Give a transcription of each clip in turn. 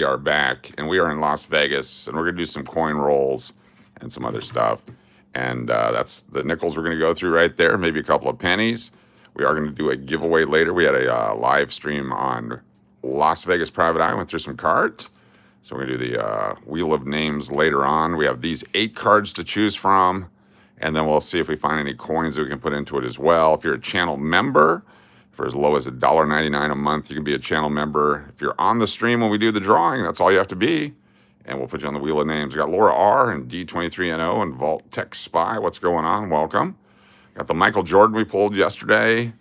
are back, and we are in Las Vegas, and we're going to do some coin rolls and some other stuff. And that's the nickels we're going to go through right there, maybe a couple of pennies. We are going to do a giveaway later. We had a live stream on Las Vegas Private Eye, went through some cards. So we're going to do the Wheel of Names later on. We have these 8 cards to choose from, and then we'll see if we find any coins that we can put into it as well. If you're a channel member, for as low as $1.99 a month, you can be a channel member. If you're on the stream when we do the drawing, that's all you have to be. And we'll put you on the Wheel of Names. We got Laura R. and D23NO and Vault Tech Spy. What's going on? Welcome. Got the Michael Jordan we pulled yesterday.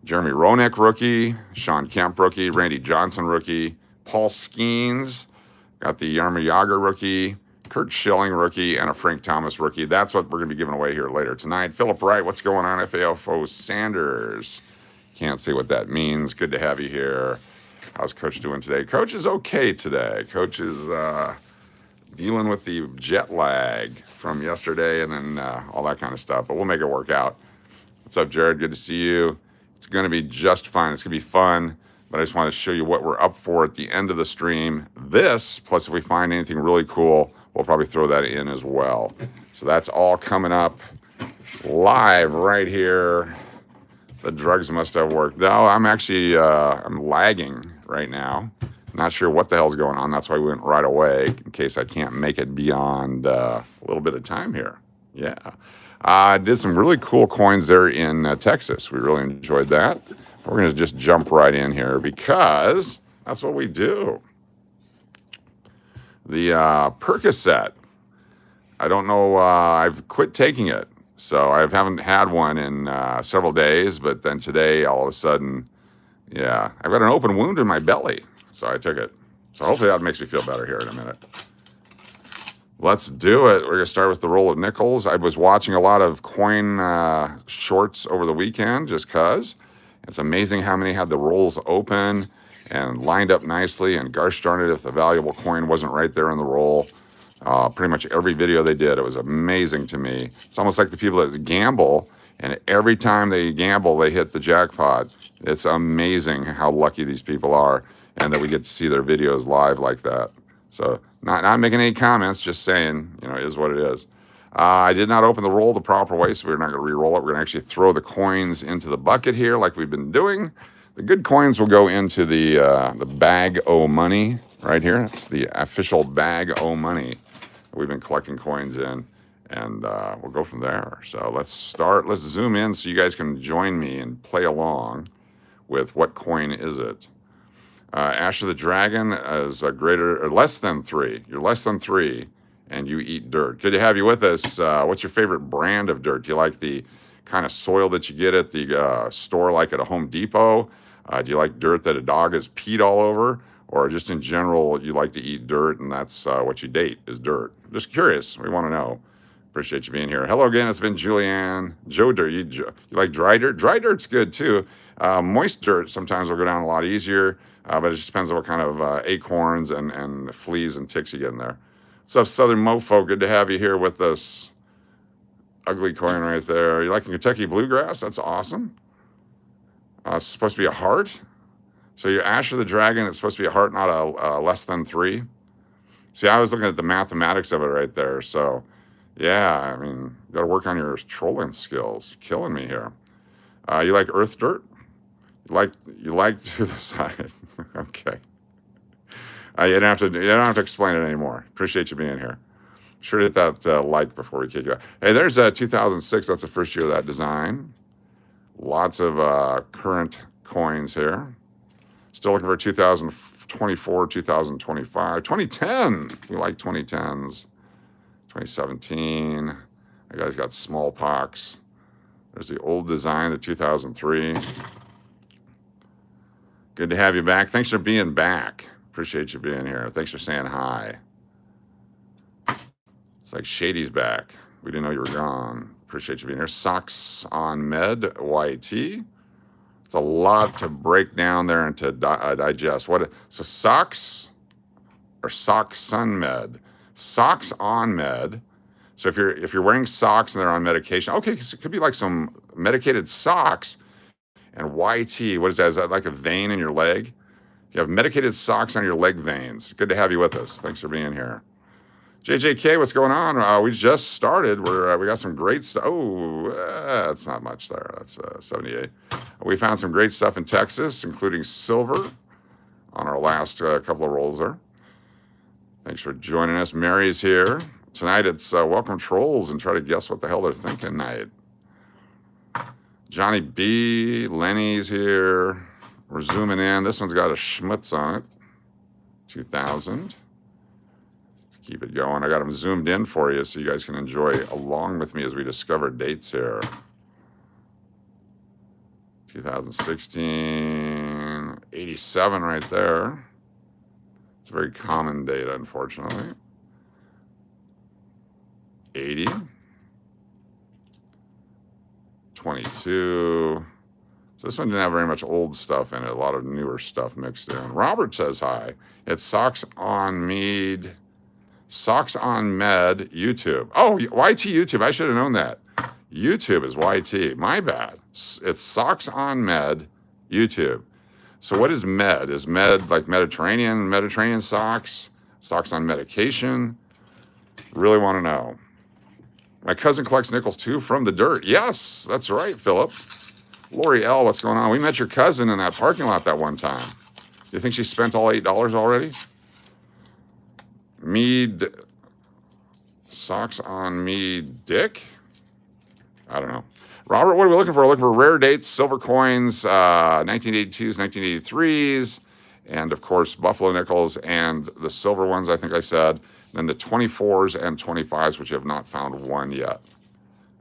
Jeremy Roenick, rookie. Sean Kemp, rookie. Randy Johnson, rookie. Paul Skeens. Got the Yarmer Yager, rookie. Kurt Schilling, rookie. And a Frank Thomas, rookie. That's what we're going to be giving away here later tonight. Philip Wright, what's going on? FAFO Sanders. Can't say what that means. Good to have you here. How's Coach doing today? Coach is okay today. Coach is dealing with the jet lag from yesterday and then all that kind of stuff. But we'll make it work out. What's up, Jared? Good to see you. It's going to be just fine. It's going to be fun. But I just want to show you what we're up for at the end of the stream. This, plus if we find anything really cool, we'll probably throw that in as well. So that's all coming up live right here. The drugs must have worked. No, I'm actually, I'm lagging right now. Not sure what the hell's going on. That's why we went right away, in case I can't make it beyond a little bit of time here. Yeah. I did some really cool coins there in Texas. We really enjoyed that. We're going to just jump right in here because that's what we do. The Percocet. I don't know. I've quit taking it. So I haven't had one in several days, but then today, all of a sudden, yeah, I've got an open wound in my belly. So I took it. So hopefully that makes me feel better here in a minute. Let's do it. We're going to start with the roll of nickels. I was watching a lot of coin shorts over the weekend just because. It's amazing how many had the rolls open and lined up nicely. And gosh darn it, if the valuable coin wasn't right there in the roll. Pretty much every video they did, it was amazing to me. It's almost like the people that gamble, and every time they gamble, they hit the jackpot. It's amazing how lucky these people are, and that we get to see their videos live like that. So, not making any comments, just saying, you know, it is what it is. I did not open the roll the proper way, so we're not going to re-roll it. We're going to actually throw the coins into the bucket here, like we've been doing. The good coins will go into the bag o' money right here. It's the official bag o' money. We've been collecting coins in, and we'll go from there. So let's start. Let's zoom in so you guys can join me and play along with what coin is it. Ash of the Dragon is greater or less than 3. You're less than 3, and you eat dirt. Good to have you with us. What's your favorite brand of dirt? Do you like the kind of soil that you get at the store, like at a Home Depot? Do you like dirt that a dog has peed all over? Or just in general, you like to eat dirt, and that's what you date is dirt. Just curious. We want to know. Appreciate you being here. Hello again. It's been Julianne. Joe Dirt. You like dry dirt? Dry dirt's good, too. Moist dirt sometimes will go down a lot easier, but it just depends on what kind of acorns and fleas and ticks you get in there. What's up, Southern Mofo? Good to have you here with us. Ugly coin right there. You like Kentucky Bluegrass? That's awesome. It's supposed to be a heart. So your Ash of the Dragon, it's supposed to be a heart, not a less than 3. See, I was looking at the mathematics of it right there. So, yeah, I mean, you got to work on your trolling skills. You're killing me here. You like earth dirt? You like to the side. Okay. You don't have to explain it anymore. Appreciate you being here. Sure to hit that like before we kick you out. Hey, there's 2006. That's the first year of that design. Lots of current coins here. Still looking for 2024, 2025, 2010. We like 2010s. 2017. That guy's got smallpox. There's the old design, the 2003. Good to have you back. Thanks for being back. Appreciate you being here. Thanks for saying hi. It's like Shady's back. We didn't know you were gone. Appreciate you being here. Socks on Med, YT. It's a lot to break down there and to digest. So socks or socks on Med? Socks on Med. So if you're wearing socks and they're on medication, okay, so it could be like some medicated socks. And YT, what is that? Is that like a vein in your leg? You have medicated socks on your leg veins. Good to have you with us. Thanks for being here. JJK, what's going on? We just started. We got some great stuff. Oh, that's not much there. That's 78. We found some great stuff in Texas, including silver on our last couple of rolls there. Thanks for joining us. Mary's here. Tonight it's Welcome Trolls and try to guess what the hell they're thinking night. Johnny B, Lenny's here. We're zooming in. This one's got a schmutz on it. 2000. Keep it going. I got them zoomed in for you so you guys can enjoy along with me as we discover dates here. 2016, 87 right there. It's a very common date, unfortunately. 80. 22. So this one didn't have very much old stuff in it. A lot of newer stuff mixed in. Robert says hi. It's Socks on Med YouTube. Oh, YT YouTube. I should have known that. YouTube is YT. My bad. It's Socks on Med YouTube. So what is med? Is med like Mediterranean socks? Socks on medication? Really want to know. My cousin collects nickels too from the dirt. Yes, that's right, Philip. Lori L, what's going on? We met your cousin in that parking lot that one time. You think she spent all $8 already? Mead, socks on me dick? I don't know. Robert, what are we looking for? We're looking for rare dates, silver coins, 1982s, 1983s, and of course, buffalo nickels and the silver ones, I think I said, then the 24s and 25s, which you have not found one yet.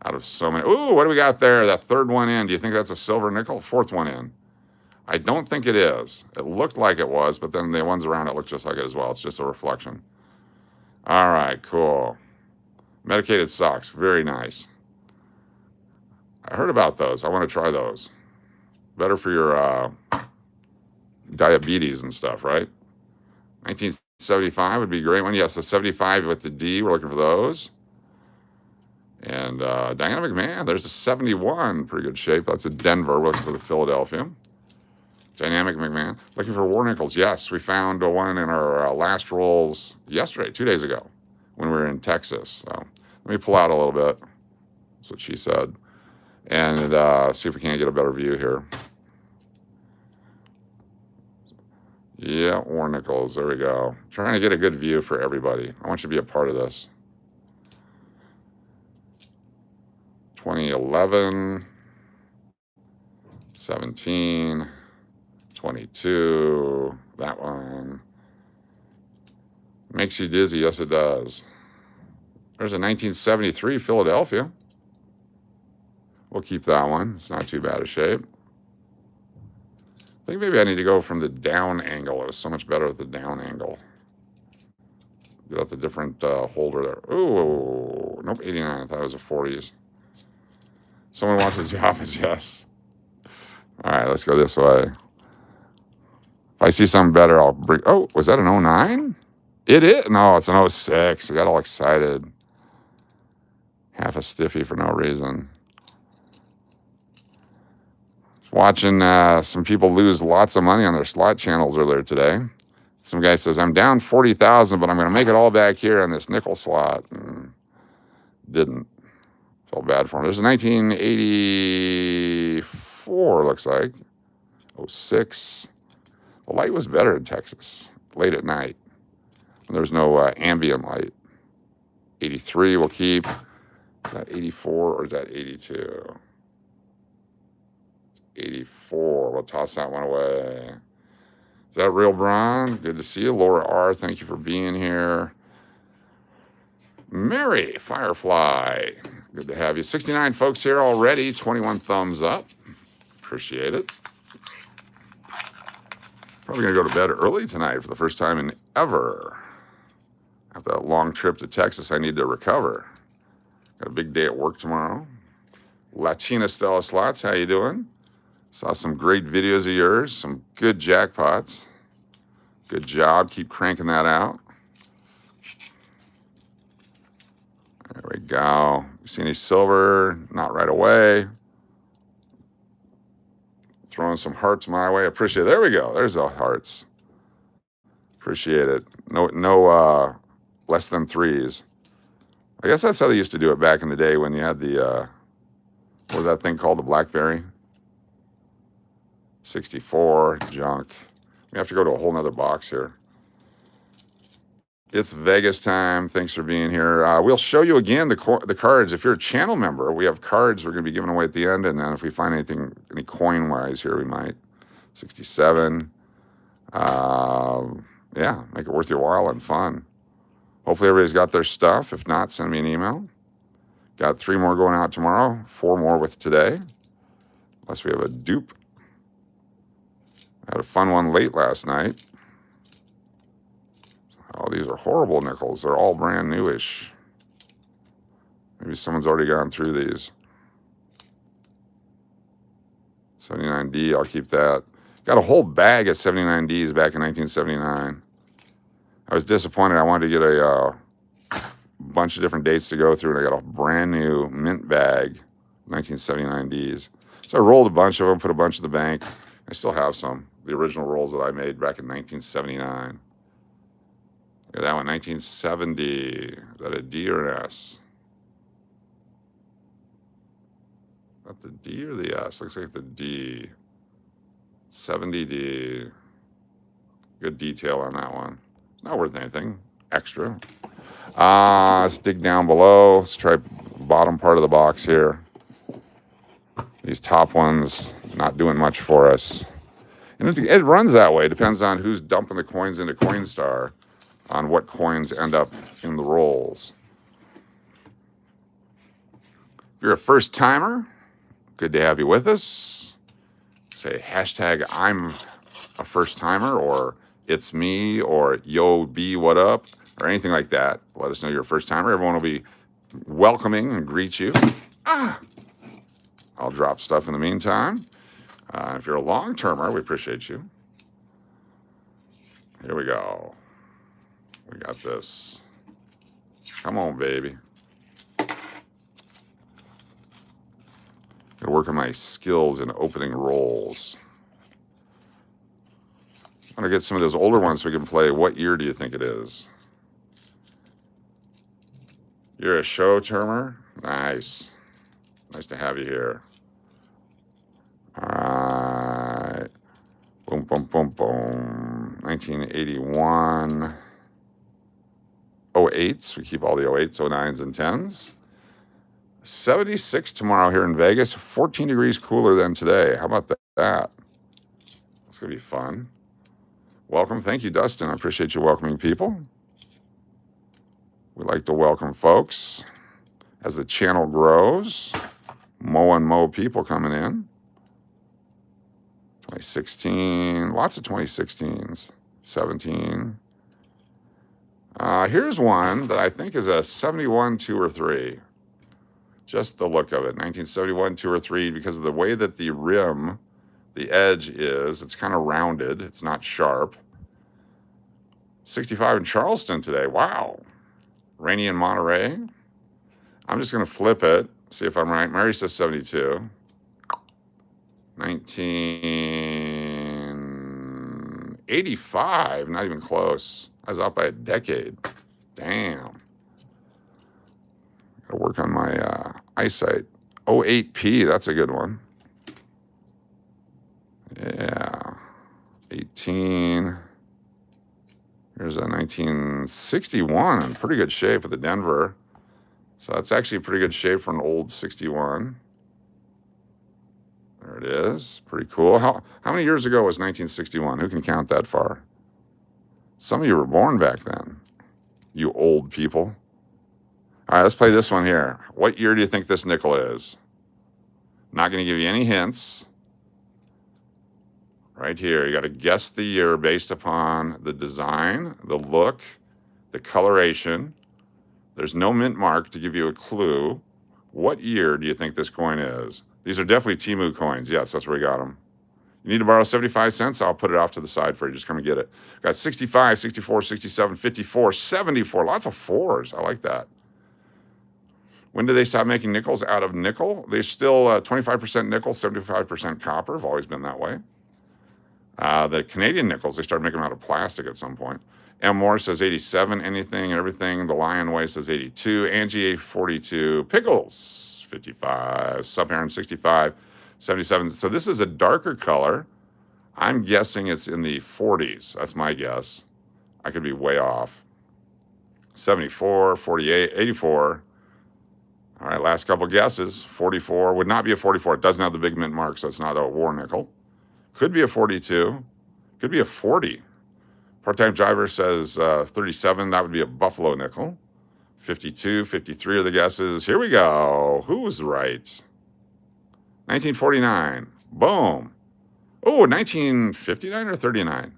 Out of so many. Ooh, what do we got there? That third one in. Do you think that's a silver nickel? Fourth one in. I don't think it is. It looked like it was, but then the ones around it look just like it as well. It's just a reflection. All right, cool. Medicated socks. Very nice. I heard about those. I want to try those. Better for your diabetes and stuff, right? 1975 would be a great one. Yes, the 75 with the D. We're looking for those. And Diane McMahon, there's the 71. Pretty good shape. That's a Denver. We're looking for the Philadelphia. Dynamic McMahon. Looking for war nickels. Yes, we found one in our last rolls yesterday, 2 days ago, when we were in Texas. So let me pull out a little bit. That's what she said. And see if we can't get a better view here. Yeah, war nickels. There we go. Trying to get a good view for everybody. I want you to be a part of this. 2011, 17, 22, that one. Makes you dizzy, yes it does. There's a 1973 Philadelphia. We'll keep that one. It's not too bad a shape. I think maybe I need to go from the down angle. It was so much better with the down angle. Get out the different holder there. Ooh, nope, 89. I thought it was a 40s. Someone watches The Office, yes. All right, let's go this way. If I see something better, I'll bring... Oh, was that an 09? It is. No, it's an 06. I got all excited. Half a stiffy for no reason. Watching some people lose lots of money on their slot channels earlier today. Some guy says, I'm down 40,000, but I'm going to make it all back here on this nickel slot. And didn't. Felt bad for him. There's a 1984, looks like. 06. The light was better in Texas, late at night. There was no ambient light. 83 we'll keep. Is that 84 or is that 82? 84. We'll toss that one away. Is that real, Brian? Good to see you. Laura R., thank you for being here. Mary Firefly, good to have you. 69 folks here already. 21 thumbs up. Appreciate it. Probably going to go to bed early tonight for the first time in ever. After that long trip to Texas, I need to recover. Got a big day at work tomorrow. Latina Stella Slots, how you doing? Saw some great videos of yours, some good jackpots. Good job. Keep cranking that out. There we go. You see any silver? Not right away. Throwing some hearts my way. Appreciate it. There we go. There's the hearts. Appreciate it. No less than threes. I guess that's how they used to do it back in the day when you had the, what was that thing called? The BlackBerry? 64, junk. We have to go to a whole nother box here. It's Vegas time. Thanks for being here. We'll show you again the cards. If you're a channel member, we have cards we're going to be giving away at the end. And then if we find anything, any coin-wise here, we might. 67. Yeah, make it worth your while and fun. Hopefully everybody's got their stuff. If not, send me an email. Got 3 more going out tomorrow, 4 more with today. Unless we have a dupe. I had a fun one late last night. Oh, these are horrible nickels. They're all brand newish. Maybe someone's already gone through these. 79D, I'll keep that. Got a whole bag of 79Ds back in 1979. I was disappointed. I wanted to get a bunch of different dates to go through, and I got a brand new mint bag, 1979Ds. So I rolled a bunch of them, put a bunch in the bank. I still have some, the original rolls that I made back in 1979. Look at that one, 1970. Is that a D or an S? Is that the D or the S? Looks like the D. 70D. Good detail on that one. It's not worth anything extra. Let's dig down below. Let's try bottom part of the box here. These top ones not doing much for us. And it runs that way. Depends on who's dumping the coins into Coinstar on what coins end up in the rolls. If you're a first timer, good to have you with us. Say hashtag I'm a first timer, or it's me, or yo B what up, or anything like that. Let us know you're a first timer. Everyone will be welcoming and greet you. I'll drop stuff in the meantime. If you're a long termer, we appreciate you. Here we go. We got this. Come on, baby. Gotta work on my skills in opening rolls. I'm gonna get some of those older ones so we can play. What year do you think it is? You're a show termer? Nice. Nice to have you here. All right. Boom, boom, boom, boom. 1981. 08s. We keep all the 08s, 09s, and 10s. 76 tomorrow here in Vegas. 14 degrees cooler than today. How about that? It's going to be fun. Welcome. Thank you, Dustin. I appreciate you welcoming people. We like to welcome folks as the channel grows. Mo and Mo people coming in. 2016. Lots of 2016s. 17. Here's one that I think is a 71, 2, or 3. Just the look of it. 1971, 2, or 3, because of the way that the rim, the edge is, it's kind of rounded. It's not sharp. 65 in Charleston today. Wow. Rainy in Monterey. I'm just going to flip it, see if I'm right. Mary says 72. 1985, not even close. I was out by a decade. Damn. Gotta work on my eyesight. 08P, that's a good one. Yeah. 18. Here's a 1961 in pretty good shape with the Denver. So that's actually pretty good shape for an old 61. There it is. Pretty cool. How many years ago was 1961? Who can count that far? Some of you were born back then, you old people. All right, let's play this one here. What year do you think this nickel is? Not going to give you any hints. Right here, you got to guess the year based upon the design, the look, the coloration. There's no mint mark to give you a clue. What year do you think this coin is? These are definitely Temu coins. Yes, that's where we got them. You need to borrow 75 cents? I'll put it off to the side for you. Just come and get it. Got 65, 64, 67, 54, 74. Lots of fours. I like that. When did they stop making nickels out of nickel? They're still 25% nickel, 75% copper. Have always been that way. The Canadian nickels, they started making them out of plastic at some point. M. Moore says 87, anything and everything. The Lion Way says 82. Angie 42. Pickles 55. Sub-Aaron 65. 77. So this is a darker color. I'm guessing it's in the 40s. That's my guess. I could be way off. 74, 48, 84. All right, last couple guesses. 44 would not be a 44. It doesn't have the big mint mark, so it's not a war nickel. Could be a 42. Could be a 40. Part-time driver says 37. That would be a buffalo nickel. 52, 53 are the guesses. Here we go. Who was right? 1949. Boom. Oh, 1959 or 39?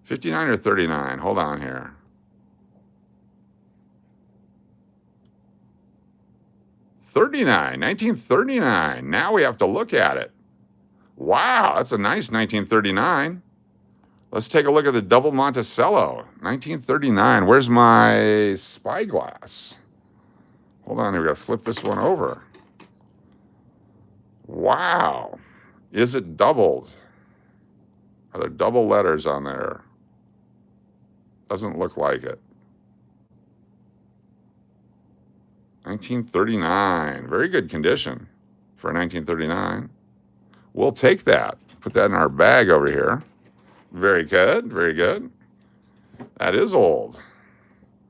59 or 39. Hold on here. '39, 1939. Now we have to look at it. Wow, that's a nice 1939. Let's take a look at the double Monticello. 1939. Where's my spyglass? Hold on, we got to flip this one over. Wow. Is it doubled? Are there double letters on there? Doesn't look like it. 1939. Very good condition for a 1939. We'll take that. Put that in our bag over here. Very good. Very good. That is old.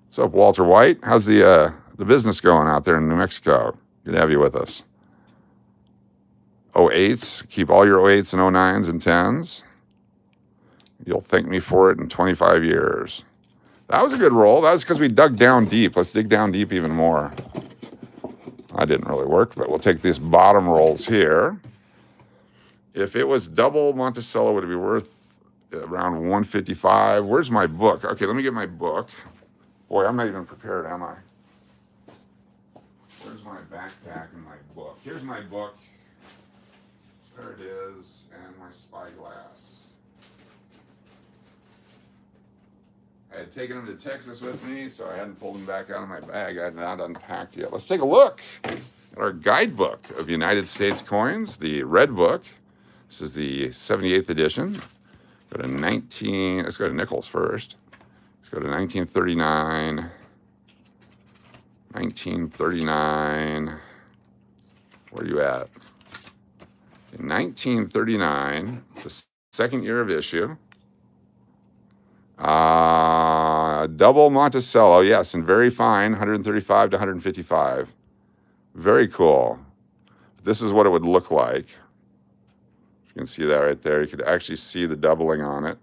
What's up, Walter White? How's the business going out there in New Mexico? Good to have you with us. 08s. Keep all your 08s and 09s and 10s. You'll thank me for it in 25 years. That was a good roll. That was because we dug down deep. Let's dig down deep even more. That didn't really work, but we'll take these bottom rolls here. If it was double Monticello, would it be worth around 155? Where's my book? Okay, let me get my book. Boy, I'm not even prepared, am I? Where's my backpack and my book? Here's my book. There it is, and my spyglass. I had taken them to Texas with me, so I hadn't pulled them back out of my bag. I had not unpacked yet. Let's take a look at our guidebook of United States coins, the red book. This is the 78th edition. Go to let's go to nickels first. Let's go to 1939. 1939. Where are you at? In 1939, it's the second year of issue. Double Monticello, yes, and very fine, 135 to 155. Very cool. This is what it would look like. You can see that right there. You could actually see the doubling on it.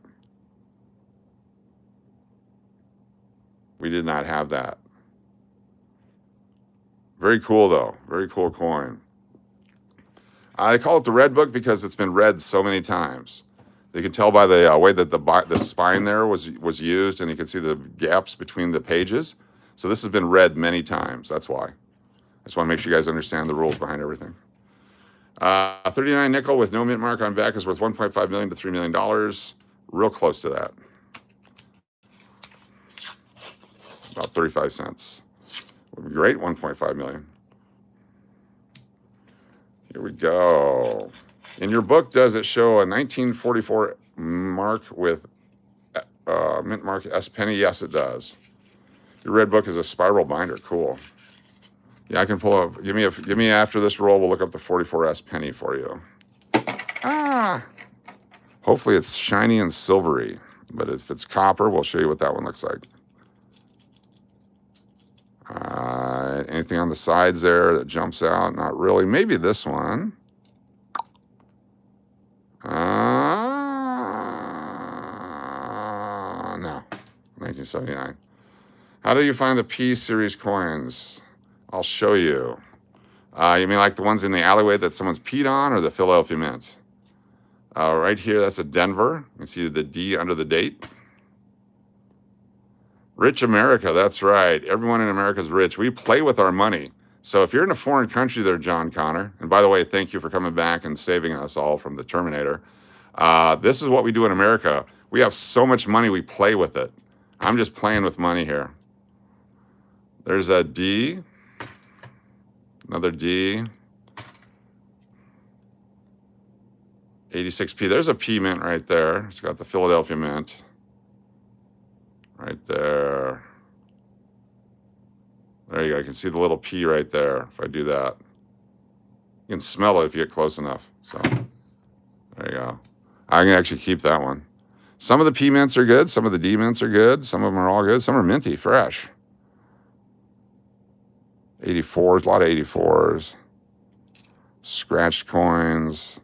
We did not have that. Very cool, though. Very cool coin. I call it the red book because it's been read so many times. You can tell by the way that the spine there was used, and you can see the gaps between the pages. So this has been read many times. That's why. I just want to make sure you guys understand the rules behind everything. 39 nickel with no mint mark on back is worth $1.5 million to $3 million. Real close to that. About 35 cents. Would be great, 1.5 million. Here we go. In your book, does it show a 1944 mark with mint mark S penny? Yes, it does. Your red book is a spiral binder. Cool. Yeah, I can pull up. Give me after this roll. We'll look up the 44S penny for you. Hopefully it's shiny and silvery. But if it's copper, we'll show you what that one looks like. Anything on the sides there that jumps out? Not really. Maybe this one. No. 1979. How do you find the P series coins? I'll show you. You mean like the ones in the alleyway that someone's peed on, or the Philadelphia Mint? Right here, that's a Denver. You can see the D under the date. Rich America, that's right. Everyone in America is rich. We play with our money. So if you're in a foreign country there, John Connor, and by the way, thank you for coming back and saving us all from the Terminator. This is what we do in America. We have so much money, we play with it. I'm just playing with money here. There's a D. Another D. 86p. There's a P mint right there. It's got the Philadelphia mint right there. There you go. You can see the little P right there if I do that. You can smell it if you get close enough. So there you go. I can actually keep that one. Some of the P mints are good. Some of the D mints are good. Some of them are all good. Some are minty, fresh. 84s, a lot of 84s. Scratched coins.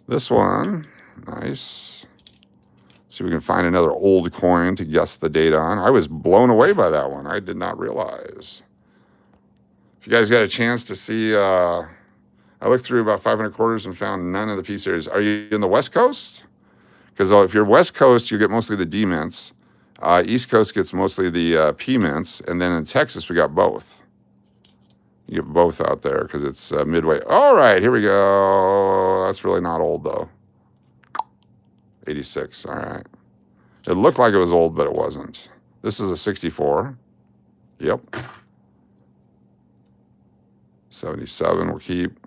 This one, nice. See if we can find another old coin to guess the date on. I was blown away by that one. I did not realize. If you guys got a chance to see, I looked through about 500 quarters and found none of the P series. Are you in the West Coast? Because if you're West Coast, you get mostly the D mints. East Coast gets mostly the P mints. And then in Texas, we got both. You get both out there because it's midway. All right, here we go. That's really not old, though. 86, all right. It looked like it was old, but it wasn't. This is a 64. Yep. 77 we'll keep.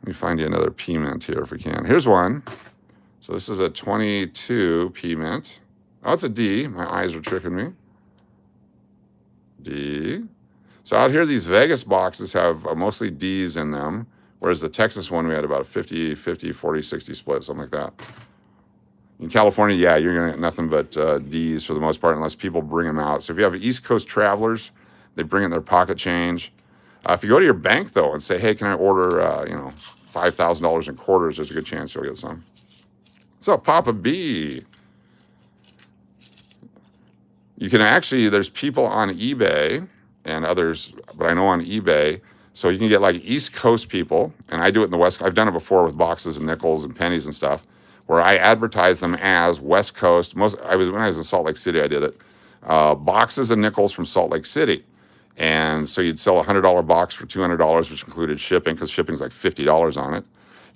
Let me find you another P mint here if we can. Here's one. So this is a 22 P mint. Oh, it's a D. My eyes were tricking me. D. So out here, these Vegas boxes have mostly Ds in them, whereas the Texas one, we had about a 50, 50, 40, 60 split, something like that. In California, yeah, you're going to get nothing but Ds for the most part, unless people bring them out. So if you have East Coast travelers, they bring in their pocket change. If you go to your bank, though, and say, hey, can I order, $5,000 in quarters, there's a good chance you'll get some. What's up, Papa B? You can actually, there's people on eBay and others, but I know on eBay, so you can get like East Coast people, and I do it in the West. I've done it before with boxes and nickels and pennies and stuff, where I advertise them as West Coast. When I was in Salt Lake City, I did it. Boxes and nickels from Salt Lake City. And so you'd sell a $100 box for $200, which included shipping, because shipping's like $50 on it.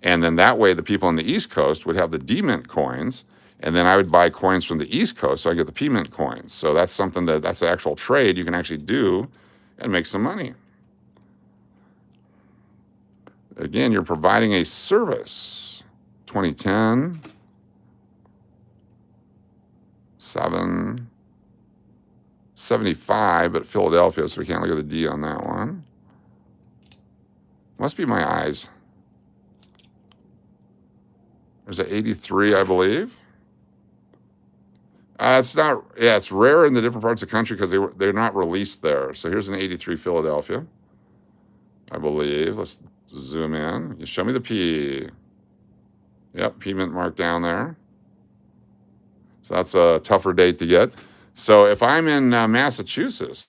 And then that way, the people on the East Coast would have the D mint coins, and then I would buy coins from the East Coast, so I get the P mint coins. So that's something that's an actual trade you can actually do and make some money. Again, you're providing a service. 2010, 7, 75, but Philadelphia, so we can't look at the D on that one. Must be my eyes. There's an 83, I believe. It's not, yeah, it's rare in the different parts of the country because they're not released there. So here's an 83 Philadelphia, I believe. Let's zoom in. You show me the P. Yep, P mint mark down there. So that's a tougher date to get. So if I'm in Massachusetts,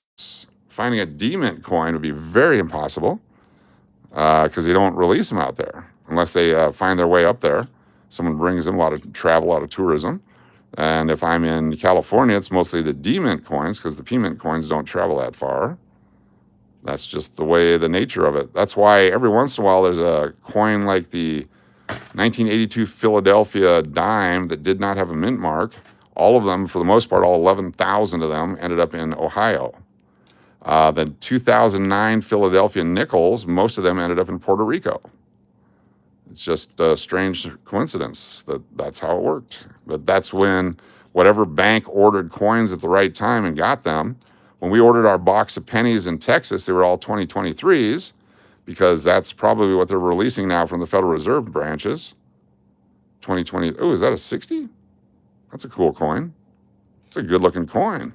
finding a D mint coin would be very impossible because they don't release them out there unless they find their way up there. Someone brings them, a lot of travel, a lot of tourism. And if I'm in California, it's mostly the D mint coins because the P mint coins don't travel that far. That's just the way, the nature of it. That's why every once in a while there's a coin like the 1982 Philadelphia dime that did not have a mint mark. All of them, for the most part, all 11,000 of them ended up in Ohio. The 2009 Philadelphia nickels, most of them ended up in Puerto Rico. It's just a strange coincidence that's how it worked. But that's when whatever bank ordered coins at the right time and got them. When we ordered our box of pennies in Texas, they were all 2023s because that's probably what they're releasing now from the Federal Reserve branches. 2020. Oh, is that a 60? That's a cool coin. It's a good-looking coin.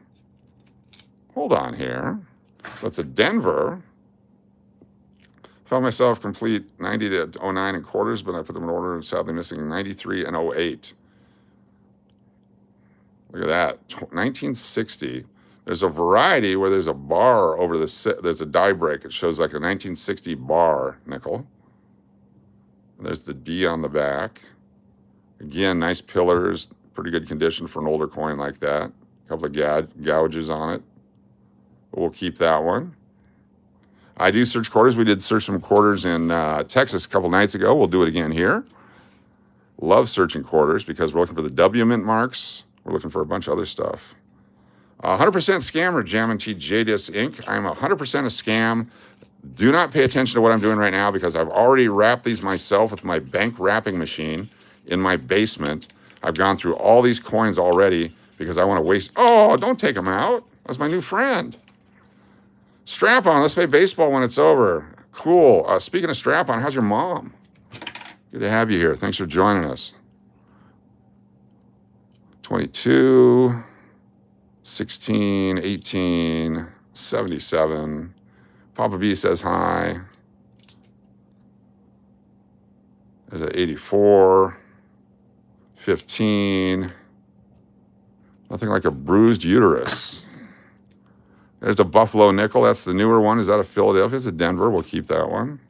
Hold on here. That's a Denver. Found myself complete 90 to 09 in quarters, but I put them in order and sadly missing 93 and 08. Look at that. 1960. There's a variety where there's a bar over there's a die break. It shows like a 1960 bar nickel. And there's the D on the back. Again, nice pillars, pretty good condition for an older coin like that. A couple of gouges on it. But we'll keep that one. I do search quarters. We did search some quarters in Texas a couple nights ago. We'll do it again here. Love searching quarters because we're looking for the W mint marks. We're looking for a bunch of other stuff. 100% scammer, Jammin' T JDIS Inc. I'm 100% a scam. Do not pay attention to what I'm doing right now because I've already wrapped these myself with my bank wrapping machine in my basement. I've gone through all these coins already because I want to waste. Oh, don't take them out. That's my new friend. Strap on. Let's play baseball when it's over. Cool. Speaking of strap on, how's your mom? Good to have you here. Thanks for joining us. 22, 16, 18, 77. Papa B says hi. There's an 84, 15. Nothing like a bruised uterus. There's a Buffalo nickel. That's the newer one. Is that a Philadelphia? It's a Denver. We'll keep that one.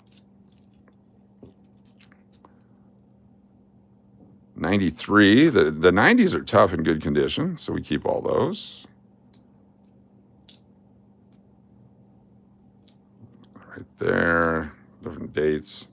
93. The 90s are tough in good condition, so we keep all those. Right there. Different dates.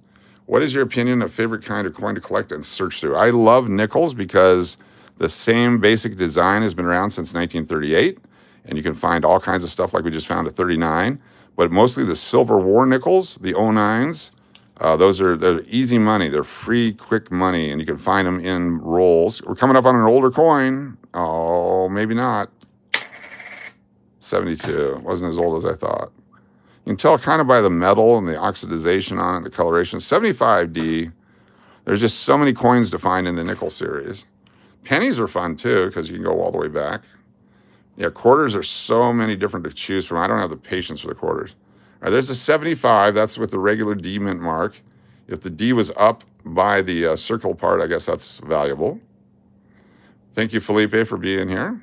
What is your opinion of favorite kind of coin to collect and search through? I love nickels because the same basic design has been around since 1938, and you can find all kinds of stuff like we just found at 39, but mostly the silver war nickels, the 09s, they're easy money. They're free, quick money, and you can find them in rolls. We're coming up on an older coin. Oh, maybe not. 72. It wasn't as old as I thought. You can tell kind of by the metal and the oxidization on it, the coloration. 75D. There's just so many coins to find in the nickel series. Pennies are fun too because you can go all the way back. Yeah, quarters are so many different to choose from. I don't have the patience for the quarters. All right, there's a 75. That's with the regular D mint mark. If the D was up by the circle part, I guess that's valuable. Thank you, Felipe, for being here.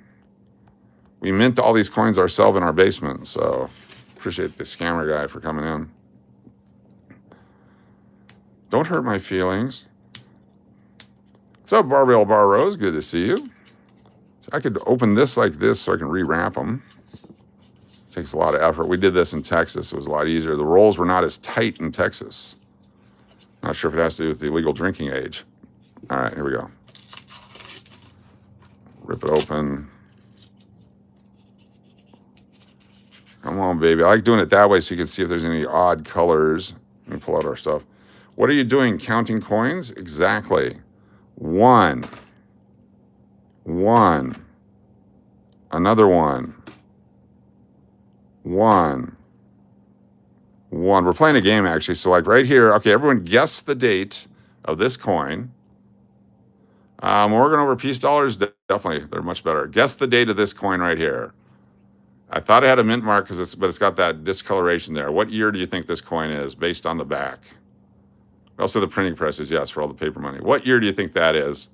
We mint all these coins ourselves in our basement, so appreciate the scammer guy for coming in. Don't hurt my feelings. What's up, Barbell Bar Rose? Good to see you. So I could open this like this so I can rewrap them. It takes a lot of effort. We did this in Texas. It was a lot easier. The rolls were not as tight in Texas. Not sure if it has to do with the legal drinking age. All right, here we go. Rip it open. Come on, baby. I like doing it that way so you can see if there's any odd colors. Let me pull out our stuff. What are you doing? Counting coins? Exactly. One. Another one. One. We're playing a game, actually. So, like right here, okay, everyone guess the date of this coin. Morgan over peace dollars, definitely. They're much better. Guess the date of this coin right here. I thought it had a mint mark, but it's got that discoloration there. What year do you think this coin is based on the back? Also, the printing presses, yes, for all the paper money. What year do you think that is?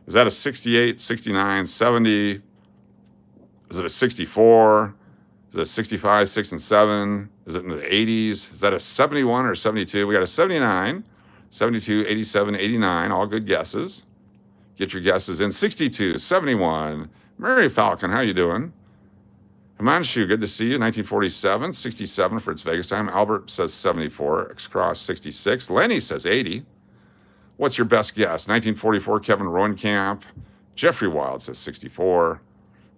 Is that a 68, 69, 70? Is it a 64? Is it a 65, 6, and 7? Is it in the 80s? Is that a 71 or 72? We got a 79, 72, 87, 89. All good guesses. Get your guesses in. 62, 71. Mary Falcon, how you doing? Himanshu, good to see you. 1947, 67 for its Vegas time. Albert says 74. X-Cross, 66. Lenny says 80. What's your best guess? 1944, Kevin Roenkamp. Jeffrey Wild says 64.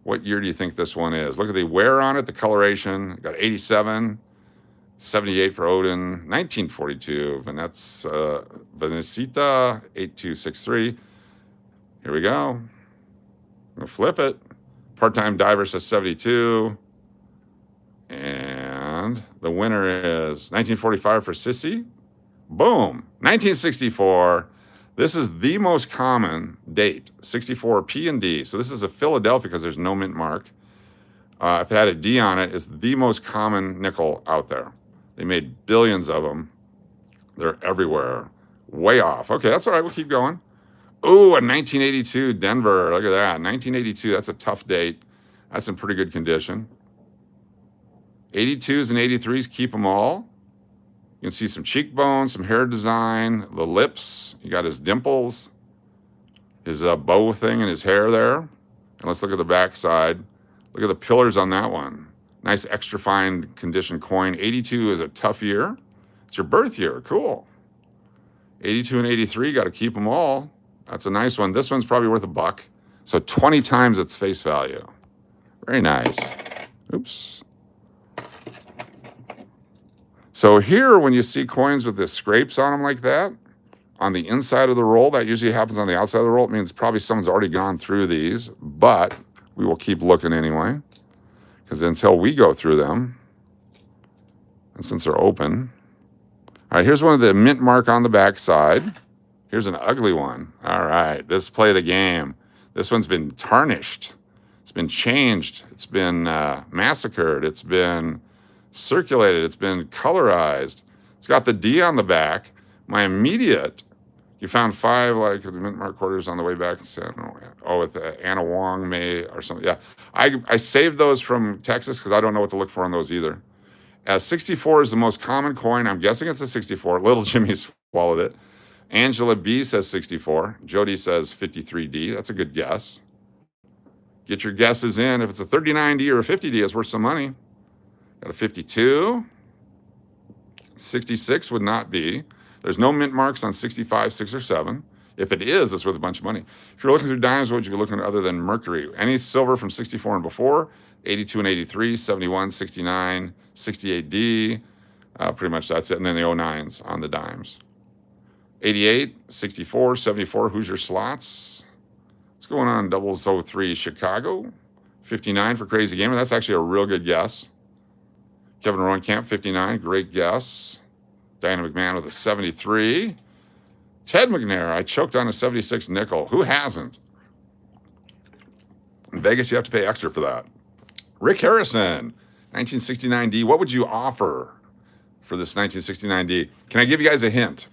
What year do you think this one is? Look at the wear on it, the coloration. Got 87, 78 for Odin, 1942. Venezuela, 8263. Here we go. I'm going to flip it. Part-time diver says 72. And the winner is 1945 for Sissy. Boom. 1964. This is the most common date, 64 P and D. So this is a Philadelphia because there's no mint mark. If it had a D on it, it's the most common nickel out there. They made billions of them. They're everywhere. Way off. Okay, that's all right. We'll keep going. Ooh, a 1982 Denver. Look at that. 1982. That's a tough date. That's in pretty good condition. 82s and 83s, keep them all. You can see some cheekbones, some hair design, the lips. You got his dimples, his bow thing in his hair there. And let's look at the back side. Look at the pillars on that one. Nice extra fine condition coin. 82 is a tough year. It's your birth year. Cool. 82 and 83, got to keep them all. That's a nice one. This one's probably worth $1. So 20 times its face value. Very nice. Oops. So here, when you see coins with the scrapes on them like that, on the inside of the roll, that usually happens on the outside of the roll. It means probably someone's already gone through these, but we will keep looking anyway, because until we go through them, and since they're open. All right, here's one of the mint mark on the back side. Here's an ugly one. All right, let's play the game. This one's been tarnished. It's been changed. It's been massacred. It's been circulated. It's been colorized. It's got the D on the back. My immediate, you found 5 like the mint mark quarters on the way back and said, oh, with Anna Wong May or something. Yeah, I saved those from Texas because I don't know what to look for on those either. 64 is the most common coin. I'm guessing it's a 64. Little Jimmy swallowed it. Angela B says 64. Jody says 53D. That's a good guess. Get your guesses in. If it's a 39D or a 50D, it's worth some money. Got a 52. 66 would not be. There's no mint marks on 65, 6, or 7. If it is, it's worth a bunch of money. If you're looking through dimes, what would you be looking at other than mercury? Any silver from 64 and before, 82 and 83, 71, 69, 68D. Pretty much that's it. And then the 09s on the dimes. 88, 64, 74, Hoosier Slots. What's going on? 003 Chicago. 59 for Crazy Gamer. That's actually a real good guess. Kevin Roenkamp, 59. Great guess. Diane McMahon with a 73. Ted McNair, I choked on a 76 nickel. Who hasn't? In Vegas, you have to pay extra for that. Rick Harrison, 1969D. What would you offer for this 1969D? Can I give you guys a hint?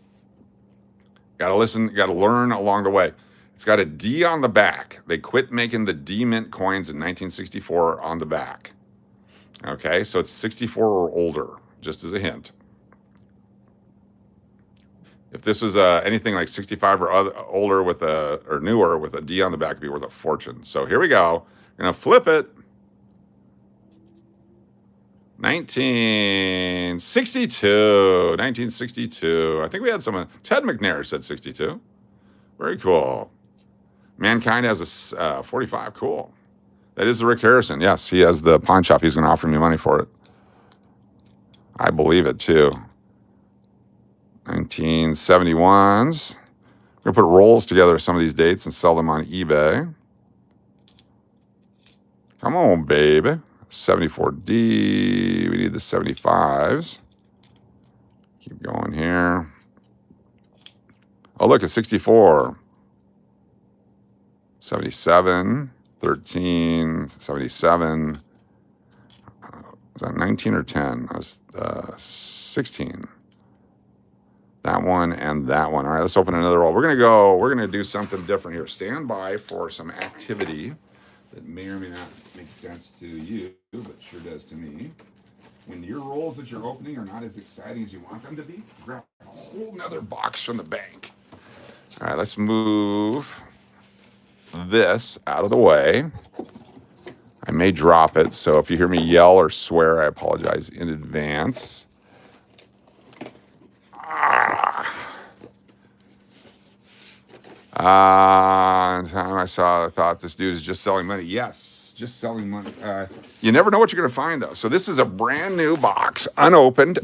Got to listen, got to learn along the way. It's got a D on the back. They quit making the D mint coins in 1964 on the back. Okay, so it's 64 or older, just as a hint. If this was anything like 65 or older with or newer with a D on the back, it'd be worth a fortune. So here we go. We're gonna flip it. 1962. 1962. I think we had someone. Ted McNair said 62. Very cool. Mankind has a 45. Cool. That is the Rick Harrison. Yes, he has the pawn shop. He's going to offer me money for it. I believe it too. 1971s. We're going to put rolls together of some of these dates and sell them on eBay. Come on, baby. 74D. We need the 75s. Keep going here. Oh, look, it's 64. 77. 13. 77. Was that 19 or 10? That was 16. That one and that one. All right, let's open another roll. We're going to do something different here. Stand by for some activity that may or may not make sense to you, but sure does to me. When your rolls that you're opening are not as exciting as you want them to be, grab a whole nother box from the bank. All right, let's move this out of the way. I may drop it, so if you hear me yell or swear, I apologize in advance. Time I thought this dude is just selling money. Yes, just selling money. You never know what you're going to find, though. So this is a brand new box, unopened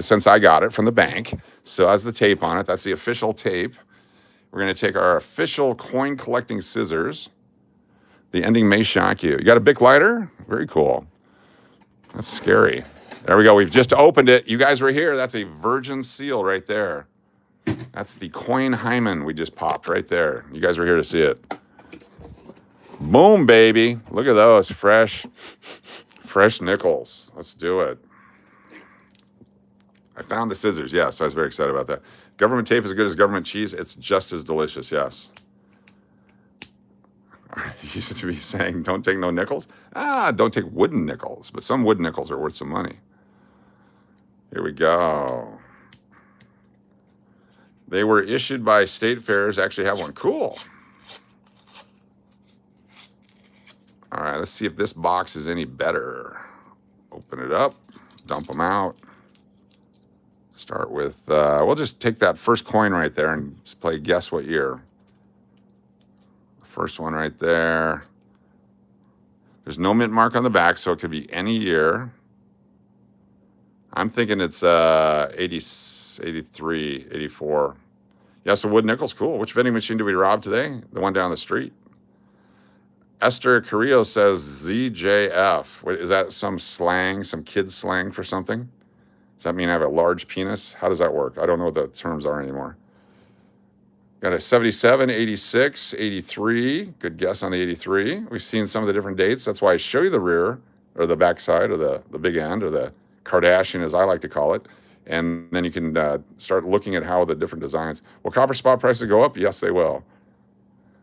since I got it from the bank. So has the tape on it. That's the official tape. We're going to take our official coin collecting scissors. The ending may shock you. You got a Bic lighter? Very cool. That's scary. There we go. We've just opened it. You guys were here. That's a virgin seal right there. That's the coin hymen we just popped right there. You guys were here to see it. Boom, baby. Look at those fresh nickels. Let's do it. I found the scissors. Yes, I was very excited about that. Government tape is as good as government cheese. It's just as delicious. Yes. You used to be saying, don't take no nickels. Don't take wooden nickels. But some wooden nickels are worth some money. Here we go. They were issued by state fairs. Actually have one. Cool. All right, let's see if this box is any better. Open it up. Dump them out. Start with, we'll just take that first coin right there and just play guess what year. First one right there. There's no mint mark on the back, so it could be any year. I'm thinking it's 80, 83, 84. Yeah, so wood nickel's cool. Which vending machine did we rob today? The one down the street. Esther Carrillo says ZJF. Wait, is that some slang, some kid slang for something? Does that mean I have a large penis? How does that work? I don't know what the terms are anymore. Got a 77, 86, 83. Good guess on the 83. We've seen some of the different dates. That's why I show you the rear or the backside or the big end or the Kardashian, as I like to call it. And then you can start looking at how the different designs. Will copper spot prices go up? Yes, they will.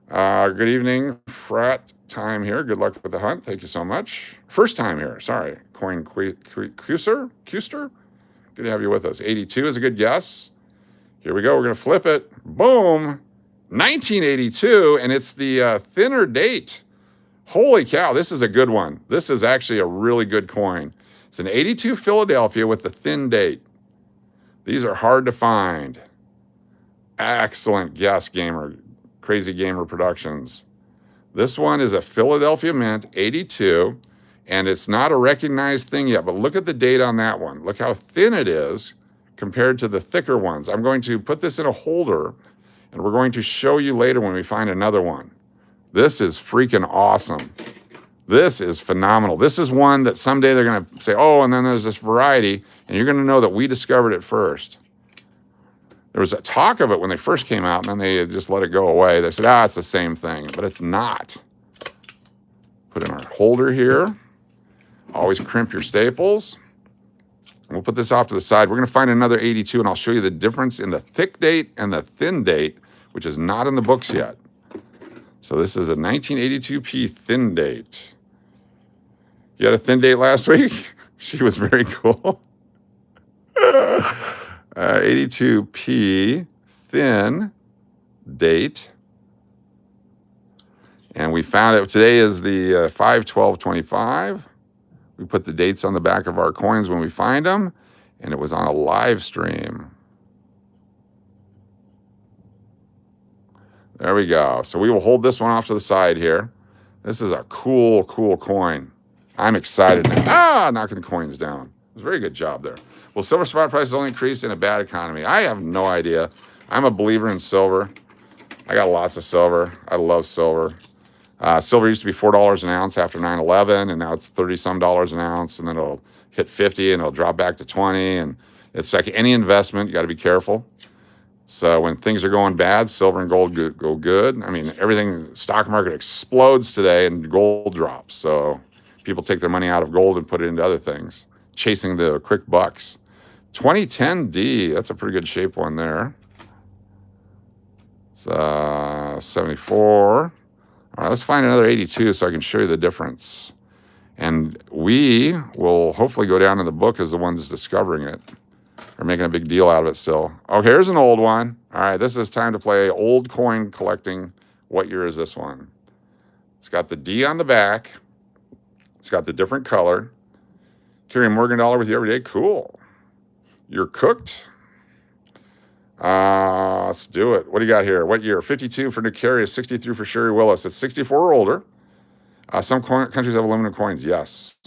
Good evening, frat time here. Good luck with the hunt. Thank you so much. First time here. Sorry. Coin Custer? Good to have you with us. 82 is a good guess. Here we go. We're going to flip it. Boom. 1982, and it's the thinner date. Holy cow, this is a good one. This is actually a really good coin. It's an 82 Philadelphia with the thin date. These are hard to find. Excellent guess, gamer. Crazy Gamer Productions. This one is a Philadelphia Mint 82, and it's not a recognized thing yet, but look at the date on that one. Look how thin it is compared to the thicker ones. I'm going to put this in a holder, and we're going to show you later when we find another one. This is freaking awesome. This is phenomenal. This is one that someday they're going to say, oh, and then there's this variety, and you're going to know that we discovered it first. There was a talk of it when they first came out, and then they just let it go away. They said, it's the same thing, but it's not. Put in our holder here. Always crimp your staples. We'll put this off to the side. We're going to find another 82, and I'll show you the difference in the thick date and the thin date, which is not in the books yet. So this is a 1982p thin date. You had a thin date last week? She was very cool. 82p thin date. And we found it. Today is the 5/12/25. We put the dates on the back of our coins when we find them, and it was on a live stream. There we go. So we will hold this one off to the side here. This is a cool, cool coin. I'm excited now. Knocking coins down. It was a very good job there. Will silver spot prices only increase in a bad economy? I have no idea. I'm a believer in silver. I got lots of silver. I love silver. Silver used to be $4 an ounce after 9/11, and now it's 30-some an ounce, and then it'll hit 50, and it'll drop back to 20. And it's like any investment, you got to be careful. So when things are going bad, silver and gold go good. I mean, everything, stock market explodes today, and gold drops. So people take their money out of gold and put it into other things, chasing the quick bucks. 2010D, that's a pretty good shape one there. It's 74. All right, let's find another 82 so I can show you the difference. And we will hopefully go down in the book as the ones discovering it. They're making a big deal out of it still. Oh, here's an old one. All right, this is time to play old coin collecting. What year is this one? It's got the D on the back. It's got the different color. Carry a Morgan dollar with you every day. Cool. You're cooked. Let's do it. What do you got here? What year? 52 for Nicarius, 63 for Sherry Willis. It's 64 or older. Some countries have aluminum coins. Yes.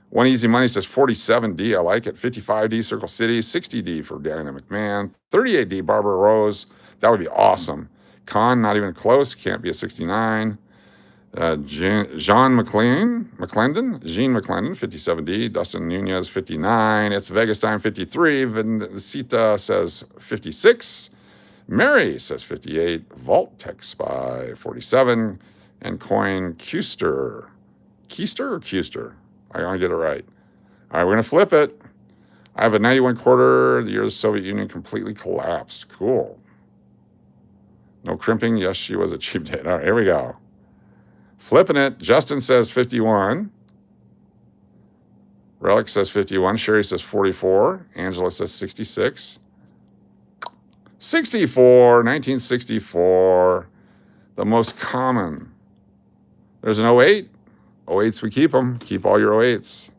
One Easy Money says 47D. I like it. 55D Circle City. 60D for Diane McMahon. 38D Barbara Rose. That would be awesome. Con, not even close. Can't be a 69. Jean McClendon, 57D. Dustin Nunez, 59. It's Vegas time, 53. Vincita says 56. Mary says 58. Vault Tech Spy, 47. And Coin Custer. Keister or Custer? I want to get it right. All right, we're going to flip it. I have a 91 quarter. The year the Soviet Union completely collapsed. Cool. No crimping. Yes, she was a cheap date. All right, here we go. Flipping it. Justin says 51. Relic says 51. Sherry says 44. Angela says 66. 64. 1964. The most common. There's an 08. 08s, we keep them. Keep all your 08s. Is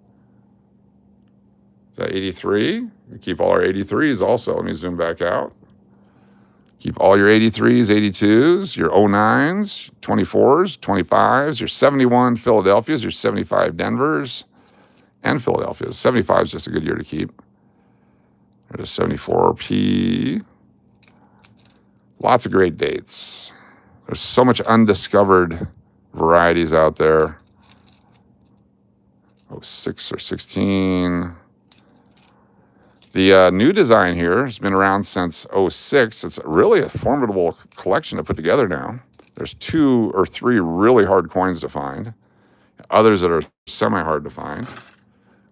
that 83? We keep all our 83s also. Let me zoom back out. Keep all your 83s, 82s, your 09s, 24s, 25s, your 71 Philadelphias, your 75 Denvers, and Philadelphia. 75 is just a good year to keep. There's a 74p. Lots of great dates. There's so much undiscovered varieties out there. 06 or 16. The new design here has been around since 06. It's really a formidable collection to put together now. There's 2 or 3 really hard coins to find. Others that are semi-hard to find.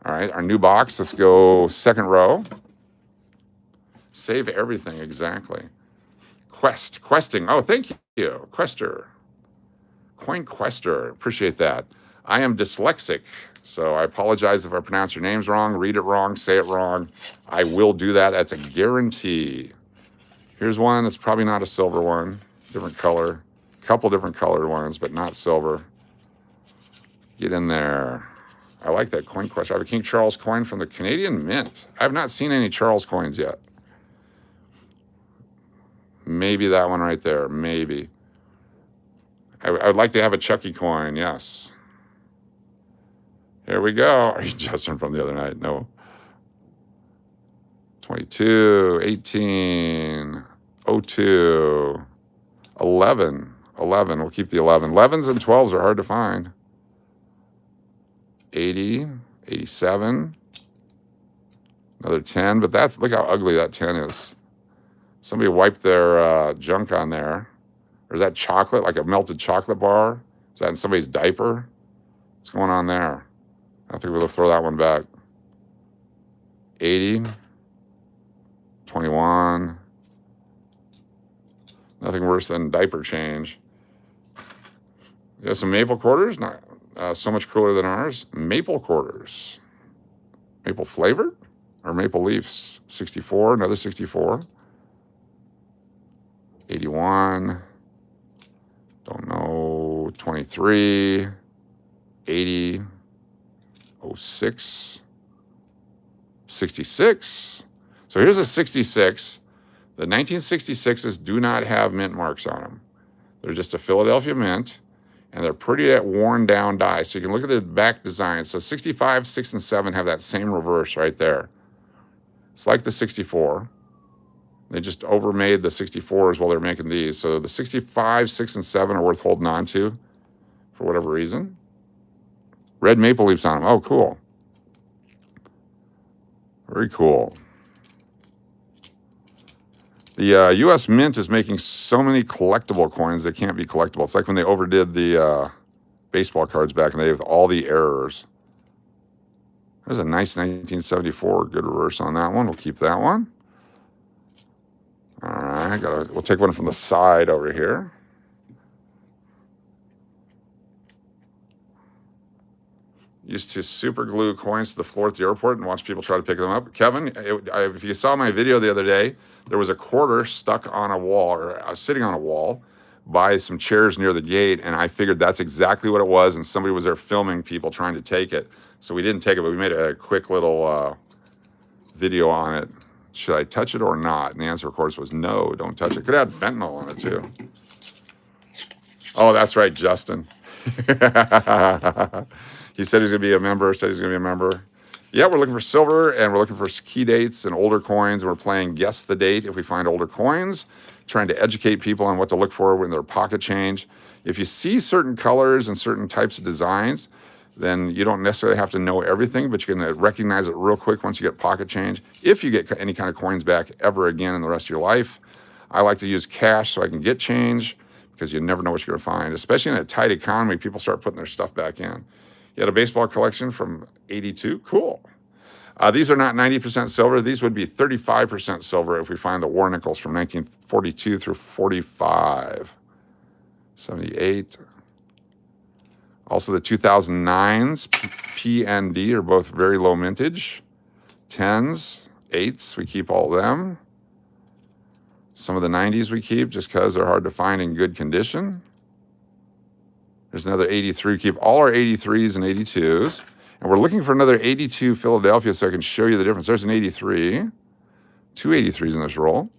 All right, our new box. Let's go second row. Save everything, exactly. Questing. Oh, thank you. Quester. Coin Quester. Appreciate that. I am dyslexic, so I apologize if I pronounce your names wrong, read it wrong, say it wrong. I will do that. That's a guarantee. Here's one that's probably not a silver one. Different color. Couple different colored ones, but not silver. Get in there. I like that coin Quester. I have a King Charles coin from the Canadian Mint. I have not seen any Charles coins yet. Maybe that one right there. Maybe. I would like to have a Chucky coin. Yes. Here we go. Are you Justin from the other night? No. 22, 18, 02, 11. 11. We'll keep the 11. 11s and 12s are hard to find. 80, 87. Another 10. But that's, look how ugly that 10 is. Somebody wiped their junk on there. Or is that chocolate, like a melted chocolate bar? Is that in somebody's diaper? What's going on there? I think we'll throw that one back. 80, 21. Nothing worse than diaper change. You have some maple quarters, not so much cooler than ours. Maple quarters. Maple flavored or maple leaves? 64, another 64. 81. Don't know. 23. 80. 06. 66. So here's a 66. The 1966s do not have mint marks on them. They're just a Philadelphia mint, and they're pretty worn down die. So you can look at the back design. So 65, 6, and 7 have that same reverse right there. It's like the 64. They just overmade the 64s while they're making these. So the 65, 6, and 7 are worth holding on to for whatever reason. Red maple leaves on them. Oh, cool. Very cool. The U.S. Mint is making so many collectible coins they can't be collectible. It's like when they overdid the baseball cards back in the day with all the errors. There's a nice 1974 good reverse on that one. We'll keep that one. All right, we'll take one from the side over here. Used to super glue coins to the floor at the airport and watch people try to pick them up. Kevin, if you saw my video the other day, there was a quarter stuck on a wall, or sitting on a wall by some chairs near the gate, and I figured that's exactly what it was, and somebody was there filming people trying to take it. So we didn't take it, but we made a quick little video on it. Should I touch it or not? And the answer, of course, was no, don't touch it. Could have had fentanyl on it, too. Oh, that's right, Justin. He said he's going to be a member, Yeah, we're looking for silver, and we're looking for key dates and older coins, and we're playing Guess the Date if we find older coins, trying to educate people on what to look for when they're pocket change. If you see certain colors and certain types of designs, then you don't necessarily have to know everything, but you can recognize it real quick once you get pocket change. If you get any kind of coins back ever again in the rest of your life, I like to use cash so I can get change, because you never know what you're going to find. Especially in a tight economy, people start putting their stuff back in. You had a baseball collection from 82. Cool. These are not 90% silver. These would be 35% silver if we find the war nickels from 1942 through 45. 78. Also the 2009s, P and D, are both very low mintage. 10s, 8s, we keep all of them. Some of the 90s we keep just because they're hard to find in good condition. There's another 83. We keep all our 83s and 82s. And we're looking for another 82 Philadelphia so I can show you the difference. There's an 83. Two 83s in this roll.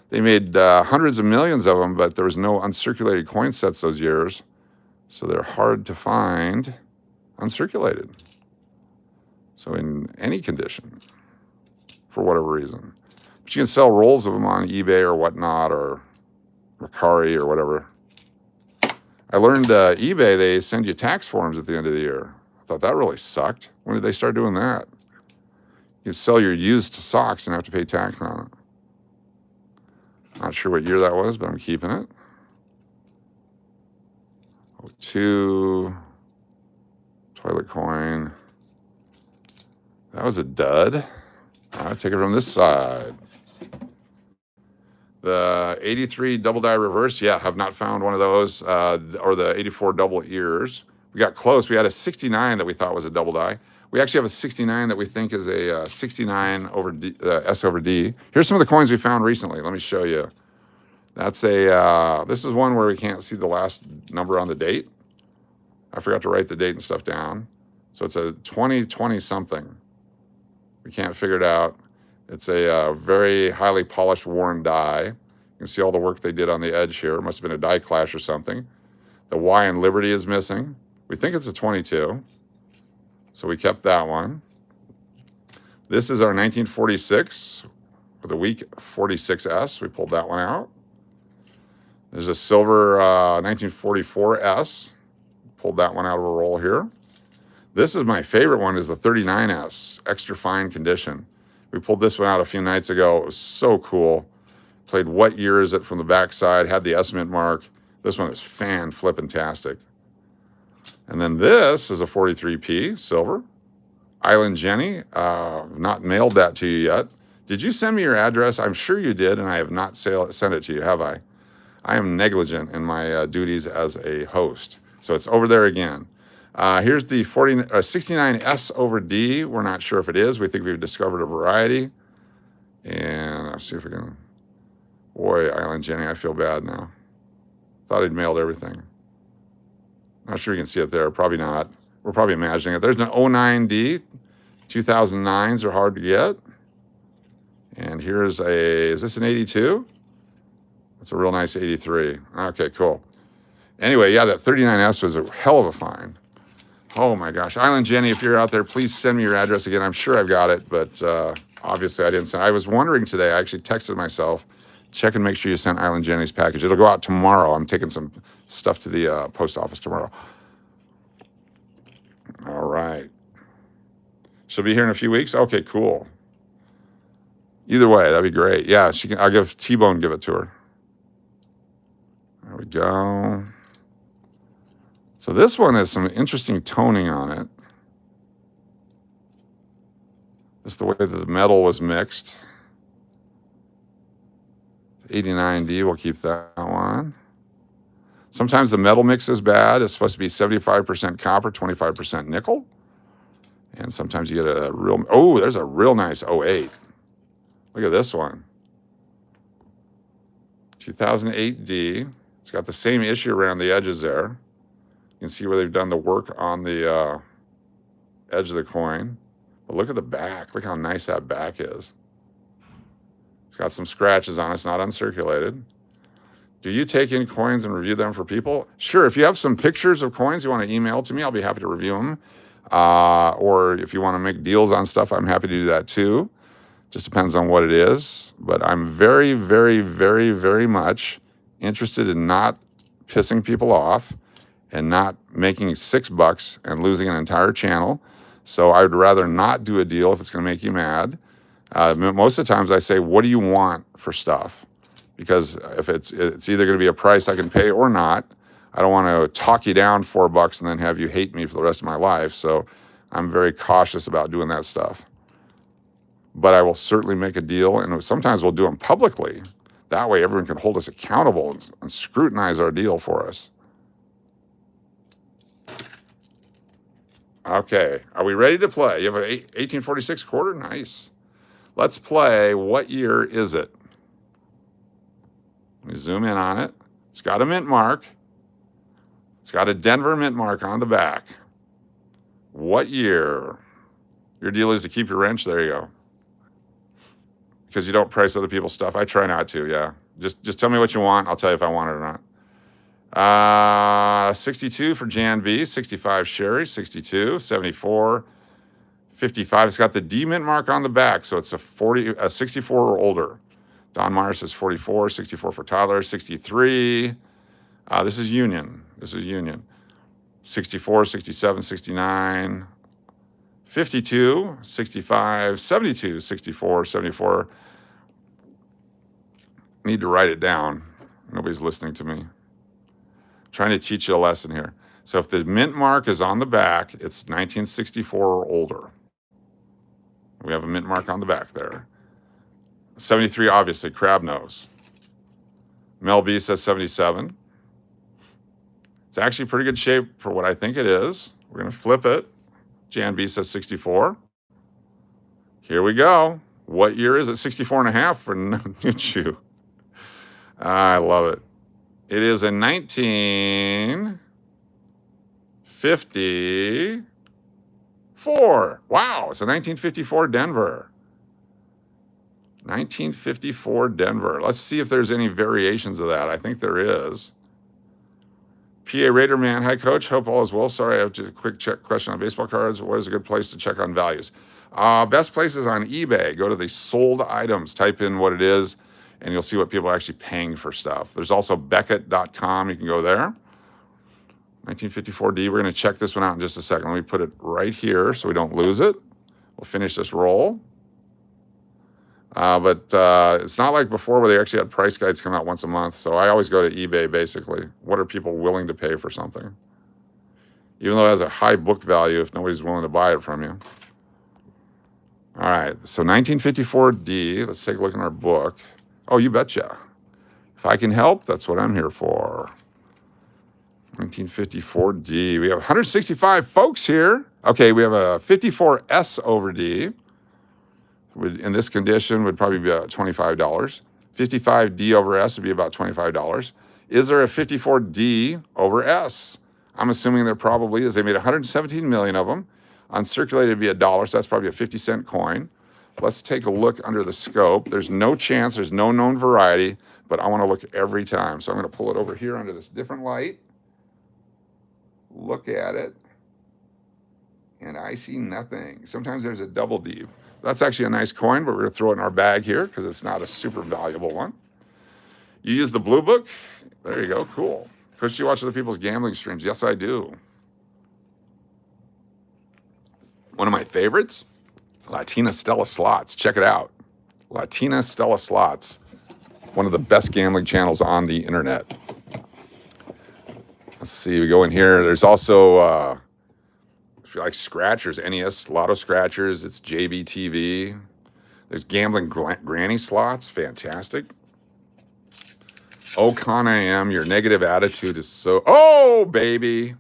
They made hundreds of millions of them, but there was no uncirculated coin sets those years. So they're hard to find uncirculated. So in any condition, for whatever reason. But you can sell rolls of them on eBay or whatnot, or Mercari or whatever. I learned eBay, they send you tax forms at the end of the year. I thought that really sucked. When did they start doing that? You sell your used socks and have to pay tax on it. Not sure what year that was, but I'm keeping it. 02, toilet coin. That was a dud. All right, take it from this side. The 83 double die reverse, yeah, have not found one of those, or the 84 double ears. We got close. We had a 69 that we thought was a double die. We actually have a 69 that we think is a 69 over D, S over D. Here's some of the coins we found recently. Let me show you. That's a, this is one where we can't see the last number on the date. I forgot to write the date and stuff down. So it's a 2020 something. We can't figure it out. It's a very highly polished worn die. You can see all the work they did on the edge here. It must have been a die clash or something. The Y in Liberty is missing. We think it's a 22. So we kept that one. This is our 1946 with a weak 46S. We pulled that one out. There's a silver 1944S. Pulled that one out of a roll here. This is my favorite one, is the 39S, extra fine condition. We pulled this one out a few nights ago. It was so cool. Played What Year Is It from the backside, had the estimate mark. This one is fan-flippin-tastic. And then this is a 43P, silver. Island Jenny, not mailed that to you yet. Did you send me your address? I'm sure you did, and I have not sent it to you, have I? I am negligent in my duties as a host. So it's over there again. Here's the 69S over D. We're not sure if it is. We think we've discovered a variety. And I'll see if we can. Boy, Island Jenny, I feel bad now. Thought he'd mailed everything. Not sure you can see it there. Probably not. We're probably imagining it. There's an 09D. 2009s are hard to get. And here's a, is this an 82? It's a real nice 83. Okay, cool. Anyway, yeah, that 39S was a hell of a find. Oh my gosh. Island Jenny, if you're out there, please send me your address again. I'm sure I've got it, but obviously I didn't send. I was wondering today, I actually texted myself, check and make sure you sent Island Jenny's package. It'll go out tomorrow. I'm taking some stuff to the post office tomorrow. All right. She'll be here in a few weeks? Okay, cool. Either way, that'd be great. Yeah, she can, I'll give T-Bone, give it to her. There we go. So this one has some interesting toning on it. Just the way that the metal was mixed. 89D, we'll keep that one. Sometimes the metal mix is bad. It's supposed to be 75% copper, 25% nickel. And sometimes you get a real, oh, there's a real nice 08. Look at this one. 2008D. It's got the same issue around the edges there. You can see where they've done the work on the edge of the coin. But look at the back. Look how nice that back is. It's got some scratches on it. It's not uncirculated. Do you take in coins and review them for people? Sure. If you have some pictures of coins you want to email to me, I'll be happy to review them. Or if you want to make deals on stuff, I'm happy to do that too. Just depends on what it is. But I'm very, very, very, very much interested in not pissing people off and not making $6 and losing an entire channel. So I would rather not do a deal if it's going to make you mad. Most of the times I say, what do you want for stuff? Because if it's either going to be a price I can pay or not. I don't want to talk you down $4 and then have you hate me for the rest of my life. So I'm very cautious about doing that stuff. But I will certainly make a deal, and sometimes we'll do them publicly. That way everyone can hold us accountable and scrutinize our deal for us. Okay, are we ready to play? You have an 1846 quarter? Nice. Let's play What Year Is It? Let me zoom in on it. It's got a mint mark. It's got a Denver mint mark on the back. What year? Your deal is to keep your wrench. There you go. Because you don't price other people's stuff. I try not to, yeah. Just tell me what you want. I'll tell you if I want it or not. 62 for Jan B, 65 Sherry, 62, 74, 55. It's got the D mint mark on the back, so it's a 64 or older. Don Myers says 44, 64 for Tyler, 63. This is Union. 64, 67, 69, 52, 65, 72, 64, 74. Need to write it down. Nobody's listening to me. Trying to teach you a lesson here. So if the mint mark is on the back, it's 1964 or older. We have a mint mark on the back there. 73, obviously, crab nose. Mel B says 77. It's actually pretty good shape for what I think it is. We're going to flip it. Jan B says 64. Here we go. What year is it? 64 and a half for New Chew. I love it. It is a 1954. Wow, it's a 1954 Denver. 1954 Denver. Let's see if there's any variations of that. I think there is. PA Raider Man, hi coach, hope all is well. Sorry, I have just a quick question on baseball cards. What is a good place to check on values? Best place is on eBay. Go to the sold items, type in what it is, and you'll see what people are actually paying for stuff. There's also Beckett.com. You can go there. 1954D. We're going to check this one out in just a second. Let me put it right here so we don't lose it. We'll finish this roll. But it's not like before where they actually had price guides come out once a month. So I always go to eBay, basically. What are people willing to pay for something? Even though it has a high book value if nobody's willing to buy it from you. All right, so 1954D. Let's take a look in our book. Oh, you betcha. If I can help, that's what I'm here for. 1954D. We have 165 folks here. Okay, we have a 54S over D. In this condition would probably be about $25. 55D over S would be about $25. Is there a 54D over S? I'm assuming there probably is. They made 117 million of them. Uncirculated would be $1, so that's probably a 50-cent coin. Let's take a look under the scope. There's no chance, there's no known variety, but I want to look every time. So I'm going to pull it over here under this different light. Look at it. And I see nothing. Sometimes there's a double D. That's actually a nice coin, but we're going to throw it in our bag here because it's not a super valuable one. You use the blue book? There you go. Cool. Coach, you watch other people's gambling streams? Yes, I do. One of my favorites, Latina Stella Slots. Check it out. Latina Stella Slots. One of the best gambling channels on the internet. Let's see. We go in here. There's also... if you like scratchers, NES Lotto Scratchers, it's JBTV. There's Gambling Granny Slots, fantastic. Oh, Con I Am, your negative attitude is so... Oh, baby.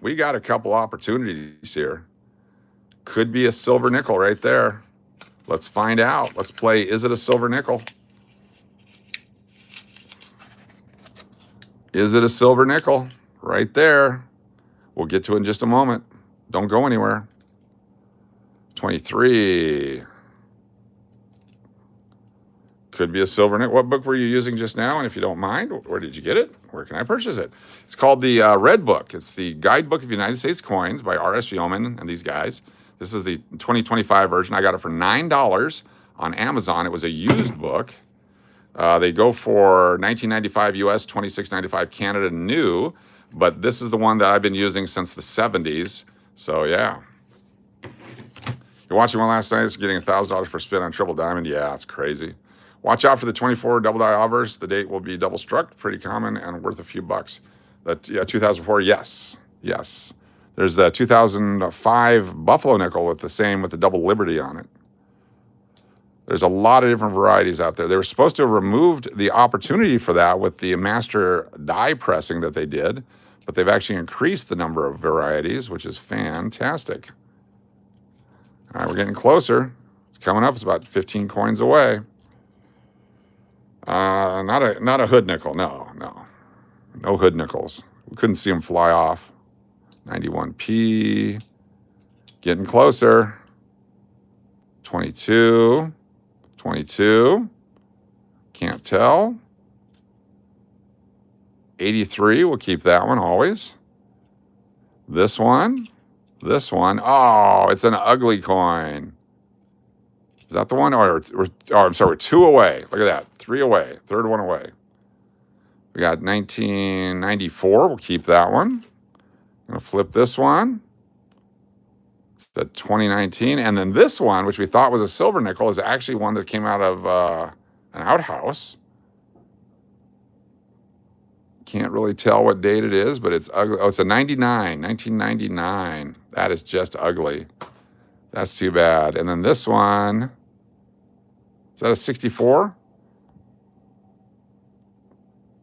We got a couple opportunities here. Could be a silver nickel right there. Let's find out. Let's play, is it a silver nickel? Is it a silver nickel? Right there. We'll get to it in just a moment. Don't go anywhere. 23. Could be a silver nickel. What book were you using just now? And if you don't mind, where did you get it? Where can I purchase it? It's called the Red Book. It's the Guidebook of United States Coins by R.S. Yeoman and these guys. This is the 2025 version. I got it for $9 on Amazon. It was a used book. They go for $19.95 US, $26.95 Canada new. But this is the one that I've been using since the 70s. So, yeah. You're watching one last night. It's getting $1,000 per spin on Triple Diamond. Yeah, it's crazy. Watch out for the 24 double die offers. The date will be double struck. Pretty common and worth a few bucks. Yeah, 2004, yes. Yes. There's the 2005 Buffalo nickel with the double Liberty on it. There's a lot of different varieties out there. They were supposed to have removed the opportunity for that with the master die pressing that they did, but they've actually increased the number of varieties, which is fantastic. All right, we're getting closer. It's coming up. It's about 15 coins away. Not a hood nickel. No hood nickels. We couldn't see them fly off. 91p. Getting closer. 22. Can't tell. 83. We'll keep that one always. This one. This one, oh, it's an ugly coin. Is that the one? Oh, I'm sorry, we're 2 away. Look at that, 3 away, third one away. We got 1994, we'll keep that one. I'm gonna flip this one. It's the 2019, and then this one, which we thought was a silver nickel, is actually one that came out of an outhouse. Can't really tell what date it is, but it's ugly. Oh, it's a 1999. That is just ugly. That's too bad. And then this one, is that a 64?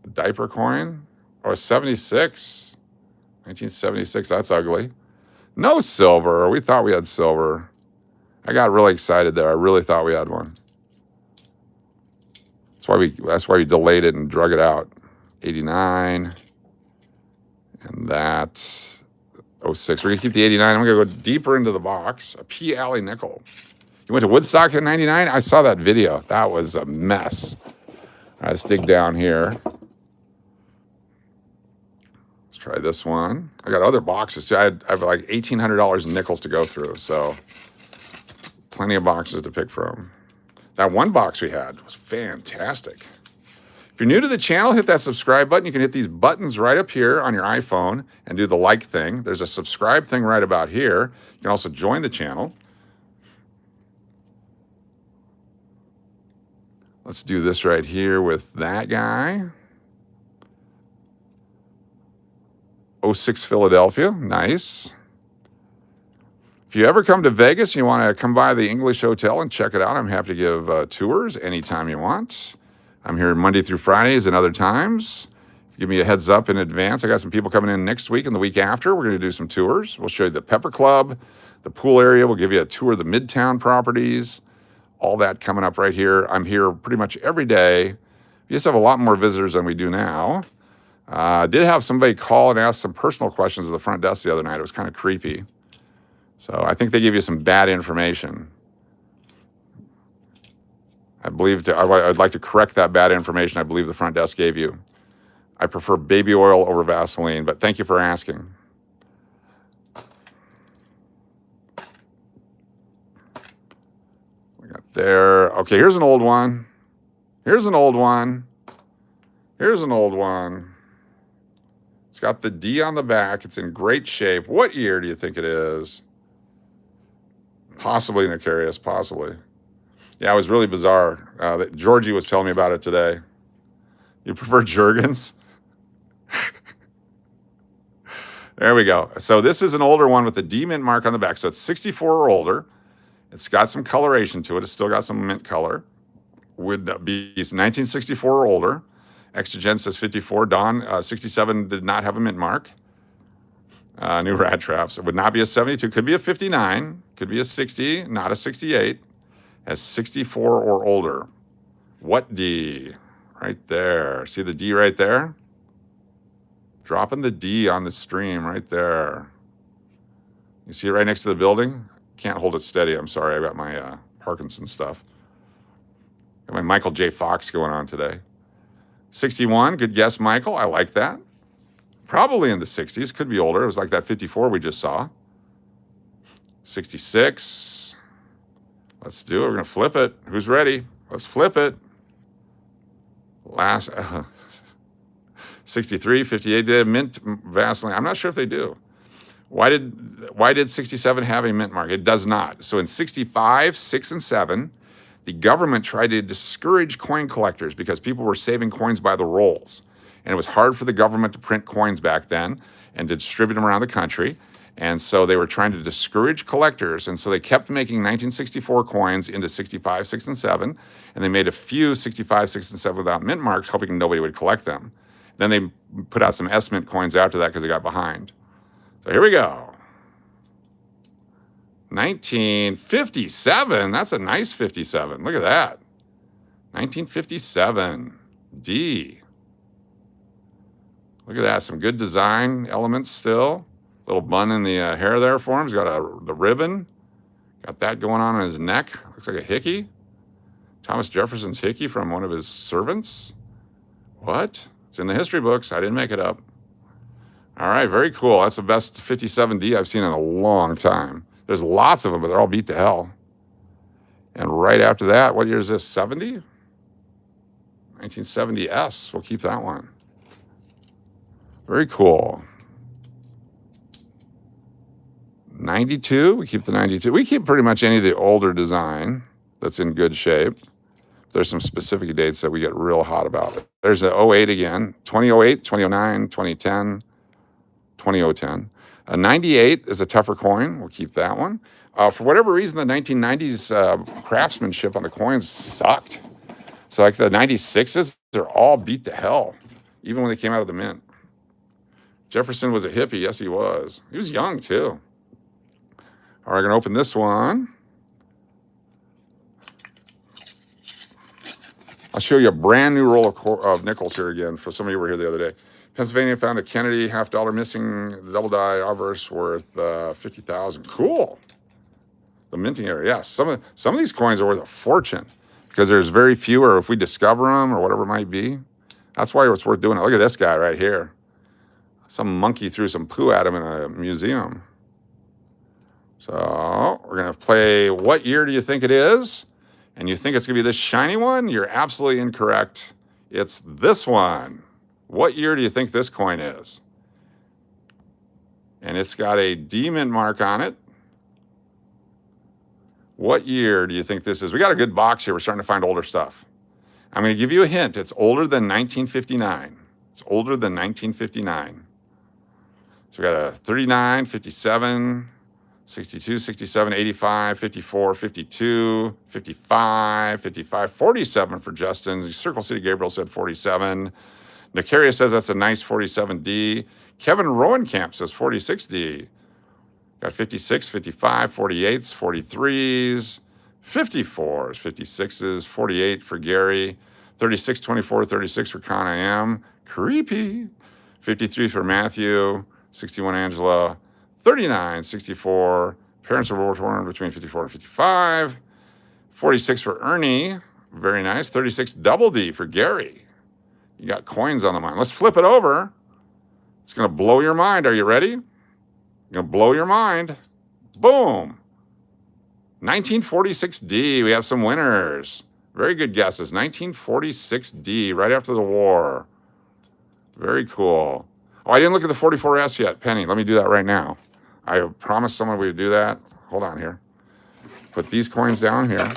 A diaper coin? Oh, a 76. 1976, that's ugly. No silver. We thought we had silver. I got really excited there. I really thought we had one. That's why we delayed it and drug it out. 89, and that 06. We're gonna keep the 89. I'm gonna go deeper into the box. A P. Alley nickel. You went to Woodstock at 99? I saw that video. That was a mess. All right, let's dig down here. Let's try this one. I got other boxes too. I have like $1,800 in nickels to go through, so plenty of boxes to pick from. That one box we had was fantastic. If you're new to the channel, hit that subscribe button. You can hit these buttons right up here on your iPhone and do the like thing. There's a subscribe thing right about here. You can also join the channel. Let's do this right here with that guy. 06 Philadelphia, nice. If you ever come to Vegas and you want to come by the English Hotel and check it out, I'm happy to give tours anytime you want. I'm here Monday through Fridays and other times. Give me a heads up in advance. I got some people coming in next week and the week after. We're going to do some tours. We'll show you the Pepper Club, the pool area. We'll give you a tour of the Midtown properties. All that coming up right here. I'm here pretty much every day. We used to have a lot more visitors than we do now. Did have somebody call and ask some personal questions at the front desk the other night. It was kind of creepy. So I think they gave you some bad information. I'd like to correct that bad information I believe the front desk gave you. I prefer baby oil over Vaseline, but thank you for asking. We got there. Okay, here's an old one. Here's an old one. Here's an old one. It's got the D on the back. It's in great shape. What year do you think it is? Possibly Nicarius, possibly. Yeah, it was really bizarre. Georgie was telling me about it today. You prefer Jergens? There we go. So this is an older one with the D mint mark on the back. So it's 64 or older. It's got some coloration to it. It's still got some mint color. Would be 1964 or older. Extra Gen says 54. Don, 67 did not have a mint mark. New rat traps. It would not be a 72. Could be a 59. Could be a 60. Not a 68. As 64 or older. What D? Right there. See the D right there? Dropping the D on the stream right there. You see it right next to the building? Can't hold it steady. I'm sorry. I got my Parkinson's stuff. Got my Michael J. Fox going on today. 61. Good guess, Michael. I like that. Probably in the 60s. Could be older. It was like that 54 we just saw. 66. Let's do it. We're going to flip it. Who's ready? Let's flip it. Last 63, 58 did mint Vaseline. I'm not sure if they do. Why did 67 have a mint mark? It does not. So in 65, 6, and 7, the government tried to discourage coin collectors because people were saving coins by the rolls. And it was hard for the government to print coins back then and to distribute them around the country. And so they were trying to discourage collectors. And so they kept making 1964 coins into 65, 6, and 7. And they made a few 65, 6, and 7 without mint marks, hoping nobody would collect them. Then they put out some S-mint coins after that because they got behind. So here we go. 1957. That's a nice 57. Look at that. 1957. D. Look at that. Some good design elements still. Little bun in the hair there for him. He's got the ribbon. Got that going on his neck. Looks like a hickey. Thomas Jefferson's hickey from one of his servants. What? It's in the history books. I didn't make it up. All right, very cool. That's the best 57D I've seen in a long time. There's lots of them, but they're all beat to hell. And right after that, what year is this? 70? 1970S. We'll keep that one. Very cool. 92. We keep the 92. We keep pretty much any of the older design that's in good shape. There's some specific dates that we get real hot about. There's the 08 again. 2008, 2009, 2010, 2010. A 98 is a tougher coin. We'll keep that one. For whatever reason, the 1990s craftsmanship on the coins sucked. So like the 96s, they're all beat to hell, even when they came out of the mint. Jefferson was a hippie. Yes, he was. He was young, too. All right, I'm going to open this one. I'll show you a brand new roll of nickels here again for some of you who were here the other day. Pennsylvania found a Kennedy $50 missing, double die obverse worth $50,000. Cool. The minting area. Yes, some of these coins are worth a fortune because there's very few, or if we discover them or whatever it might be. That's why it's worth doing it. Look at this guy right here. Some monkey threw some poo at him in a museum. So we're going to play what year do you think it is? And you think it's going to be this shiny one? You're absolutely incorrect. It's this one. What year do you think this coin is? And it's got a demon mark on it. What year do you think this is? We got a good box here. We're starting to find older stuff. I'm going to give you a hint. It's older than 1959. It's older than 1959. So we got a 39, 57, 62, 67, 85, 54, 52, 55, 55, 47 for Justin. Circle City Gabriel said 47. Nicaria says that's a nice 47D. Kevin Rowenkamp says 46D. Got 56, 55, 48s, 43s, 54s, 56s, 48 for Gary, 36, 24, 36 for Con I Am. Creepy. 53 for Matthew, 61 Angela, 39, 64. Parents are torn between 54 and 55. 46 for Ernie. Very nice. 36 double D for Gary. You got coins on the mind. Let's flip it over. It's going to blow your mind. Are you ready? Going to blow your mind. Boom. 1946D. We have some winners. Very good guesses. 1946D, right after the war. Very cool. Oh, I didn't look at the 44S yet, Penny. Let me do that right now. I promised someone we would do that. Hold on here. Put these coins down here.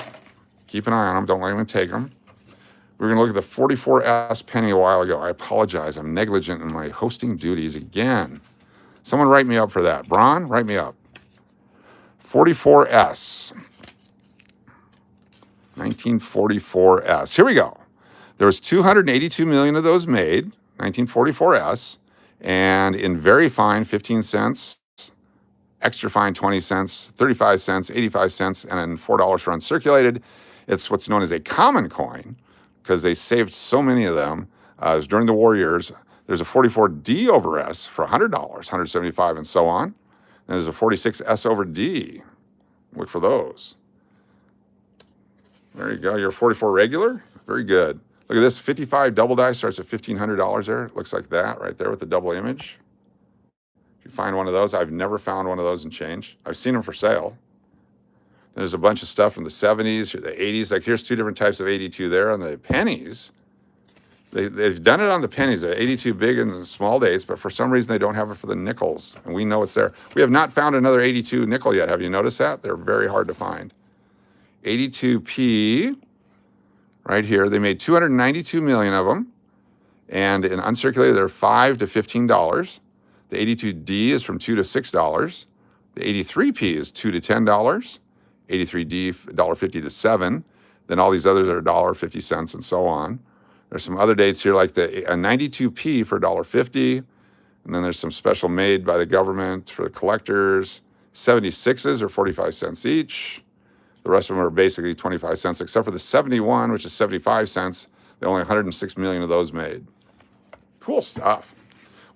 Keep an eye on them. Don't let anyone take them. We were going to look at the 44S Penny a while ago. I apologize. I'm negligent in my hosting duties again. Someone write me up for that. Bron, write me up. 44S. 1944S. Here we go. There was 282 million of those made, 1944S, and in very fine, 15 cents, extra fine, 20 cents, 35 cents, 85 cents, and then $4 for uncirculated. It's what's known as a common coin because they saved so many of them. It was during the war years. There's a 44D over S for $100, $175, and so on. And there's a 46S over D. Look for those. There you go. You're a 44 regular. Very good. Look at this. 55 double die starts at $1,500 there. It looks like that right there with the double image. If you find one of those, I've never found one of those in change. I've seen them for sale. There's a bunch of stuff from the 70s, the 80s. Like here's two different types of 82 there on the pennies. They've done it on the pennies, the 82 big and small dates, but for some reason they don't have it for the nickels, and we know it's there. We have not found another 82 nickel yet. Have you noticed that? They're very hard to find. 82p, right here. They made 292 million of them, and in uncirculated, they're $5 to $15. The 82D is from $2 to $6. The 83p is $2 to $10. 83D, $1.50 to $7. Then all these others are $1.50 and so on. There's some other dates here, like a 92p for $1.50. And then there's some special made by the government for the collectors. 76s are 45 cents each. The rest of them are basically 25 cents, except for the 71, which is 75 cents. There are only 106 million of those made. Cool stuff.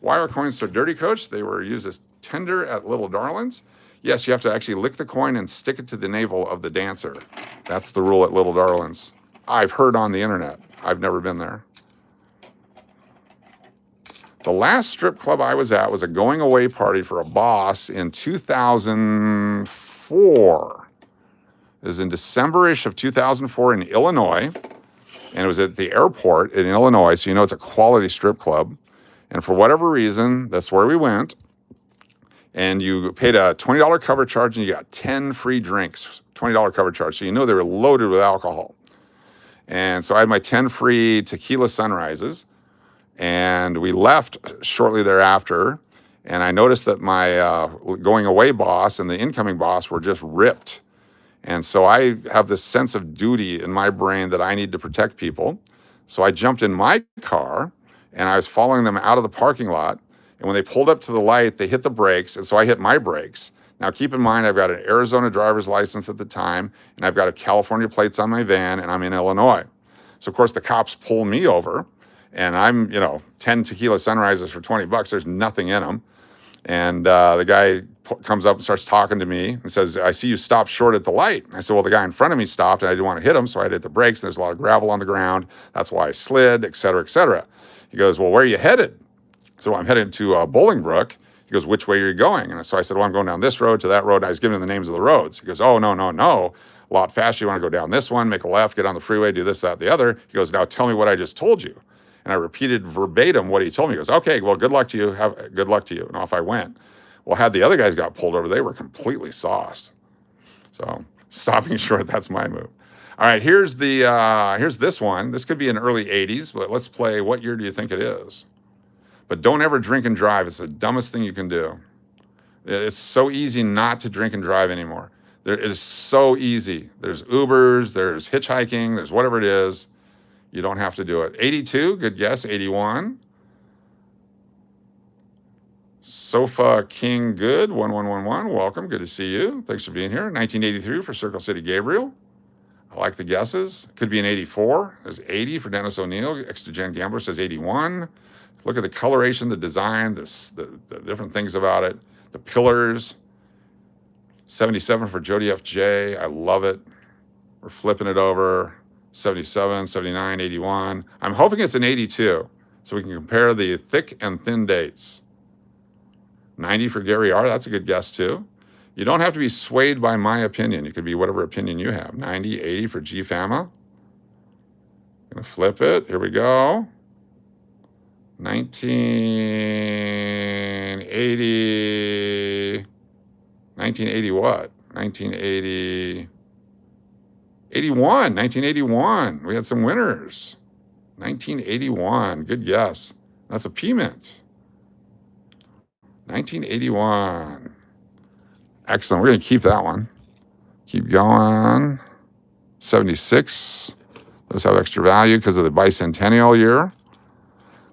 Why are coins so dirty, Coach? They were used as tender at Little Darlings. Yes, you have to actually lick the coin and stick it to the navel of the dancer. That's the rule at Little Darlings. I've heard on the internet. I've never been there. The last strip club I was at was a going away party for a boss in 2004. It was in December-ish of 2004 in Illinois. And it was at the airport in Illinois. So you know it's a quality strip club. And for whatever reason, that's where we went. And you paid a $20 cover charge and you got 10 free drinks, $20 cover charge. So you know they were loaded with alcohol. And so I had my 10 free tequila sunrises. And we left shortly thereafter. And I noticed that my going away boss and the incoming boss were just ripped. And so I have this sense of duty in my brain that I need to protect people. So I jumped in my car and I was following them out of the parking lot. And when they pulled up to the light, they hit the brakes. And so I hit my brakes. Now, keep in mind, I've got an Arizona driver's license at the time, and I've got a California plates on my van, and I'm in Illinois. So, of course, the cops pull me over, and I'm, 10 tequila sunrises for $20. There's nothing in them. And the guy comes up and starts talking to me and says, I see you stopped short at the light. I said, well, the guy in front of me stopped, and I didn't want to hit him, so I hit the brakes, and there's a lot of gravel on the ground. That's why I slid, et cetera, et cetera. He goes, well, where are you headed? So I'm headed to Bolingbrook. He goes, which way are you going? And so I said, well, I'm going down this road to that road. And I was giving him the names of the roads. He goes, oh, no. A lot faster. You want to go down this one, make a left, get on the freeway, do this, that, the other. He goes, now tell me what I just told you. And I repeated verbatim what he told me. He goes, okay, well, good luck to you. Good luck to you. And off I went. Well, had the other guys got pulled over, they were completely sauced. So stopping short, that's my move. All right, here's this one. This could be in early 80s, but let's play what year do you think it is? But don't ever drink and drive. It's the dumbest thing you can do. It's so easy not to drink and drive anymore. It is so easy. There's Ubers, there's hitchhiking, there's whatever it is. You don't have to do it. 82, good guess. 81. Sofa King Good, 1111, welcome. Good to see you. Thanks for being here. 1983 for Circle City Gabriel. I like the guesses. Could be an 84. There's 80 for Dennis O'Neill. Extra Gen Gambler says 81. Look at the coloration, the design, the different things about it. The pillars. 77 for Jody FJ. I love it. We're flipping it over. 77, 79, 81. I'm hoping it's an 82 so we can compare the thick and thin dates. 90 for Gary R. That's a good guess, too. You don't have to be swayed by my opinion. It could be whatever opinion you have. 90, 80 for G Fama. Gonna flip it. Here we go. 1980. 1980 what? 1980. 81. 1981. We had some winners. 1981. Good guess. That's a P-Mint. 1981. Excellent. We're going to keep that one. Keep going. 76. Those have extra value because of the bicentennial year.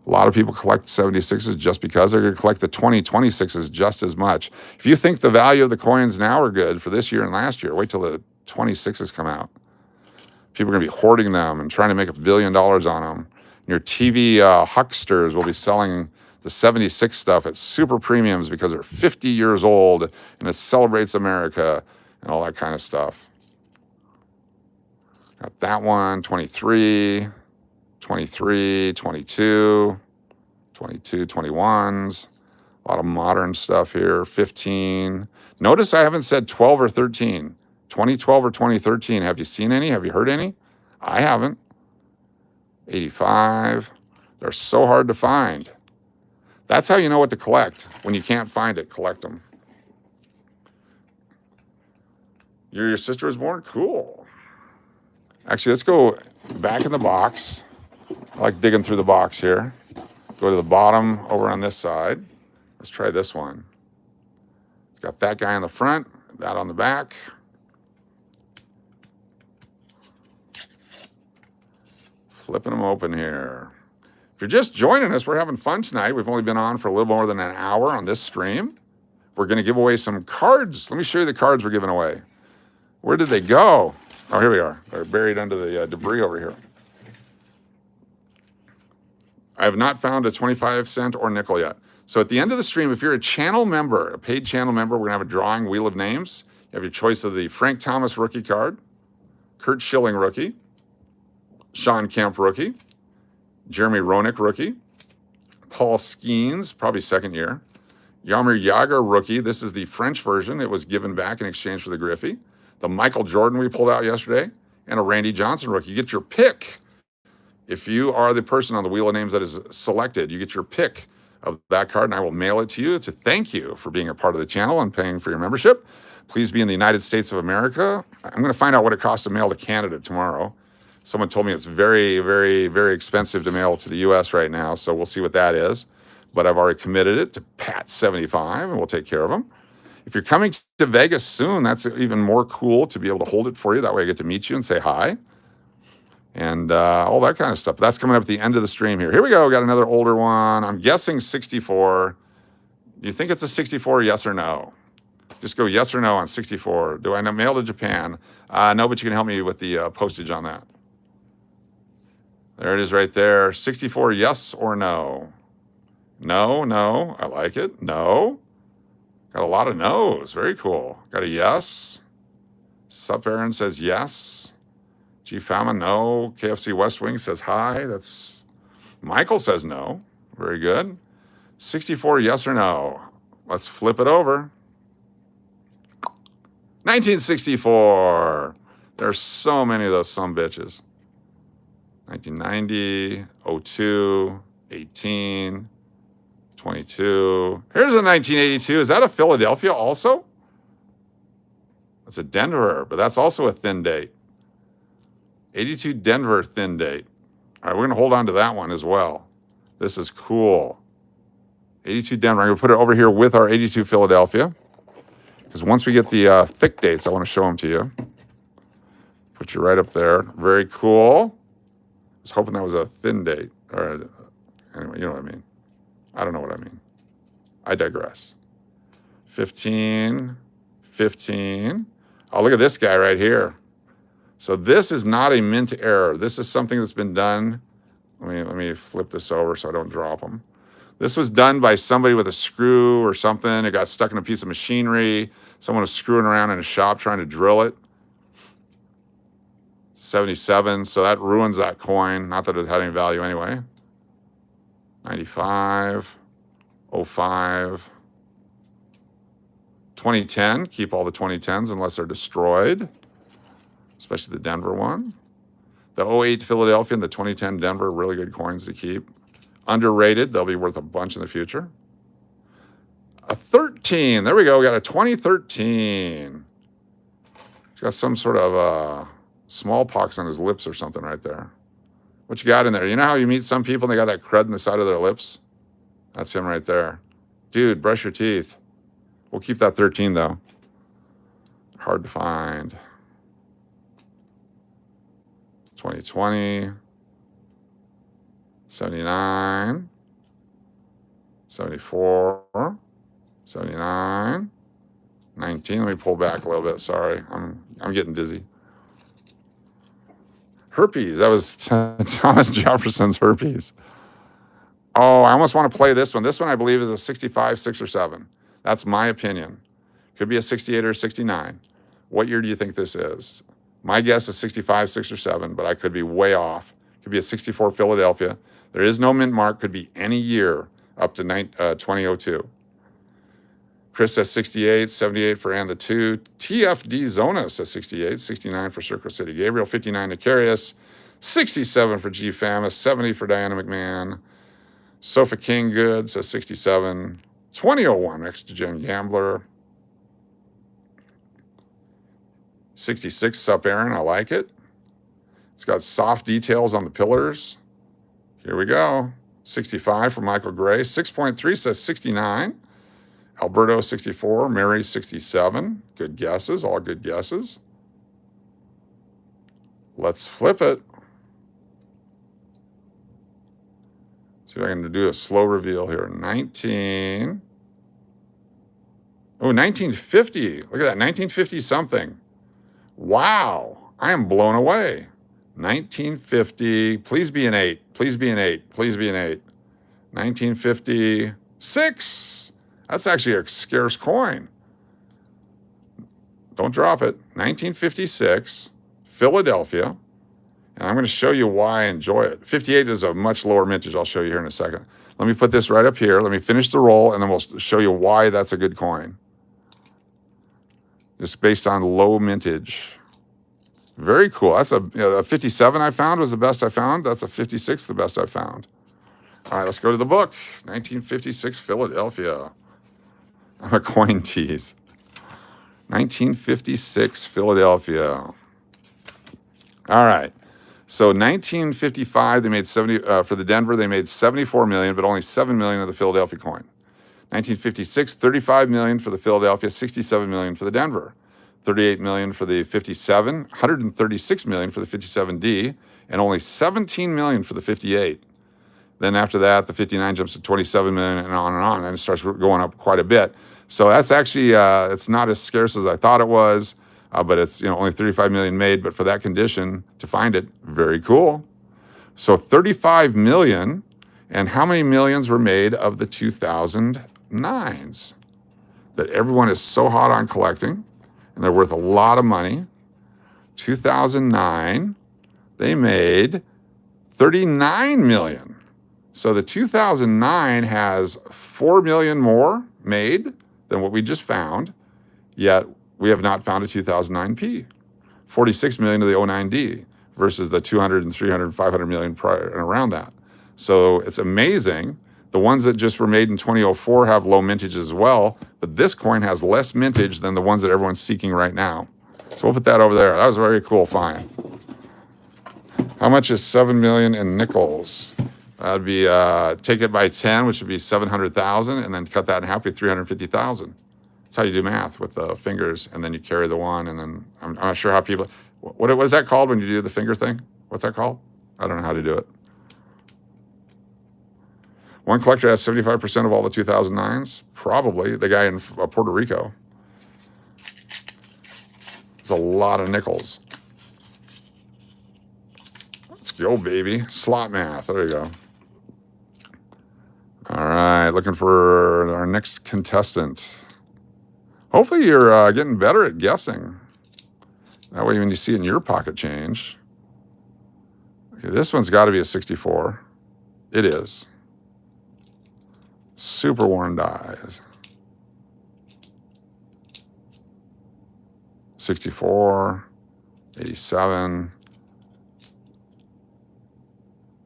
A lot of people collect 76s just because they're going to collect the 2026s just as much. If you think the value of the coins now are good for this year and last year, wait till the 26s come out. People are going to be hoarding them and trying to make $1 billion on them. Your TV hucksters will be selling the 76 stuff at super premiums because they're 50 years old and it celebrates America and all that kind of stuff. Got that one, 23, 23, 22, 22, 21s. A lot of modern stuff here, 15. Notice I haven't said 12 or 13. 2012 or 2013, have you seen any? Have you heard any? I haven't. 85. They're so hard to find. That's how you know what to collect. When you can't find it, collect them. Your sister was born? Cool. Actually, let's go back in the box. I like digging through the box here. Go to the bottom over on this side. Let's try this one. Got that guy on the front, that on the back. Flipping them open here. If you're just joining us, we're having fun tonight. We've only been on for a little more than an hour on this stream. We're going to give away some cards. Let me show you the cards we're giving away. Where did they go? Oh, here we are. They're buried under the debris over here. I have not found a 25-cent or nickel yet. So at the end of the stream, if you're a channel member, a paid channel member, we're going to have a drawing wheel of names. You have your choice of the Frank Thomas rookie card, Kurt Schilling rookie, Sean Kemp rookie, Jeremy Roenick rookie, Paul Skeens, probably second year. Jaromir Jagr, rookie. This is the French version. It was given back in exchange for the Griffey. The Michael Jordan we pulled out yesterday, and a Randy Johnson rookie. You get your pick. If you are the person on the wheel of names that is selected, you get your pick of that card, and I will mail it to you to thank you for being a part of the channel and paying for your membership. Please be in the United States of America. I'm going to find out what it costs to mail to Canada tomorrow. Someone told me it's very, very, very expensive to mail to the U.S. right now, so we'll see what that is. But I've already committed it to Pat75, and we'll take care of them. If you're coming to Vegas soon, that's even more cool to be able to hold it for you. That way I get to meet you and say hi. And all that kind of stuff. That's coming up at the end of the stream here. Here we go. We got another older one. I'm guessing 64. Do you think it's a 64, yes or no? Just go yes or no on 64. Do I mail to Japan? No, but you can help me with the postage on that. There it is right there. 64, yes or no? No, no. I like it. No. Got a lot of no's. Very cool. Got a yes. Sup Aaron says yes. G Fama, no. KFC West Wing says hi. That's Michael says no. Very good. 64, yes or no? Let's flip it over. 1964. There's so many of those sumbitches. 1990, 02, 18, 22. Here's a 1982. Is that a Philadelphia also? That's a Denver, but that's also a thin date. 82 Denver thin date. All right, we're going to hold on to that one as well. This is cool. 82 Denver. I'm going to put it over here with our 82 Philadelphia. Because once we get the thick dates, I want to show them to you. Put you right up there. Very cool. I was hoping that was a thin date. Or anyway, you know what I mean. I don't know what I mean. I digress. 15, 15. Oh, look at this guy right here. So this is not a mint error. This is something that's been done. Let me flip this over so I don't drop them. This was done by somebody with a screw or something. It got stuck in a piece of machinery. Someone was screwing around in a shop trying to drill it. 77, so that ruins that coin. Not that it had any value anyway. 95, 05, 2010. Keep all the 2010s unless they're destroyed, especially the Denver one. The 08 Philadelphia and the 2010 Denver, really good coins to keep. Underrated, they'll be worth a bunch in the future. A 13, there we go, we got a 2013. He's got some sort of smallpox on his lips or something right there. What you got in there? You know how you meet some people and they got that crud in the side of their lips? That's him right there. Dude, brush your teeth. We'll keep that 13 though. Hard to find. 2020. 79. 74. 79. 19. Let me pull back a little bit. Sorry. I'm getting dizzy. Herpes. That was Thomas Jefferson's herpes. Oh, I almost want to play this one. This one, I believe, is a 65, 6, or 7. That's my opinion. Could be a 68 or 69. What year do you think this is? My guess is 65, 6, or 7, but I could be way off. Could be a 64 Philadelphia. There is no mint mark. Could be any year up to 2002. Chris says 68, 78 for And the 2. TFD Zona says 68, 69 for Circle City Gabriel, 59 Nicarius, 67 for G Famis, 70 for Diana McMahon. Sofa King Good says 67, 2001 Extra Gen Gambler. 66 Sup Aaron, I like it. It's got soft details on the pillars. Here we go. 65 for Michael Gray. 6.3 says 69. Alberto 64, Mary 67. Good guesses, all good guesses. Let's flip it. See if I can do a slow reveal here. 1950. Look at that, 1950 something. Wow, I am blown away. 1950, please be an 8. Please be an 8. Please be an 8. 1956. That's actually a scarce coin. Don't drop it. 1956, Philadelphia. And I'm going to show you why I enjoy it. 58 is a much lower mintage. I'll show you here in a second. Let me put this right up here. Let me finish the roll, and then we'll show you why that's a good coin. It's based on low mintage. Very cool. That's a 57 I found was the best I found. That's a 56, the best I found. All right, let's go to the book. 1956 Philadelphia. I'm a coin tease. 1956 Philadelphia. All right. So 1955, they made 70 for the Denver. They made 74 million, but only 7 million of the Philadelphia coin. 1956, 35 million for the Philadelphia, 67 million for the Denver. 38 million for the 57, 136 million for the 57D, and only 17 million for the 58. Then after that, the 59 jumps to 27 million and on, and it starts going up quite a bit. So that's actually, it's not as scarce as I thought it was, but it's only 35 million made, but for that condition, to find it, very cool. So 35 million, and how many millions were made of the 2009s that everyone is so hot on collecting? And they're worth a lot of money. 2009, they made 39 million. So the 2009 has 4 million more made than what we just found, yet we have not found a 2009P. 46 million of the 09D versus the 200 and 300 and 500 million prior and around that. So it's amazing. The ones that just were made in 2004 have low mintage as well, but this coin has less mintage than the ones that everyone's seeking right now. So we'll put that over there. That was a very cool find. How much is 7 million in nickels? That'd be, take it by 10, which would be 700,000, and then cut that in half, be 350,000. That's how you do math with the fingers, and then you carry the one, and then I'm not sure how people, what is that called when you do the finger thing? What's that called? I don't know how to do it. One collector has 75% of all the 2009s. Probably the guy in Puerto Rico. It's a lot of nickels. Let's go, baby. Slot math. There you go. All right, looking for our next contestant. Hopefully you're getting better at guessing. That way when you see it in your pocket change. Okay, this one's got to be a 64. It is. Super worn dies. 64, 87,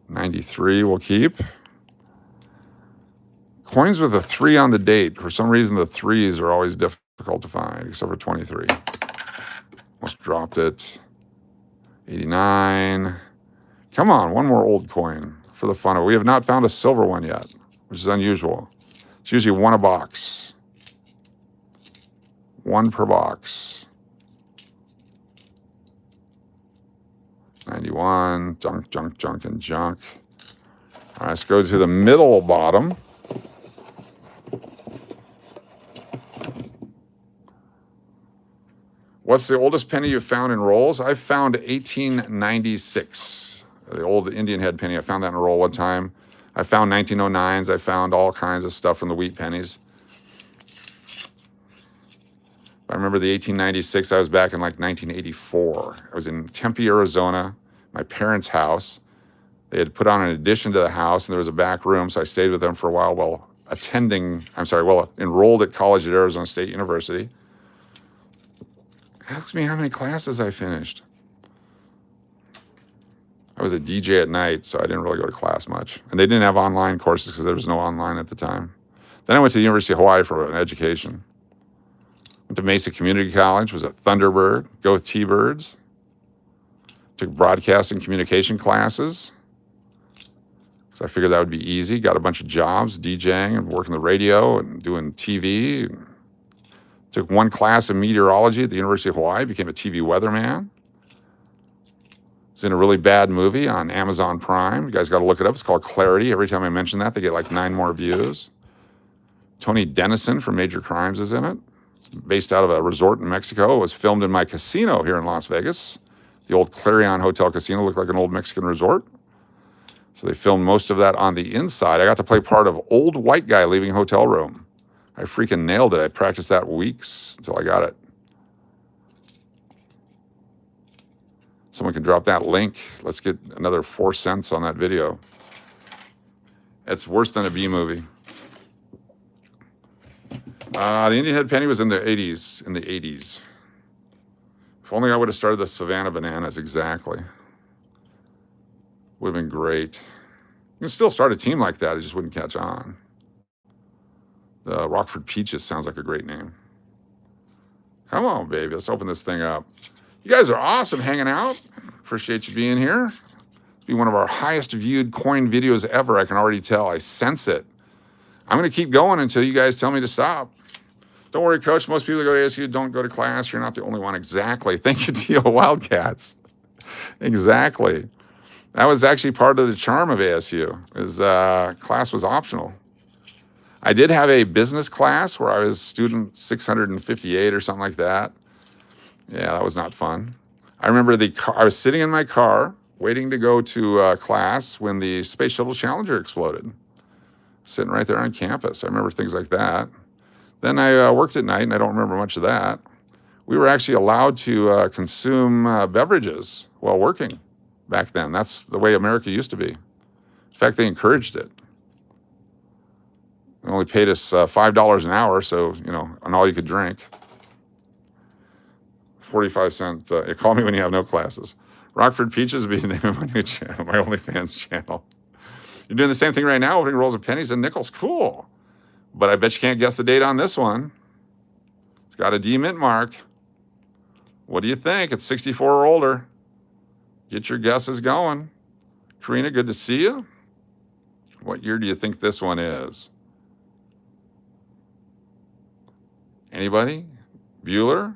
93 we'll keep. Coins with a 3 on the date. For some reason, the 3s are always difficult to find, except for 23. Almost dropped it. 89. Come on, one more old coin for the fun of it. We have not found a silver one yet, which is unusual. It's usually one a box. One per box. 91, junk, junk, junk, and junk. All right, let's go to the middle bottom. What's the oldest penny you've found in rolls? I found 1896, the old Indian head penny. I found that in a roll one time. I found 1909s. I found all kinds of stuff from the wheat pennies. I remember the 1896, I was back in like 1984. I was in Tempe, Arizona, my parents' house. They had put on an addition to the house, and there was a back room, so I stayed with them for a while enrolled at college at Arizona State University. Ask me how many classes I finished. I was a DJ at night, so I didn't really go to class much. And they didn't have online courses because there was no online at the time. Then I went to the University of Hawaii for an education. Went to Mesa Community College, was a Thunderbird, go T-Birds. Took broadcasting communication classes. So I figured that would be easy. Got a bunch of jobs, DJing and working the radio and doing TV. Took one class in meteorology at the University of Hawaii, became a TV weatherman. It's in a really bad movie on Amazon Prime. You guys got to look it up. It's called Clarity. Every time I mention that, they get like 9 more views. Tony Dennison from Major Crimes is in it. It's based out of a resort in Mexico. It was filmed in my casino here in Las Vegas. The old Clarion Hotel Casino looked like an old Mexican resort. So they filmed most of that on the inside. I got to play part of old white guy leaving hotel room. I freaking nailed it. I practiced that weeks until I got it. Someone can drop that link. Let's get another 4 cents on that video. It's worse than a B movie. The Indian Head Penny was in the 80s. If only I would have started the Savannah Bananas, exactly. Would have been great. You can still start a team like that, it just wouldn't catch on. The Rockford Peaches sounds like a great name. Come on, baby, let's open this thing up. You guys are awesome hanging out. Appreciate you being here. It's been one of our highest viewed coin videos ever, I can already tell. I sense it. I'm going to keep going until you guys tell me to stop. Don't worry, Coach. Most people that go to ASU don't go to class. You're not the only one. Exactly. Thank you, Tio Wildcats. Exactly. That was actually part of the charm of ASU, is class was optional. I did have a business class where I was student 658 or something like that. Yeah, that was not fun. I remember I was sitting in my car waiting to go to class when the Space Shuttle Challenger exploded. Sitting right there on campus. I remember things like that. Then I worked at night, and I don't remember much of that. We were actually allowed to consume beverages while working back then. That's the way America used to be. In fact, they encouraged it. They only paid us $5 an hour, so, on all you could drink. 45 cents. Call me when you have no classes. Rockford Peaches would be the name of my new channel, my OnlyFans channel. You're doing the same thing right now, opening rolls of pennies and nickels. Cool. But I bet you can't guess the date on this one. It's got a D mint mark. What do you think? It's 64 or older. Get your guesses going. Karina, good to see you. What year do you think this one is? Anybody? Bueller?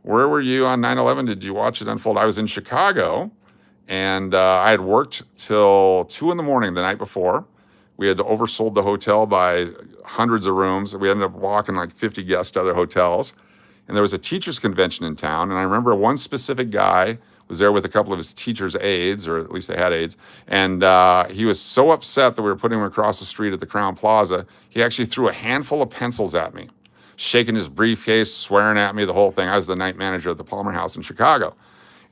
Where were you on 9/11? Did you watch it unfold? I was in Chicago, and I had worked till 2 in the morning the night before. We had oversold the hotel by hundreds of rooms. We ended up walking like 50 guests to other hotels. And there was a teachers convention in town. And I remember one specific guy was there with a couple of his teachers' aides, or at least they had aides. And he was so upset that we were putting him across the street at the Crowne Plaza, he actually threw a handful of pencils at me, shaking his briefcase, swearing at me, the whole thing. I was the night manager at the Palmer House in Chicago.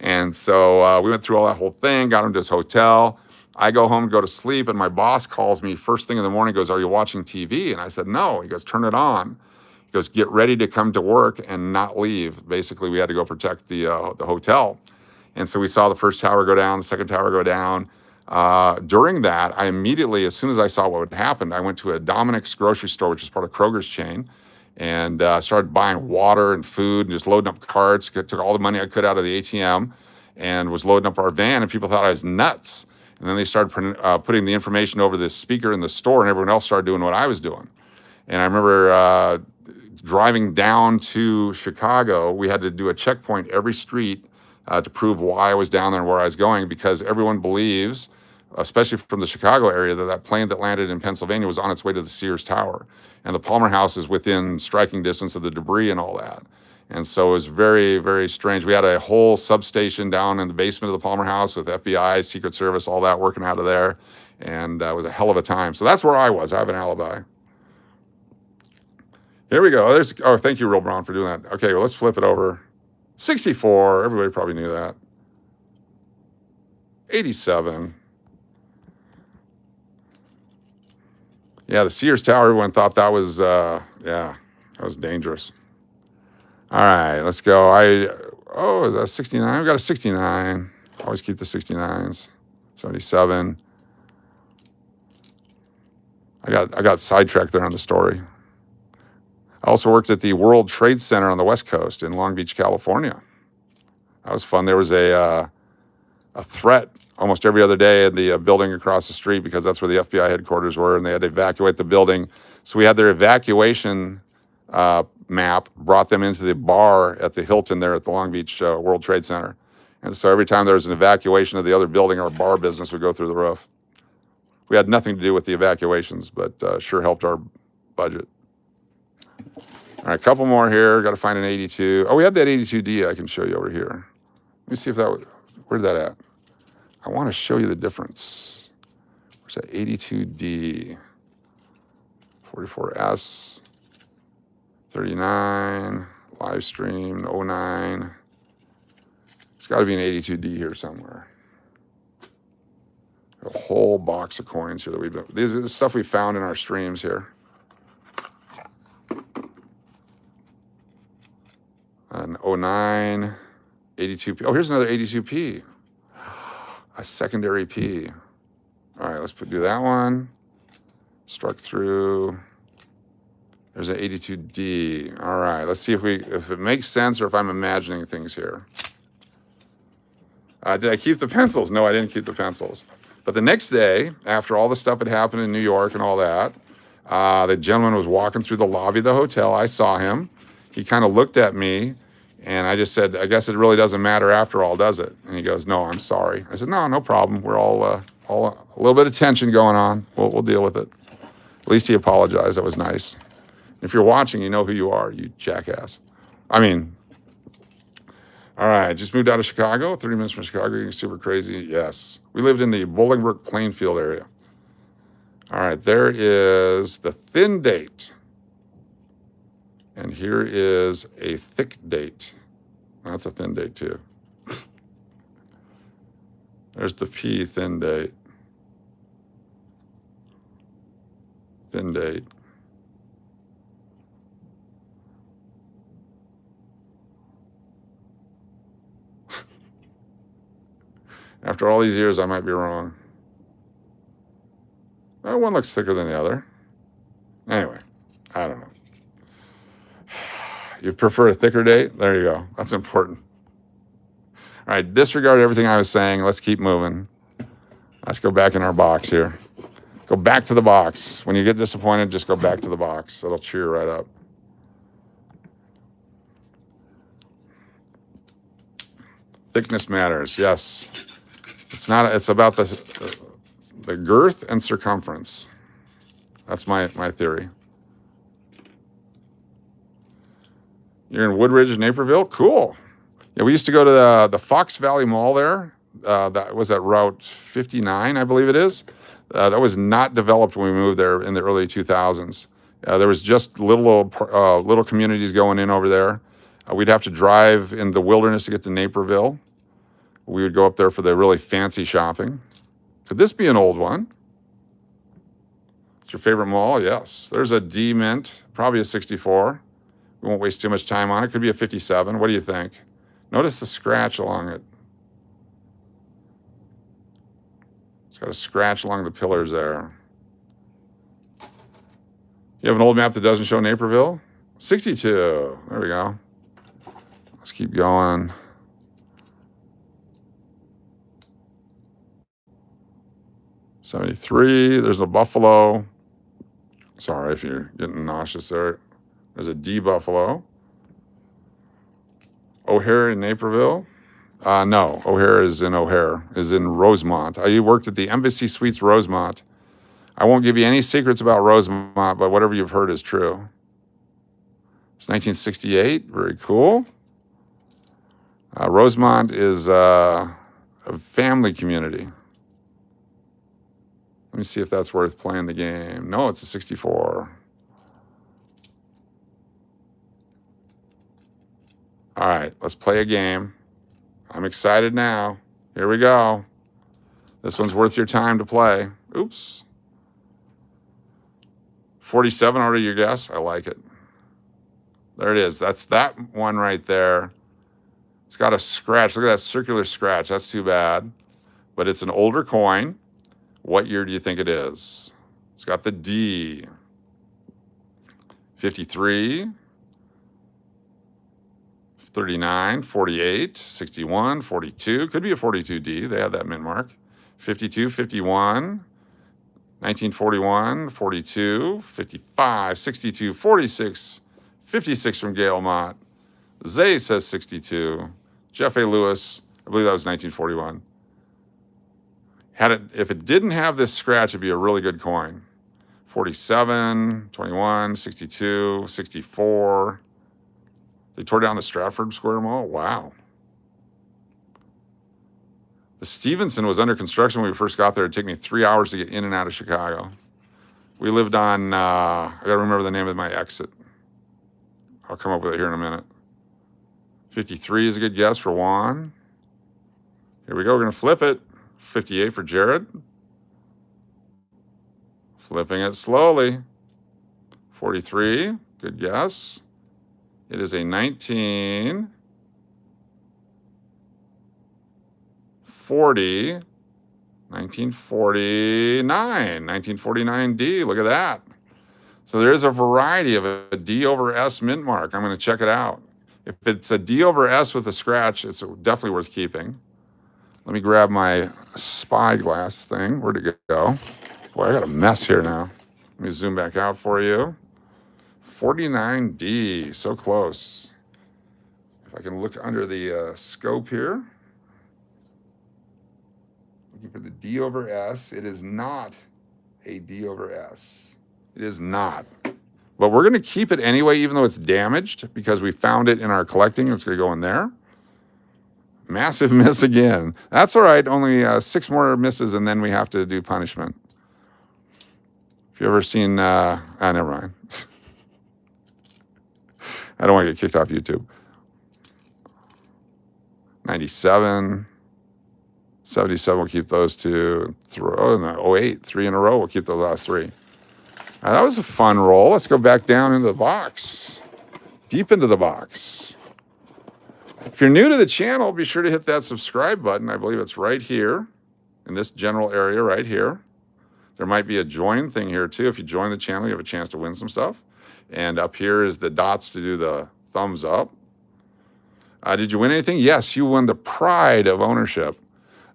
And so we went through all that whole thing, got him to his hotel. I go home, go to sleep, and my boss calls me first thing in the morning, goes, "Are you watching TV?" And I said, "No." He goes, "Turn it on." He goes, "Get ready to come to work and not leave." Basically, we had to go protect the hotel. And so we saw the first tower go down, the second tower go down. During that, I immediately, as soon as I saw what had happened, I went to a Dominic's grocery store, which is part of Kroger's chain, and started buying water and food and just loading up carts, took all the money I could out of the ATM and was loading up our van, and people thought I was nuts. And then they started putting the information over the speaker in the store, and everyone else started doing what I was doing. And I remember driving down to Chicago. We had to do a checkpoint every street to prove why I was down there and where I was going, because everyone believes, especially from the Chicago area, that plane that landed in Pennsylvania was on its way to the Sears Tower. And the Palmer House is within striking distance of the debris and all that. And so it was very, very strange. We had a whole substation down in the basement of the Palmer House with FBI, Secret Service, all that working out of there. And it was a hell of a time. So that's where I was. I have an alibi. Here we go. Thank you, Real Brown, for doing that. Okay, well, let's flip it over. 64. Everybody probably knew that. 87. Yeah, the Sears Tower, everyone thought that was, that was dangerous. All right, let's go. Is that 69? We got a 69. Always keep the 69s. 77. I got sidetracked there on the story. I also worked at the World Trade Center on the West Coast in Long Beach, California. That was fun. There was a threat almost every other day in the building across the street, because that's where the FBI headquarters were, and they had to evacuate the building. So we had their evacuation map, brought them into the bar at the Hilton there at the Long Beach World Trade Center. And so every time there was an evacuation of the other building, our bar business would go through the roof. We had nothing to do with the evacuations, but sure helped our budget. All right, a couple more here. Got to find an 82. Oh, we have that 82D I can show you over here. Let me see if where's that at? I want to show you the difference. Where's that 82D? 44S. 39, live stream, 09. There's got to be an 82D here somewhere. A whole box of coins here that we've been, this is stuff we found in our streams here. An 09, 82p. Oh, here's another 82p. A secondary P. All right, let's do that one. Struck through. There's an 82D. All right, let's see if it makes sense or if I'm imagining things here. Did I keep the pencils? No, I didn't keep the pencils. But the next day, after all the stuff had happened in New York and all that, the gentleman was walking through the lobby of the hotel. I saw him. He kind of looked at me, and I just said, I guess it really doesn't matter after all, does it? And he goes, no, I'm sorry. I said, no, no problem. We're all a little bit of tension going on. We'll deal with it. At least he apologized. That was nice. If you're watching, you know who you are, you jackass. I mean, all right, just moved out of Chicago, 30 minutes from Chicago, getting super crazy. Yes. We lived in the Bolingbrook Plainfield area. All right, there is the thin date. And here is a thick date. That's a thin date too. There's the P, thin date. Thin date. After all these years, I might be wrong. Well, one looks thicker than the other. Anyway, I don't know. You prefer a thicker date? There you go. That's important. All right, disregard everything I was saying. Let's keep moving. Let's go back in our box here. Go back to the box. When you get disappointed, just go back to the box. It'll cheer you right up. Thickness matters, yes. It's about the girth and circumference. That's my theory. You're in Woodridge and Naperville? Cool. Yeah, we used to go to the Fox Valley Mall there. That was at Route 59, I believe it is. That was not developed when we moved there in the early 2000s. There was just little communities going in over there. We'd have to drive in the wilderness to get to Naperville. We would go up there for the really fancy shopping. Could this be an old one? It's your favorite mall? Yes. There's a D Mint, probably a 64. We won't waste too much time on it. Could be a 57. What do you think? Notice the scratch along it. It's got a scratch along the pillars there. You have an old map that doesn't show Naperville? 62. There we go. Let's keep going. '73. There's a Buffalo. Sorry if you're getting nauseous there. There's a D Buffalo. O'Hare in Naperville. No, O'Hare is in Rosemont. I worked at the Embassy Suites Rosemont. I won't give you any secrets about Rosemont, but whatever you've heard is true. It's 1968. Very cool. Rosemont is a family community. Let me see if that's worth playing the game. No, it's a 64. All right, let's play a game. I'm excited now. Here we go. This one's worth your time to play. Oops. 47 already your guess? I like it. There it is. That's that one right there. It's got a scratch. Look at that circular scratch. That's too bad. But it's an older coin. What year do you think it is? It's got the D. 53. 39, 48, 61, 42. Could be a 42D. They had that mint mark. 52, 51, 1941, 42, 55, 62, 46, 56 from Gail Mott. Zay says 62. Jeff A. Lewis, I believe that was 1941. If it didn't have this scratch, it'd be a really good coin. 47, 21, 62, 64. They tore down the Stratford Square Mall? Wow. The Stevenson was under construction when we first got there. It'd take me 3 hours to get in and out of Chicago. We lived on, I gotta remember the name of my exit. I'll come up with it here in a minute. 53 is a good guess for Juan. Here we go, we're gonna flip it. 58 for Jared. Flipping it slowly. 43, good guess. It is a 1949, 1949D, look at that. So there is a variety of a D over S mint mark. I'm going to check it out. If it's a D over S with a scratch, it's definitely worth keeping. Let me grab my spyglass thing. Where'd it go? Boy, I got a mess here now. Let me zoom back out for you. 49D, so close. If I can look under the scope here. Looking for the D over S. It is not a D over S. It is not. But we're going to keep it anyway, even though it's damaged, because we found it in our collecting. It's going to go in there. Massive miss again. That's all right. Only 6 more misses, and then we have to do punishment. If you've ever seen... never mind. I don't want to get kicked off YouTube. 97. 77, we'll keep those 2. Oh, no, 08, 3 in a row. We'll keep the last 3. That was a fun roll. Let's go back down into the box. Deep into the box. If you're new to the channel, be sure to hit that subscribe button. I believe it's right here in this general area right here. There might be a join thing here too. If you join the channel, you have a chance to win some stuff. And up here is the dots to do the thumbs up. Did you win anything? Yes, you won the pride of ownership.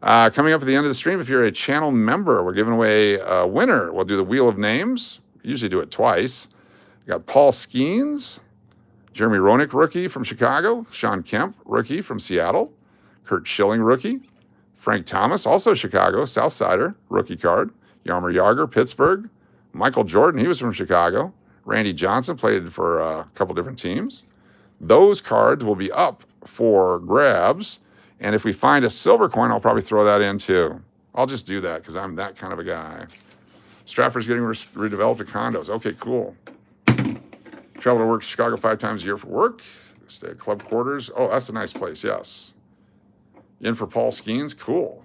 Coming up at the end of the stream, if you're a channel member, we're giving away a winner. We'll do the Wheel of Names. We usually do it twice. We got Paul Skeens, Jeremy Roenick, rookie from Chicago, Sean Kemp, rookie from Seattle, Kurt Schilling, rookie, Frank Thomas, also Chicago, Southsider, rookie card, Yarmer Yager, Pittsburgh, Michael Jordan, he was from Chicago, Randy Johnson played for a couple different teams. Those cards will be up for grabs, and if we find a silver coin, I'll probably throw that in too. I'll just do that because I'm that kind of a guy. Stratford's getting redeveloped to condos. Okay, cool. Travel to work Chicago 5 times a year for work. Stay at club quarters. Oh, that's a nice place, yes. In for Paul Skeens, cool.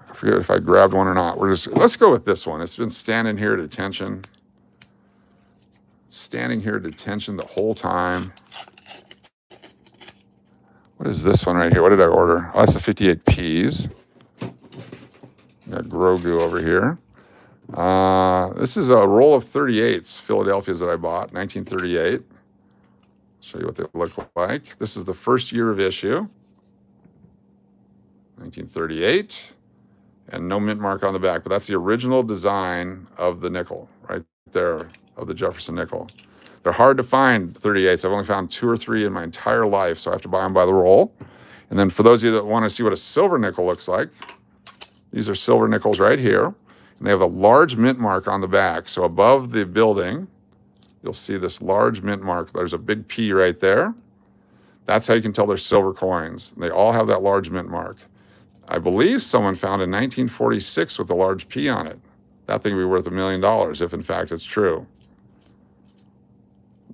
I forget if I grabbed one or not. Let's go with this one. It's been standing here at attention. Standing here at attention the whole time. What is this one right here? What did I order? Oh, that's the 58 Ps. Got Grogu over here. This is a roll of 38s, Philadelphia's that I bought, 1938. Show you what they look like. This is the first year of issue, 1938, and no mint mark on the back, but that's the original design of the nickel right there, of the Jefferson nickel. They're hard to find, 38s. I've only found 2 or 3 in my entire life, so I have to buy them by the roll. And then for those of you that want to see what a silver nickel looks like, these are silver nickels right here. And they have a large mint mark on the back. So above the building, you'll see this large mint mark. There's a big P right there. That's how you can tell they're silver coins. They all have that large mint mark. I believe someone found in 1946 with a large P on it. That thing would be worth $1 million if in fact it's true.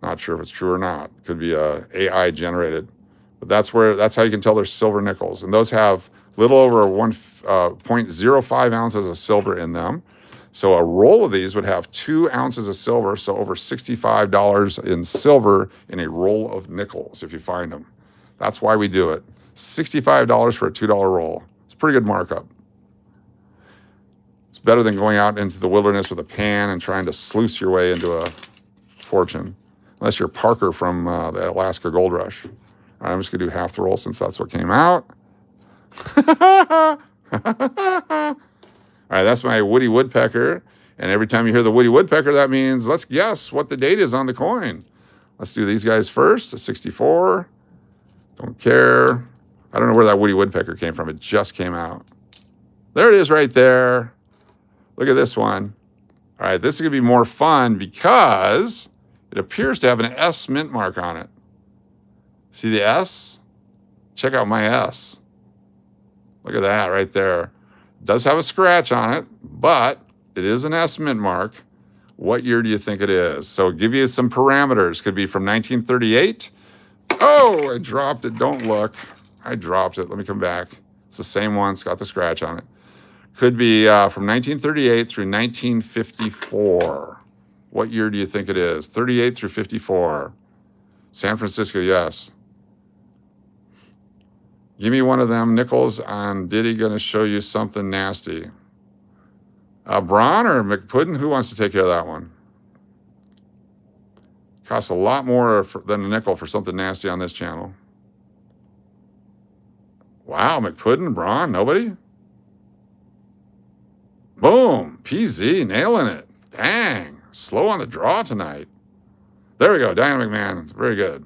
Not sure if it's true or not. Could be AI generated. But that's how you can tell they're silver nickels. And those have little over 0.05 ounces of silver in them. So a roll of these would have 2 ounces of silver, so over $65 in silver in a roll of nickels if you find them. That's why we do it. $65 for a $2 roll. It's a pretty good markup. It's better than going out into the wilderness with a pan and trying to sluice your way into a fortune. Unless you're Parker from the Alaska Gold Rush. All right, I'm just going to do half the roll since that's what came out. All right, that's my Woody Woodpecker. And every time you hear the Woody Woodpecker, that means let's guess what the date is on the coin. Let's do these guys first. A 64. Don't care. I don't know where that Woody Woodpecker came from. It just came out. There it is right there. Look at this one. All right, this is going to be more fun because it appears to have an S mint mark on it. See the S? Check out my S. Look at that right there. It does have a scratch on it, but it is an S mint mark. What year do you think it is? So give you some parameters. Could be from 1938. Oh, I dropped it. Don't look. I dropped it. Let me come back. It's the same one. It's got the scratch on it. Could be from 1938 through 1954. What year do you think it is? 38 through 54. San Francisco, yes. Give me one of them nickels on Diddy gonna show you something nasty. Braun or McPuddin? Who wants to take care of that one? Costs a lot more than a nickel for something nasty on this channel. Wow, McPuddin, Braun, nobody? Boom, PZ, nailing it. Dang, slow on the draw tonight. There we go, Diane McMahon, very good.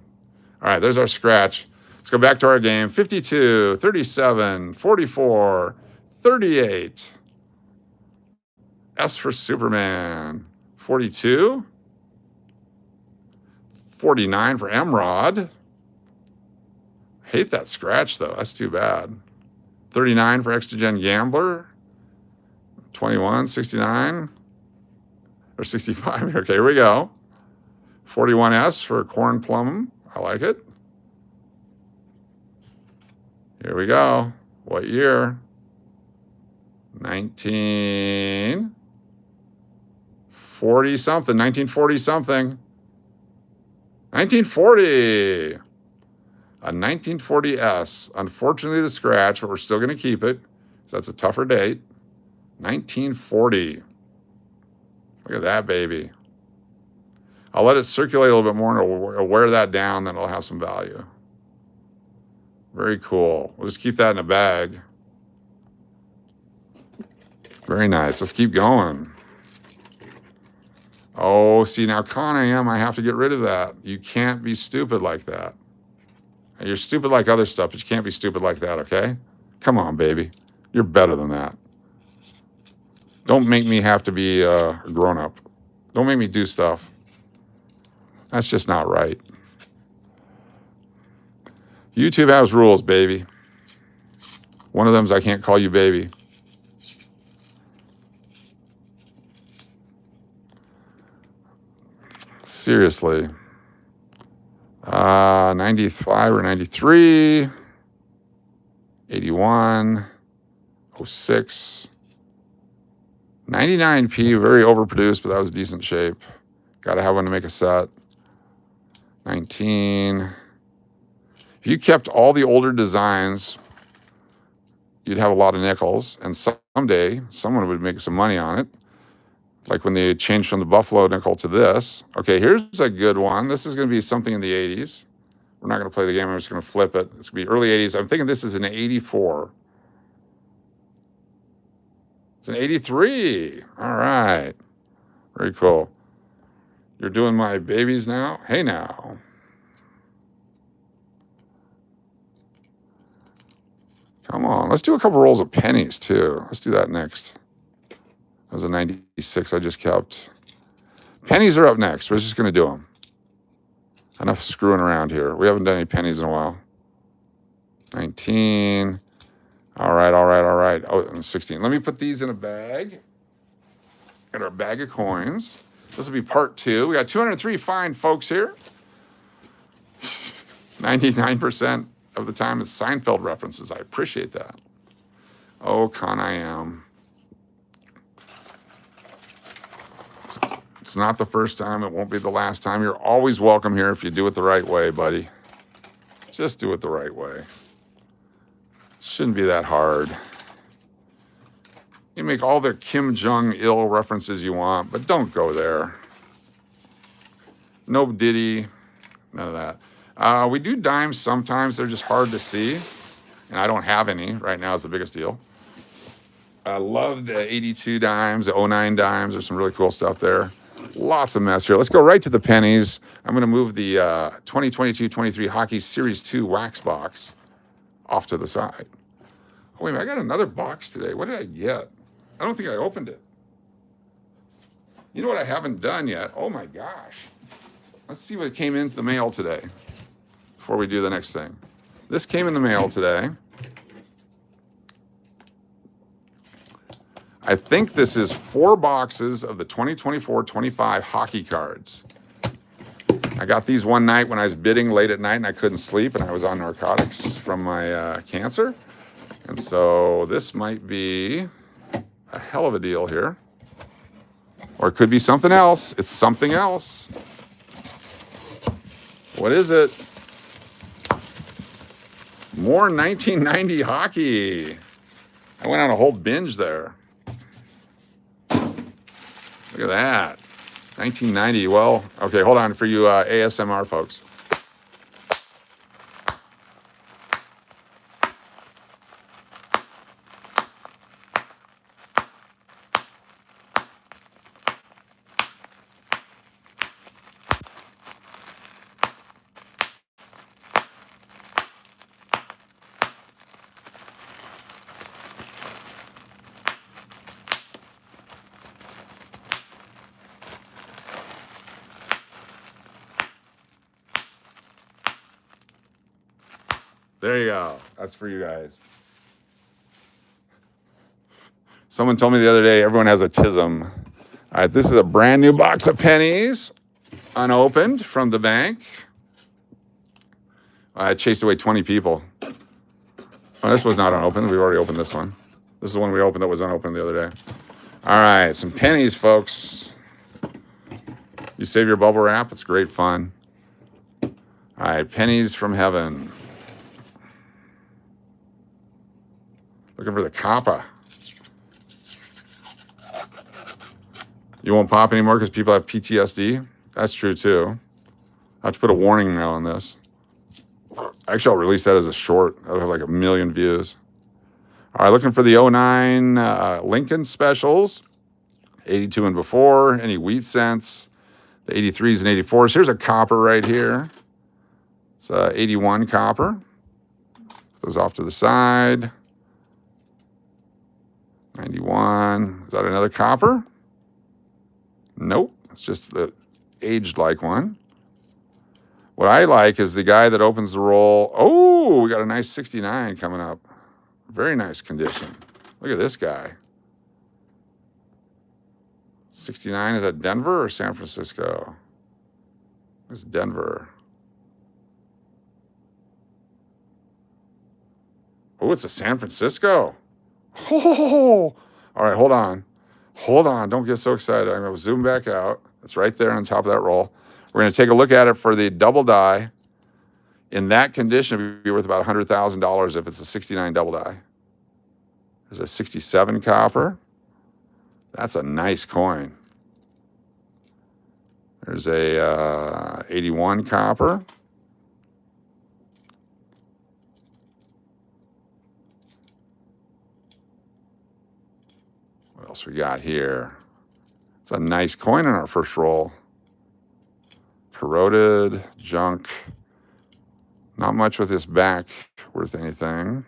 All right, there's our scratch. Let's go back to our game. 52, 37, 44, 38. S for Superman. 42. 49 for Emrod. Hate that scratch, though. That's too bad. 39 for Extra Gen Gambler. 21, 69. Or 65. Okay, here we go. 41S for Corn Plum. I like it. Here we go. What year? 1940 something. 1940 something. 1940. A 1940S. Unfortunately, the scratch, but we're still going to keep it. So that's a tougher date. 1940. Look at that, baby. I'll let it circulate a little bit more and it'll wear that down, then it'll have some value. Very cool. We'll just keep that in a bag. Very nice. Let's keep going. Oh, see, now Con I have to get rid of that. You can't be stupid like that. You're stupid like other stuff, but you can't be stupid like that, okay? Come on, baby. You're better than that. Don't make me have to be a grown-up. Don't make me do stuff. That's just not right. YouTube has rules, baby. One of them is I can't call you baby. Seriously. 95 or 93. 81. 06. 99p, very overproduced, but that was decent shape. Got to have one to make a set. 19. If you kept all the older designs, you'd have a lot of nickels, and someday someone would make some money on it. Like when they changed from the Buffalo nickel to this. Okay, here's a good one. This is going to be something in the 80s. We're not going to play the game. I'm just going to flip it. It's going to be early 80s. I'm thinking this is an 84. It's an 83. All right. Very cool. You're doing my babies now? Hey, now. Come on. Let's do a couple rolls of pennies, too. Let's do that next. That was a 96 I just kept. Pennies are up next. We're just going to do them. Enough screwing around here. We haven't done any pennies in a while. 19. All right, all right, all right. Oh, and 16. Let me put these in a bag. Got our bag of coins. This will be part 2. We got 203 fine folks here. 99% of the time it's Seinfeld references. I appreciate that. Oh, Con I am. It's not the first time. It won't be the last time. You're always welcome here if you do it the right way, buddy. Just do it the right way. Shouldn't be that hard. You make all the Kim Jong-il references you want, but don't go there. No Diddy, none of that. We do dimes sometimes. They're just hard to see, and I don't have any. Right now is the biggest deal. I love the 82 dimes, the 09 dimes. There's some really cool stuff there. Lots of mess here. Let's go right to the pennies. I'm going to move the 2022-23 Hockey Series 2 wax box off to the side. Oh, wait a minute. I got another box today. What did I get? I don't think I opened it. You know what I haven't done yet? Oh, my gosh. Let's see what came into the mail today before we do the next thing. This came in the mail today. I think this is 4 boxes of the 2024-25 hockey cards. I got these one night when I was bidding late at night and I couldn't sleep and I was on narcotics from my cancer. And so this might be a hell of a deal here. Or it could be something else. It's something else. What is it? More 1990 hockey. I went on a whole binge there. Look at that. 1990. Well, okay, hold on for you ASMR folks. There you go. That's for you guys. Someone told me the other day, everyone has a tism. All right, this is a brand new box of pennies, unopened from the bank. I chased away 20 people. Oh, this was not unopened. We've already opened this one. This is the one we opened that was unopened the other day. All right, some pennies, folks. You save your bubble wrap. It's great fun. All right, pennies from heaven. Looking for the kappa. You won't pop anymore because people have PTSD? That's true too. I have to put a warning now on this. Actually, I'll release that as a short. That'll have like 1 million views. All right, looking for the 09 Lincoln specials. 82 and before. Any wheat cents. The 83s and 84s. Here's a copper right here. It's 81 copper. Goes off to the side. 91. Is that another copper? Nope. It's just the aged like one. What I like is the guy that opens the roll. Oh, we got a nice 69 coming up. Very nice condition. Look at this guy. 69, is that Denver or San Francisco? It's Denver. Oh, it's a San Francisco. Oh, all right, hold on. Hold on, don't get so excited. I'm gonna zoom back out. It's right there on top of that roll. We're gonna take a look at it for the double die. In that condition, it would be worth about $100,000 if it's a 69 double die. There's a 67 copper. That's a nice coin. There's a 81 copper. What else we got here? It's a nice coin in our first roll. Corroded, junk. Not much with this back worth anything.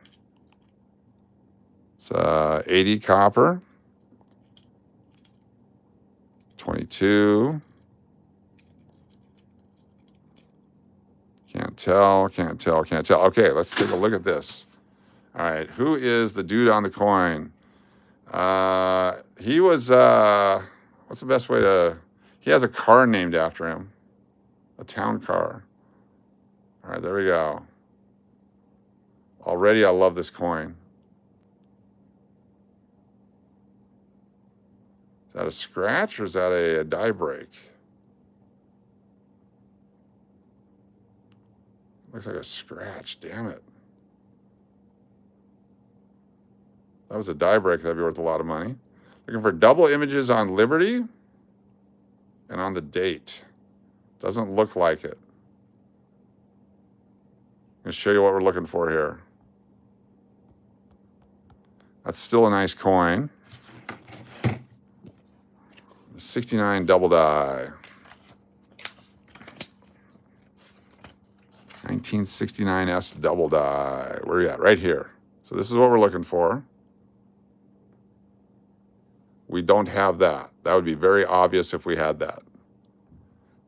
It's 80 copper. 22. Can't tell, can't tell, can't tell. Okay, let's take a look at this. All right, who is the dude on the coin? He was, what's the best way to, he has a car named after him. A town car. All right, there we go. Already I love this coin. Is that a scratch or is that a die break? Looks like a scratch, damn it. That was a die break, that'd be worth a lot of money. Looking for double images on Liberty and on the date. Doesn't look like it. I'm gonna show you what we're looking for here. That's still a nice coin. 69 double die. 1969S double die. Where are you at? Right here. So this is what we're looking for. We don't have that. That would be very obvious if we had that.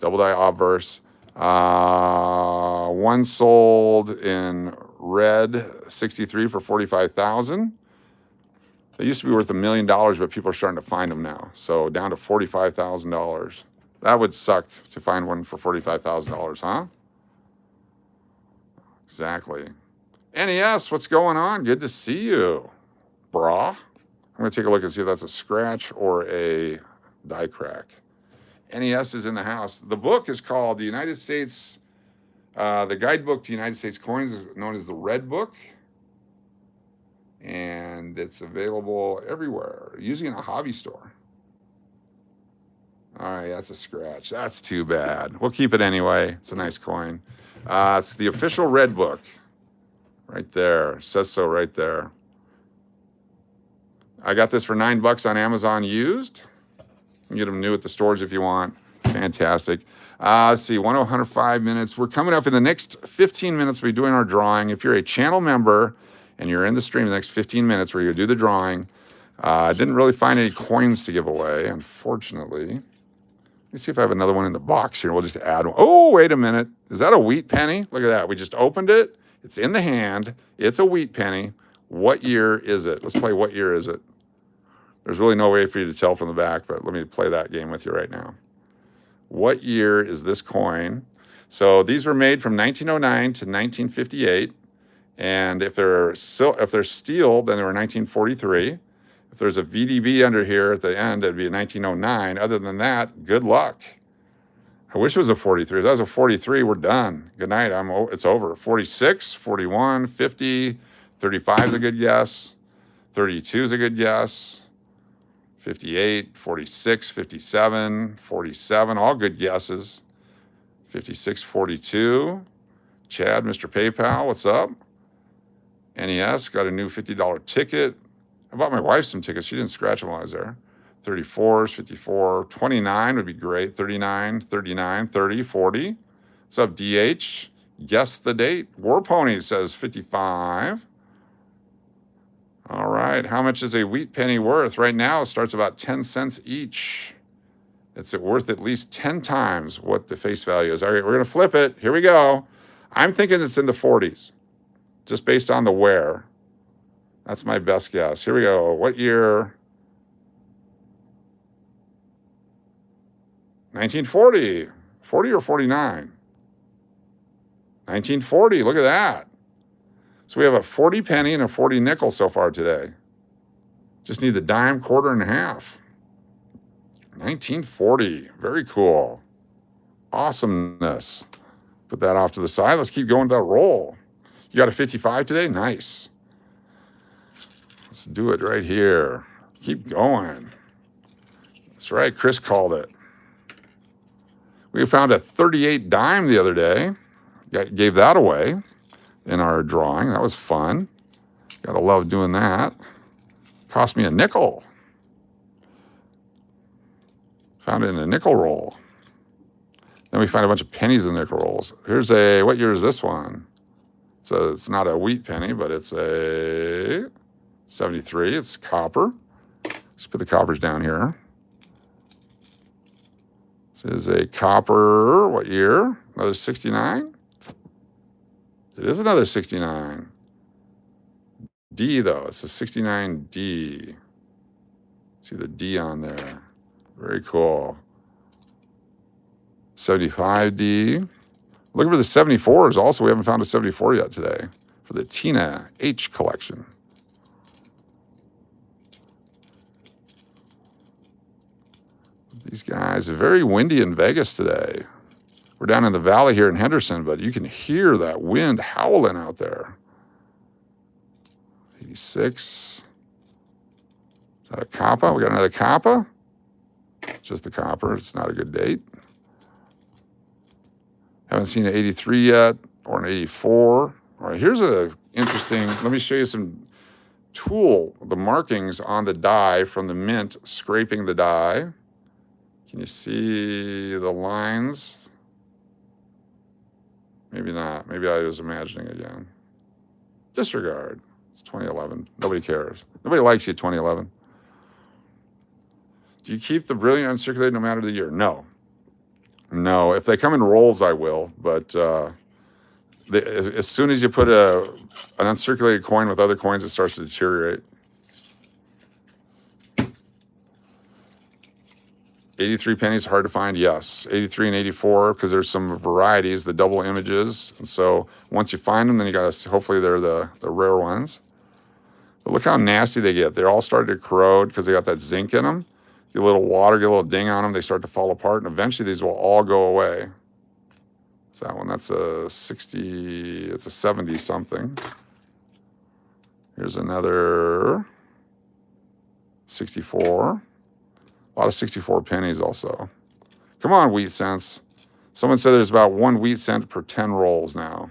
Double die obverse. One sold in red, 63 for 45,000. They used to be worth $1 million, but people are starting to find them now. So down to $45,000. That would suck to find one for $45,000, huh? Exactly. NES, what's going on? Good to see you, brah. I'm going to take a look and see if that's a scratch or a die crack. NES is in the house. The book is called The United States, the guidebook to United States coins is known as the Red Book. And it's available everywhere, usually in a hobby store. All right, that's a scratch. That's too bad. We'll keep it anyway. It's a nice coin. It's the official Red Book. Right there. Says so right there. I got this for $9 on Amazon used. You can get them new at the stores if you want. Fantastic. Let's see, 105 minutes. We're coming up in the next 15 minutes. We'll be doing our drawing. If you're a channel member and you're in the stream the next 15 minutes where you do the drawing, I didn't really find any coins to give away, unfortunately. Let me see if I have another one in the box here. We'll just add one. Oh, wait a minute. Is that a wheat penny? Look at that. We just opened it. It's in the hand. It's a wheat penny. What year is it? Let's play what year is it. There's really no way for you to tell from the back, but let me play that game with you right now. What year is this coin? So these were made from 1909 to 1958. And if they're steel, then they were 1943. If there's a VDB under here at the end, it'd be 1909. Other than that, good luck. I wish it was a 43. If that was a 43, we're done. Good night. It's over. 46, 41, 50, 35 is a good guess. 32 is a good guess. 58, 46, 57, 47, all good guesses. 56, 42. Chad, Mr. PayPal, what's up? NES, got a new $50 ticket. I bought my wife some tickets. She didn't scratch them while I was there. 34s, 54, 29 would be great. 39, 39, 30, 40. What's up, DH? Guess the date. War Pony says 55. All right. How much is a wheat penny worth? Right now, it starts about 10 cents each. It's worth at least 10 times what the face value is. All right, we're going to flip it. Here we go. I'm thinking it's in the 40s, just based on the wear. That's my best guess. Here we go. What year? 1940. 40 or 49? 1940. Look at that. So we have a 40 penny and a 40 nickel so far today. Just need the dime, quarter, and a half. 1940. Very cool. Awesomeness. Put that off to the side. Let's keep going with that roll. You got a 55 today? Nice. Let's do it right here. Keep going. That's right. Chris called it. We found a 38 dime the other day. Gave that away in our drawing. That was fun. Gotta love doing that. Cost me a nickel. Found it in a nickel roll. Then we find a bunch of pennies in nickel rolls. Here's what year is this one? So it's not a wheat penny, but it's a 73. It's copper. Let's put the coppers down here. This is a copper, what year? Another 69? It is another 69. D, though. It's a 69D. See the D on there. Very cool. 75D. Looking for the 74s. Also, we haven't found a 74 yet today for the Tina H collection. These guys are very windy in Vegas today. We're down in the valley here in Henderson, but you can hear that wind howling out there. 86. Is that a copper? We got another copper? Just the copper. It's not a good date. Haven't seen an 83 yet or an 84. All right, here's a interesting, let me show you some the markings on the die from the mint scraping the die. Can you see the lines? Maybe not. Maybe I was imagining again. Disregard. It's 2011. Nobody cares. Nobody likes you, 2011. Do you keep the brilliant uncirculated no matter the year? No. No. If they come in rolls, I will. But as soon as you put an uncirculated coin with other coins, it starts to deteriorate. 83 pennies, hard to find, yes. 83 and 84, because there's some varieties, the double images. And so once you find them, then you got to, hopefully they're the rare ones. But look how nasty they get. They're all starting to corrode because they got that zinc in them. Get a little water, get a little ding on them, they start to fall apart, and eventually these will all go away. What's that one? That's a 60, it's a 70 something. Here's another 64. A lot of 64 pennies also. Come on, wheat cents. Someone said there's about 1 wheat cent per 10 rolls now,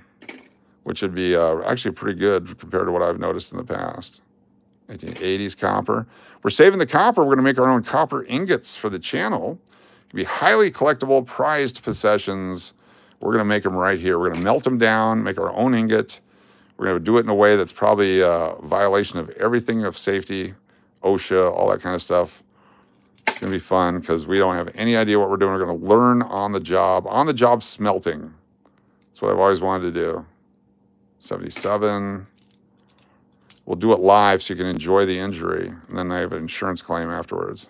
which would be actually pretty good compared to what I've noticed in the past. 1980s copper. We're saving the copper. We're going to make our own copper ingots for the channel. It'll be highly collectible, prized possessions. We're going to make them right here. We're going to melt them down, make our own ingot. We're going to do it in a way that's probably a violation of everything of safety, OSHA, all that kind of stuff. It's going to be fun because we don't have any idea what we're doing. We're going to learn on the job smelting. That's what I've always wanted to do. 77. We'll do it live so you can enjoy the injury. And then I have an insurance claim afterwards.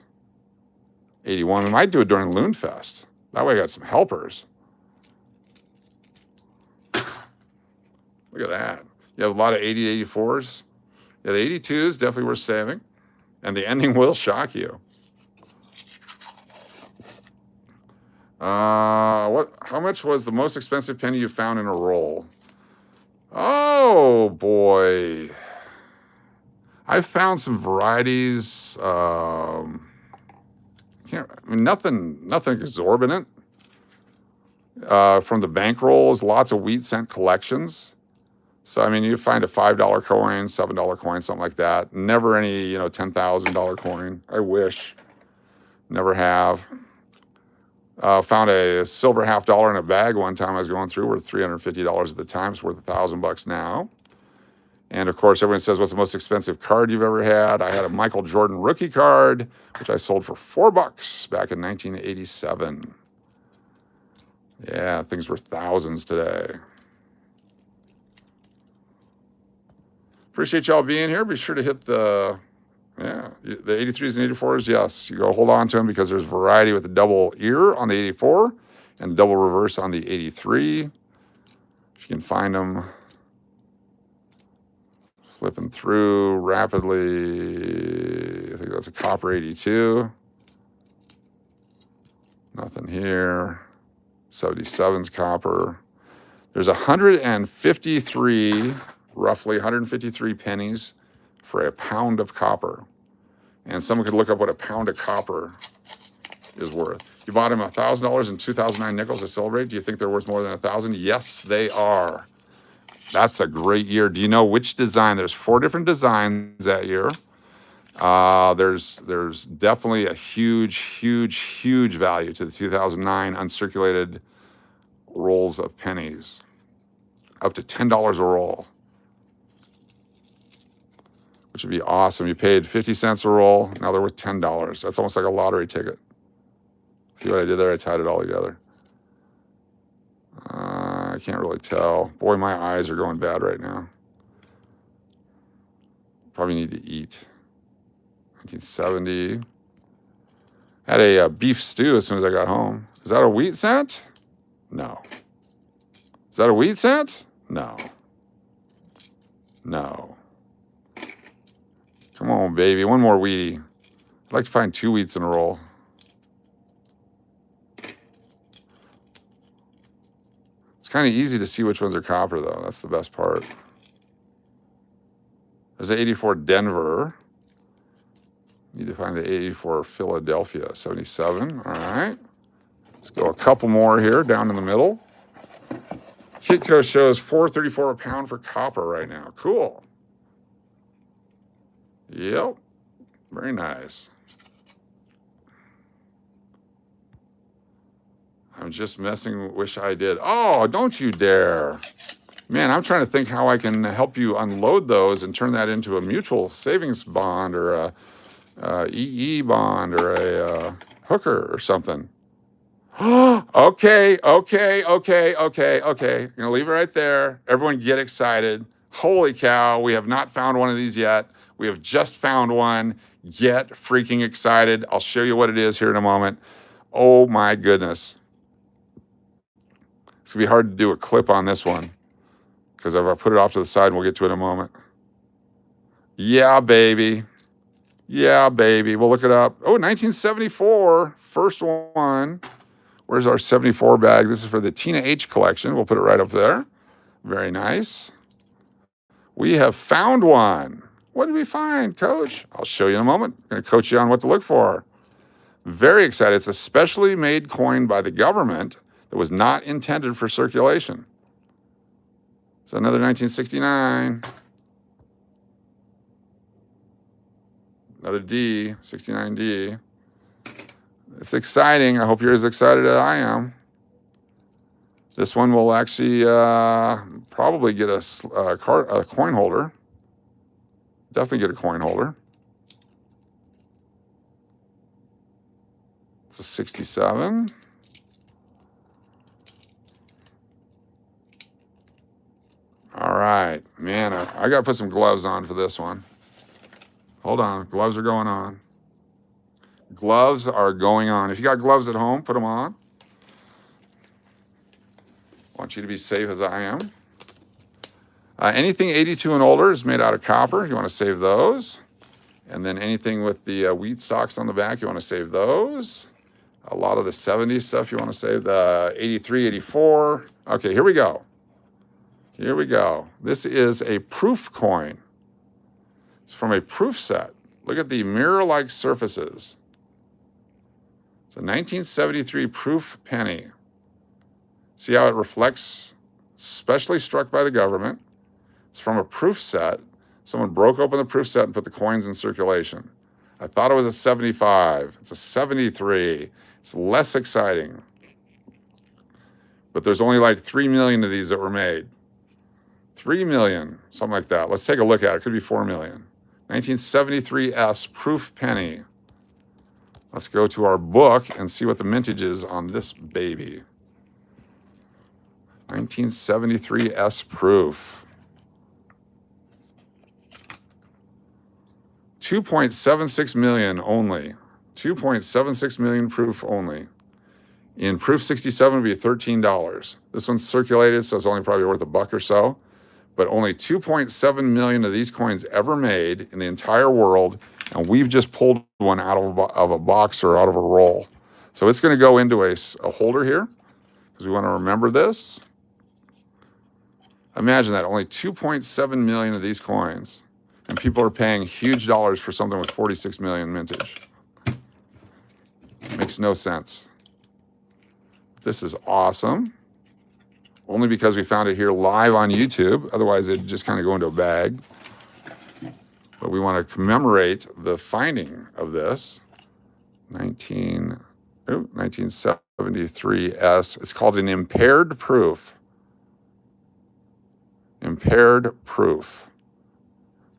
81. We might do it during Loon Fest. That way I got some helpers. Look at that. You have a lot of 80 84s. Yeah, the 82s definitely worth saving. And the ending will shock you. How much was the most expensive penny you found in a roll? Oh boy. I found some varieties. Nothing exorbitant. From the bankrolls, lots of wheat cent collections. So I mean, you find a $5 coin, $7 coin, something like that. Never any, $10,000 coin. I wish. Never have. Found a silver $50 in a bag one time I was going through, worth $350 at the time. It's worth $1,000 now. And of course, everyone says, what's the most expensive card you've ever had? I had a Michael Jordan rookie card, which I sold for $4 back in 1987. Yeah, things were thousands today. Appreciate y'all being here. Be sure to hit the 83s and 84s. Yes, you go hold on to them because there's variety with the double ear on the 84 and double reverse on the 83. If you can find them. Flipping through rapidly. I think that's a copper 82. Nothing here. 77's copper. There's 153, roughly 153 pennies for a pound of copper. And someone could look up what a pound of copper is worth. You bought them $1,000 and 2009 nickels to celebrate. Do you think they're worth more than 1,000? Yes, they are. That's a great year. Do you know which design? There's 4 different designs that year. There's definitely a huge value to the 2009 uncirculated rolls of pennies. Up to $10 a roll, which would be awesome. You paid 50 cents a roll. Now they're worth $10. That's almost like a lottery ticket. See what I did there? I tied it all together. I can't really tell. Boy, my eyes are going bad right now. Probably need to eat. 1970. Had a beef stew as soon as I got home. Is that a wheat cent? No. Is that a wheat cent? No. No. Come on, baby. One more wheatie. I'd like to find 2 wheats in a roll. Kind of easy to see which ones are copper, though. That's the best part. There's the 84 Denver. Need to find the 84 Philadelphia, 77. All right. Let's go a couple more here down in the middle. Kitco shows $4.34 a pound for copper right now. Cool. Yep. Very nice. I'm just messing, wish I did. Oh, don't you dare. Man, I'm trying to think how I can help you unload those and turn that into a mutual savings bond or a EE bond or a hooker or something. Okay. I'm going to leave it right there. Everyone get excited. Holy cow, we have not found one of these yet. We have just found one. Get freaking excited. I'll show you what it is here in a moment. Oh my goodness. It's going to be hard to do a clip on this one because if I put it off to the side, and we'll get to it in a moment. Yeah, baby. Yeah, baby. We'll look it up. Oh, 1974. First one. Where's our 74 bag? This is for the Tina H collection. We'll put it right up there. Very nice. We have found one. What did we find, Coach? I'll show you in a moment. I'm going to coach you on what to look for. Very excited. It's a specially made coin by the government that was not intended for circulation. So another 1969. Another D, 69D. It's exciting. I hope you're as excited as I am. This one will actually probably get a coin holder. Definitely get a coin holder. It's a 67. All right, man, I got to put some gloves on for this one. Hold on, gloves are going on. Gloves are going on. If you got gloves at home, put them on. I want you to be safe as I am. Anything 82 and older is made out of copper. You want to save those. And then anything with the wheat stalks on the back, you want to save those. A lot of the 70s stuff you want to save. The 83, 84. Okay, here we go. Here we go. This is a proof coin. It's from a proof set. Look at the mirror-like surfaces. It's a 1973 proof penny. See how it reflects? Specially struck by the government. It's from a proof set. Someone broke open the proof set and put the coins in circulation. I thought it was a 75. It's a 73. It's less exciting. But there's only like 3 million of these that were made. 3 million, something like that. Let's take a look at it. It could be 4 million. 1973 proof penny. Let's go to our book and see what the mintage is on this baby. 1973 proof. 2.76 million only. 2.76 million proof only. In proof 67 would be $13. This one's circulated, so it's only probably worth $1 or so. But only 2.7 million of these coins ever made in the entire world, and we've just pulled one out of a box or out of a roll. So it's going to go into a holder here because we want to remember this. Imagine that, only 2.7 million of these coins, and people are paying huge dollars for something with 46 million mintage. It makes no sense. This is awesome. Only because we found it here live on YouTube. Otherwise, it'd just kind of go into a bag. But we want to commemorate the finding of this. 1973 It's called an impaired proof. Impaired proof.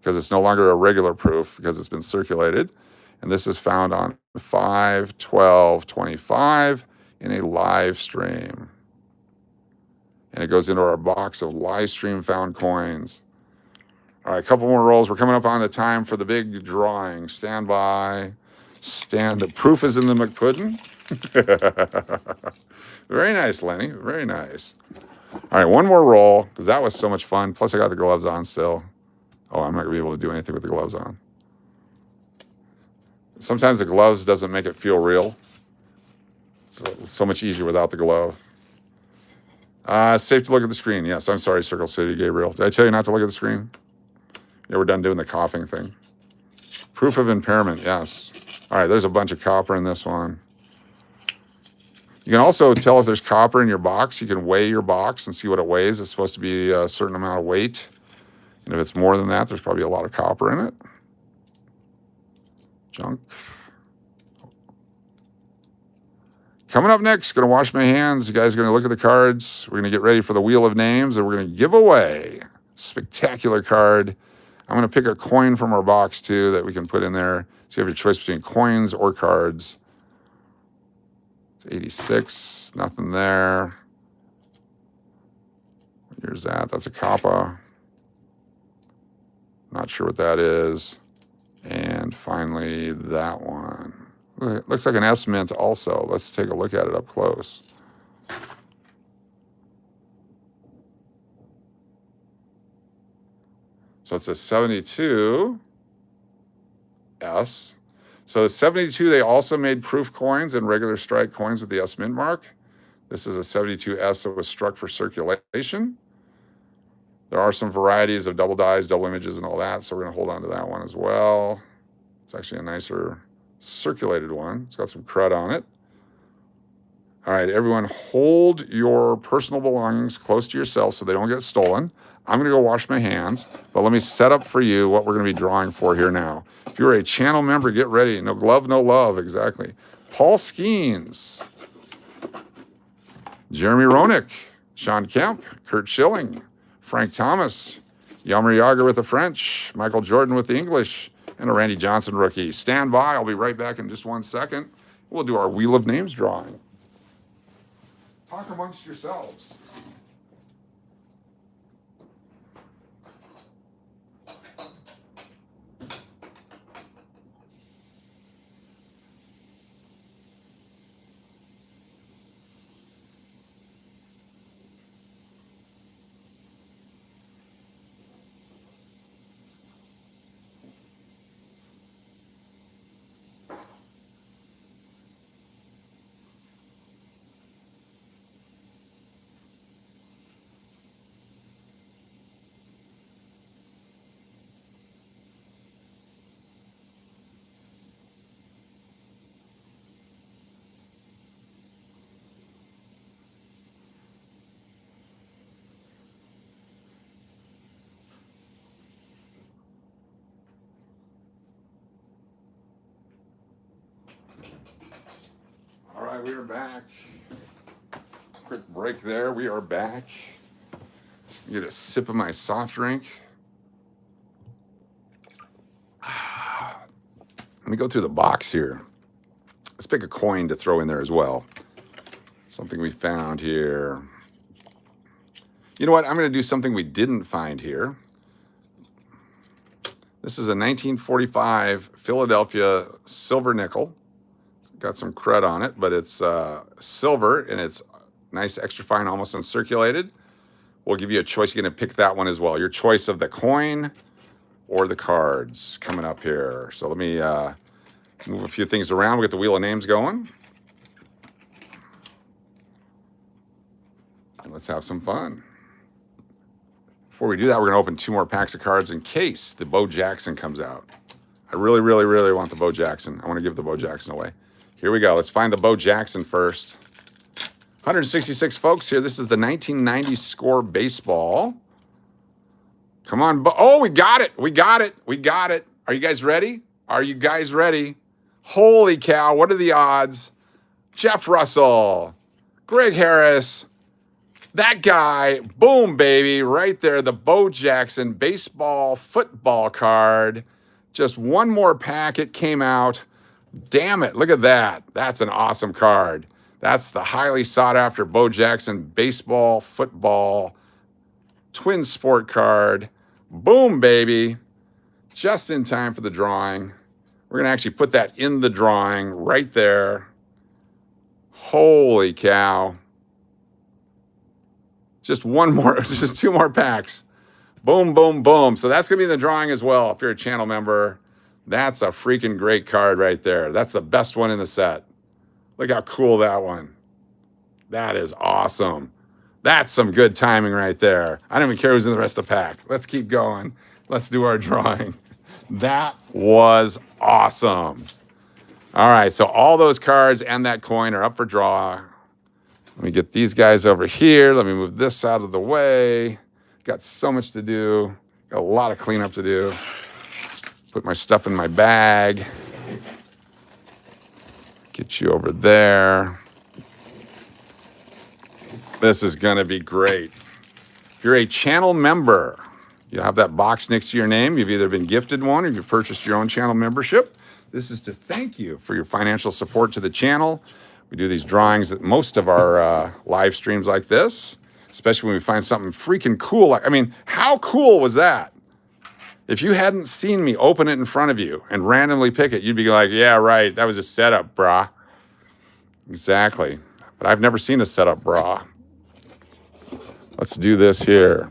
Because it's no longer a regular proof because it's been circulated. And this is found on 5/12/25 in a live stream. And it goes into our box of live stream found coins. All right, a couple more rolls. We're coming up on the time for the big drawing. Stand by. The proof is in the mcpuddin. Very nice, Lenny. Very nice. All right, one more roll because that was so much fun. Plus, I got the gloves on still. Oh, I'm not going to be able to do anything with the gloves on. Sometimes the gloves doesn't make it feel real. It's so much easier without the glove. Safe to look at the screen. Yes, I'm sorry, Circle City, Gabriel. Did I tell you not to look at the screen? Yeah, we're done doing the coughing thing. Proof of impairment, yes. All right, there's a bunch of copper in this one. You can also tell if there's copper in your box. You can weigh your box and see what it weighs. It's supposed to be a certain amount of weight. And if it's more than that, there's probably a lot of copper in it. Junk. Coming up next, going to wash my hands. You guys are going to look at the cards. We're going to get ready for the Wheel of Names, and we're going to give away a spectacular card. I'm going to pick a coin from our box, too, that we can put in there. So you have your choice between coins or cards. It's 86. Nothing there. Here's that. That's a Kappa. Not sure what that is. And finally, that one. It looks like an S mint also. Let's take a look at it up close. So So it's a 72S. So the 72, they also made proof coins and regular strike coins with the S mint mark. This is a 72S that was struck for circulation. There are some varieties of double dies, double images, and all that, so we're going to hold on to that one as well. It's actually a nicer circulated one. It's got some crud on it. All right, everyone, hold your personal belongings close to yourself so they don't get stolen. I'm going to go wash my hands, but let me set up for you what we're going to be drawing for here now. If you're a channel member, get ready. No glove, no love, exactly. Paul Skeens, Jeremy Roenick, Sean Kemp, Kurt Schilling, Frank Thomas, Yammer Yager with the French, Michael Jordan with the English, and a Randy Johnson rookie. Stand by. I'll be right back in just 1 second. We'll do our Wheel of Names drawing. Talk amongst yourselves. All right, we are back. Quick break there. We are back. Get a sip of my soft drink. Let me go through the box here. Let's pick a coin to throw in there as well. Something we found here. You know what? I'm going to do something we didn't find here. This is a 1945 Philadelphia silver nickel. It's got some crud on it, but it's silver and it's nice, extra fine, almost uncirculated. We'll give you a choice. You're going to pick that one as well. Your choice of the coin or the cards coming up here. So let me move a few things around. We'll get the Wheel of Names going. And let's have some fun. Before we do that, we're going to open 2 more packs of cards in case the Bo Jackson comes out. I really, really, really want the Bo Jackson. I want to give the Bo Jackson away. Here we go. Let's find the Bo Jackson first. 166 folks here. This is the 1990 Score Baseball. Come on. Oh, we got it. We got it. We got it. Are you guys ready? Are you guys ready? Holy cow. What are the odds? Jeff Russell, Greg Harris, that guy. Boom, baby. Right there. The Bo Jackson baseball football card. Just one more pack. It came out. Damn it. Look at that. That's an awesome card. That's the highly sought after Bo Jackson baseball, football, twin sport card. Boom, baby. Just in time for the drawing. We're going to actually put that in the drawing right there. Holy cow. Just one more, just 2 more packs. Boom, boom, boom. So that's going to be in the drawing as well if you're a channel member. That's a freaking great card right there. That's the best one in the set. Look how cool that one. That is awesome. That's some good timing right there. I don't even care who's in the rest of the pack. Let's keep going. Let's do our drawing. That was awesome. All right, so all those cards and that coin are up for draw. Let me get these guys over here. Let me move this out of the way. Got so much to do. Got a lot of cleanup to do. Put my stuff in my bag. Get you over there. This is going to be great. If you're a channel member, you have that box next to your name. You've either been gifted one or you've purchased your own channel membership. This is to thank you for your financial support to the channel. We do these drawings at most of our live streams like this, especially when we find something freaking cool. I mean, how cool was that? If you hadn't seen me open it in front of you and randomly pick it, you'd be like, yeah, right, that was a setup, brah. Exactly. But I've never seen a setup, brah. Let's do this here.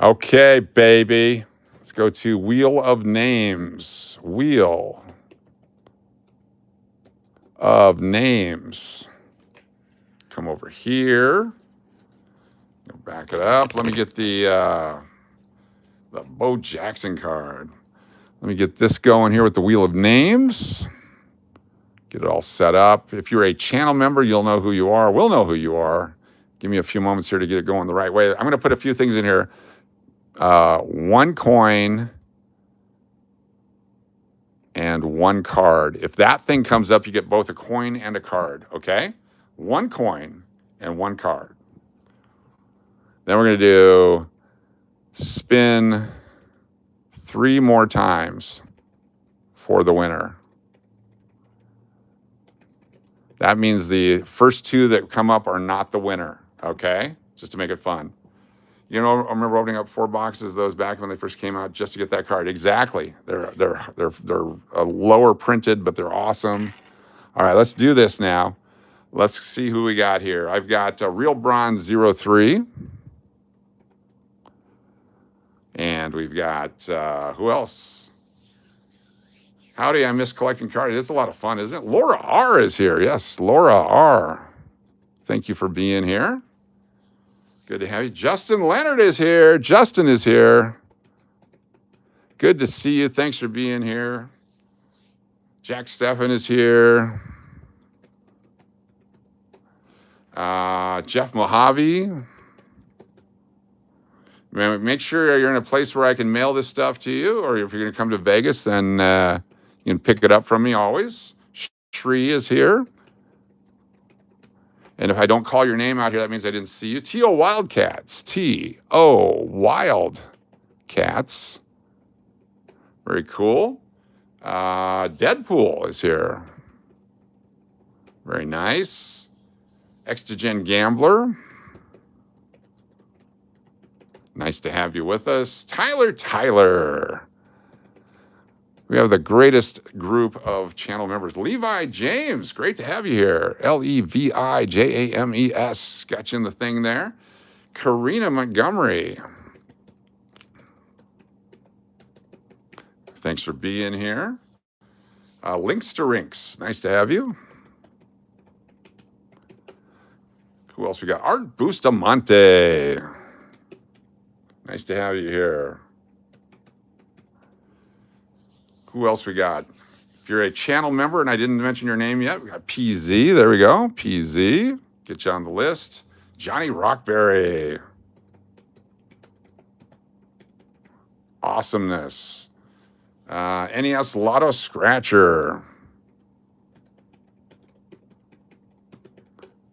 Okay, baby. Let's go to Wheel of Names. Wheel of Names. Come over here. Back it up. Let me get the Bo Jackson card. Let me get this going here with the Wheel of Names. Get it all set up. If you're a channel member, you'll know who you are. We'll know who you are. Give me a few moments here to get it going the right way. I'm going to put a few things in here. 1 coin and 1 card. If that thing comes up, you get both a coin and a card, okay? 1 coin and 1 card. Then we're going to do spin 3 more times for the winner. That means the first 2 that come up are not the winner, okay? Just to make it fun. You know, I remember opening up 4 boxes of those back when they first came out just to get that card. Exactly. They're lower printed, but they're awesome. All right, let's do this now. Let's see who we got here. I've got Real Bronze 03. And we've got, who else? Howdy, I miss collecting cards. It's a lot of fun, isn't it? Laura R. is here. Yes, Laura R. Thank you for being here. Good to have you. Justin Leonard is here. Justin is here. Good to see you. Thanks for being here. Jack Stephan is here. Jeff Mojave. Make sure you're in a place where I can mail this stuff to you, or if you're going to come to Vegas, then you can pick it up from me always. Shree is here. And if I don't call your name out here, that means I didn't see you. T.O. Wildcats. T.O. Wildcats. Very cool. Deadpool is here. Very nice. Extogen Gambler. Nice to have you with us. Tyler. We have the greatest group of channel members. Levi James, great to have you here. Levijames. Got you in the thing there. Karina Montgomery. Thanks for being here. Links to Rinks, nice to have you. Who else we got? Art Bustamante. Nice to have you here. Who else we got? If you're a channel member and I didn't mention your name yet, we got PZ. There we go. PZ. Get you on the list. Johnny Rockberry. Awesomeness. NES Lotto Scratcher.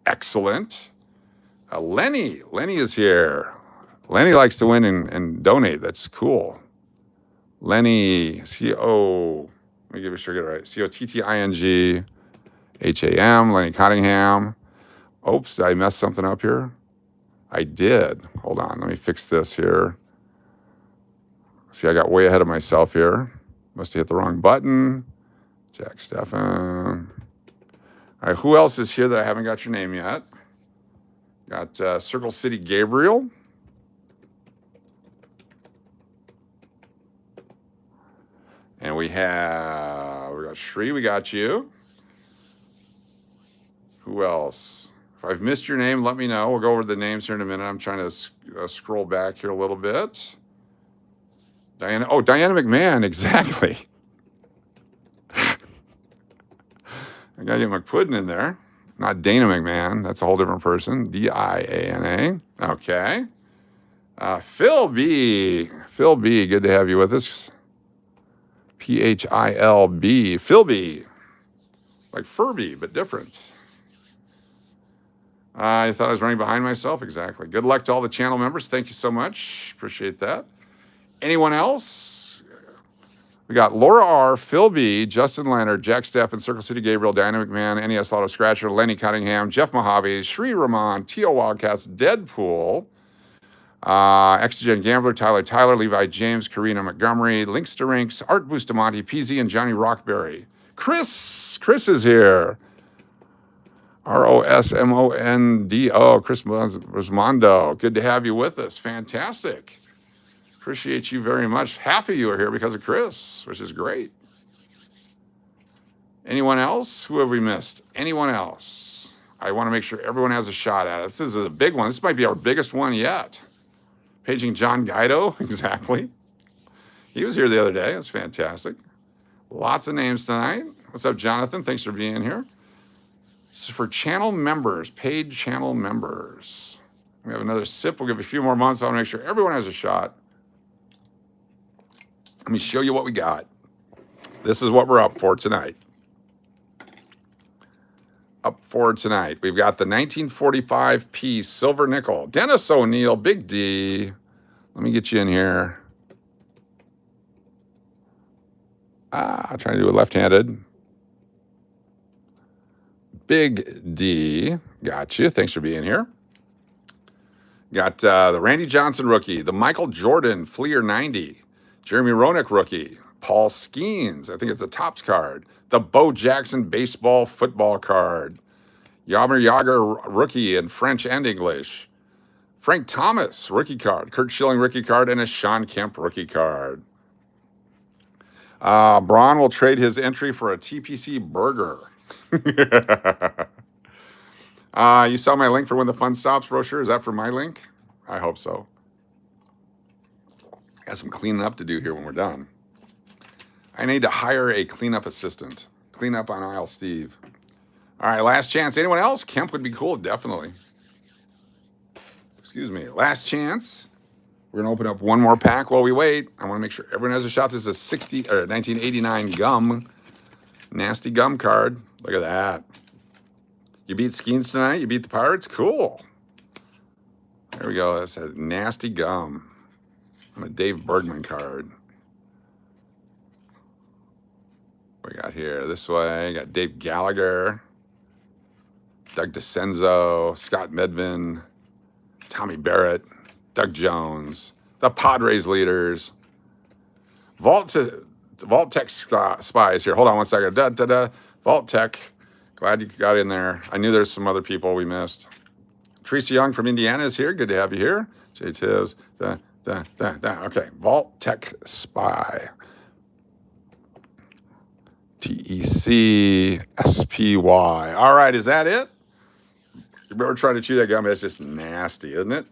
Excellent. Lenny. Lenny is here. Lenny likes to win and donate. That's cool. Lenny, C-O, let me give it sure I get it right. C-O-T-T-I-N-G-H-A-M, Lenny Cottingham. Oops, did I mess something up here? I did. Hold on, let me fix this here. See, I got way ahead of myself here. Must have hit the wrong button. Jack Stephan. All right, who else is here that I haven't got your name yet? Got Circle City Gabriel. And we got Shree, we got you. Who else? If I've missed your name, let me know. We'll go over the names here in a minute. I'm trying to scroll back here a little bit. Diana McMahon, exactly. I got you McPuddin in there. Not Dana McMahon. That's a whole different person. D-I-A-N-A. Okay. Phil B. Phil B, good to have you with us. P-H-I-L-B. Philby. Like Furby, but different. I thought I was running behind myself. Exactly. Good luck to all the channel members. Thank you so much. Appreciate that. Anyone else? We got Laura R., Phil B., Justin Leonard, Jack Stephan, Circle City Gabriel, Diana McMahon, NES Lotto Scratcher, Lenny Cottingham, Jeff Mojave, Shree Rahman, T.O. Wildcats, Deadpool, Extogen Gambler, Tyler, Levi James, Karina Montgomery, Links to Rinks, Art Bustamante, PZ, and Johnny Rockberry. Chris is here. R-O-S-M-O-N-D-O, Chris Rosmondo. Good to have you with us. Fantastic. Appreciate you very much. Half of you are here because of Chris, which is great. Anyone else? Who have we missed? Anyone else? I want to make sure everyone has a shot at it. This is a big one. This might be our biggest one yet. Paging John Guido, exactly. He was here the other day. That's fantastic. Lots of names tonight. What's up, Jonathan? Thanks for being here. This is for channel members, paid channel members. We have another sip. We'll give a few more months. I want to make sure everyone has a shot. Let me show you what we got. This is what we're up for tonight. We've got the 1945 piece silver nickel. Dennis O'Neill, Big D. Let me get you in here. I'm trying to do it left-handed. Big D. Got you. Thanks for being here. Got the Randy Johnson rookie, the Michael Jordan Fleer 90, Jeremy Roenick rookie, Paul Skeens, I think it's a Topps card, the Bo Jackson baseball football card, Jaromir Jagr rookie in French and English, Frank Thomas rookie card, Kurt Schilling rookie card, and a Sean Kemp rookie card. Braun will trade his entry for a TPC burger. You saw my link for When the Fun Stops brochure. Is that for my link? I hope so. Got some cleaning up to do here when we're done. I need to hire a cleanup assistant. Clean up on aisle Steve. All right, last chance. Anyone else? Kemp would be cool, definitely. Excuse me. Last chance. We're going to open up one more pack while we wait. I want to make sure everyone has a shot. This is a 1989 gum. Nasty gum card. Look at that. You beat Skeens tonight? You beat the Pirates? Cool. There we go. That's a nasty gum. On a Dave Bergman card. What we got here? This way. Got Dave Gallagher. Doug DeCenzo. Scott Medvin. Tommy Barrett. Doug Jones. The Padres leaders. Vault Tech Spies here. Hold on one second. Vault Tech. Glad you got in there. I knew there's some other people we missed. Teresa Young from Indiana is here. Good to have you here. Jay Tibbs. Okay. Vault Tech Spy. TECSPY. All right. Is that it? You remember trying to chew that gum? It's just nasty, isn't it?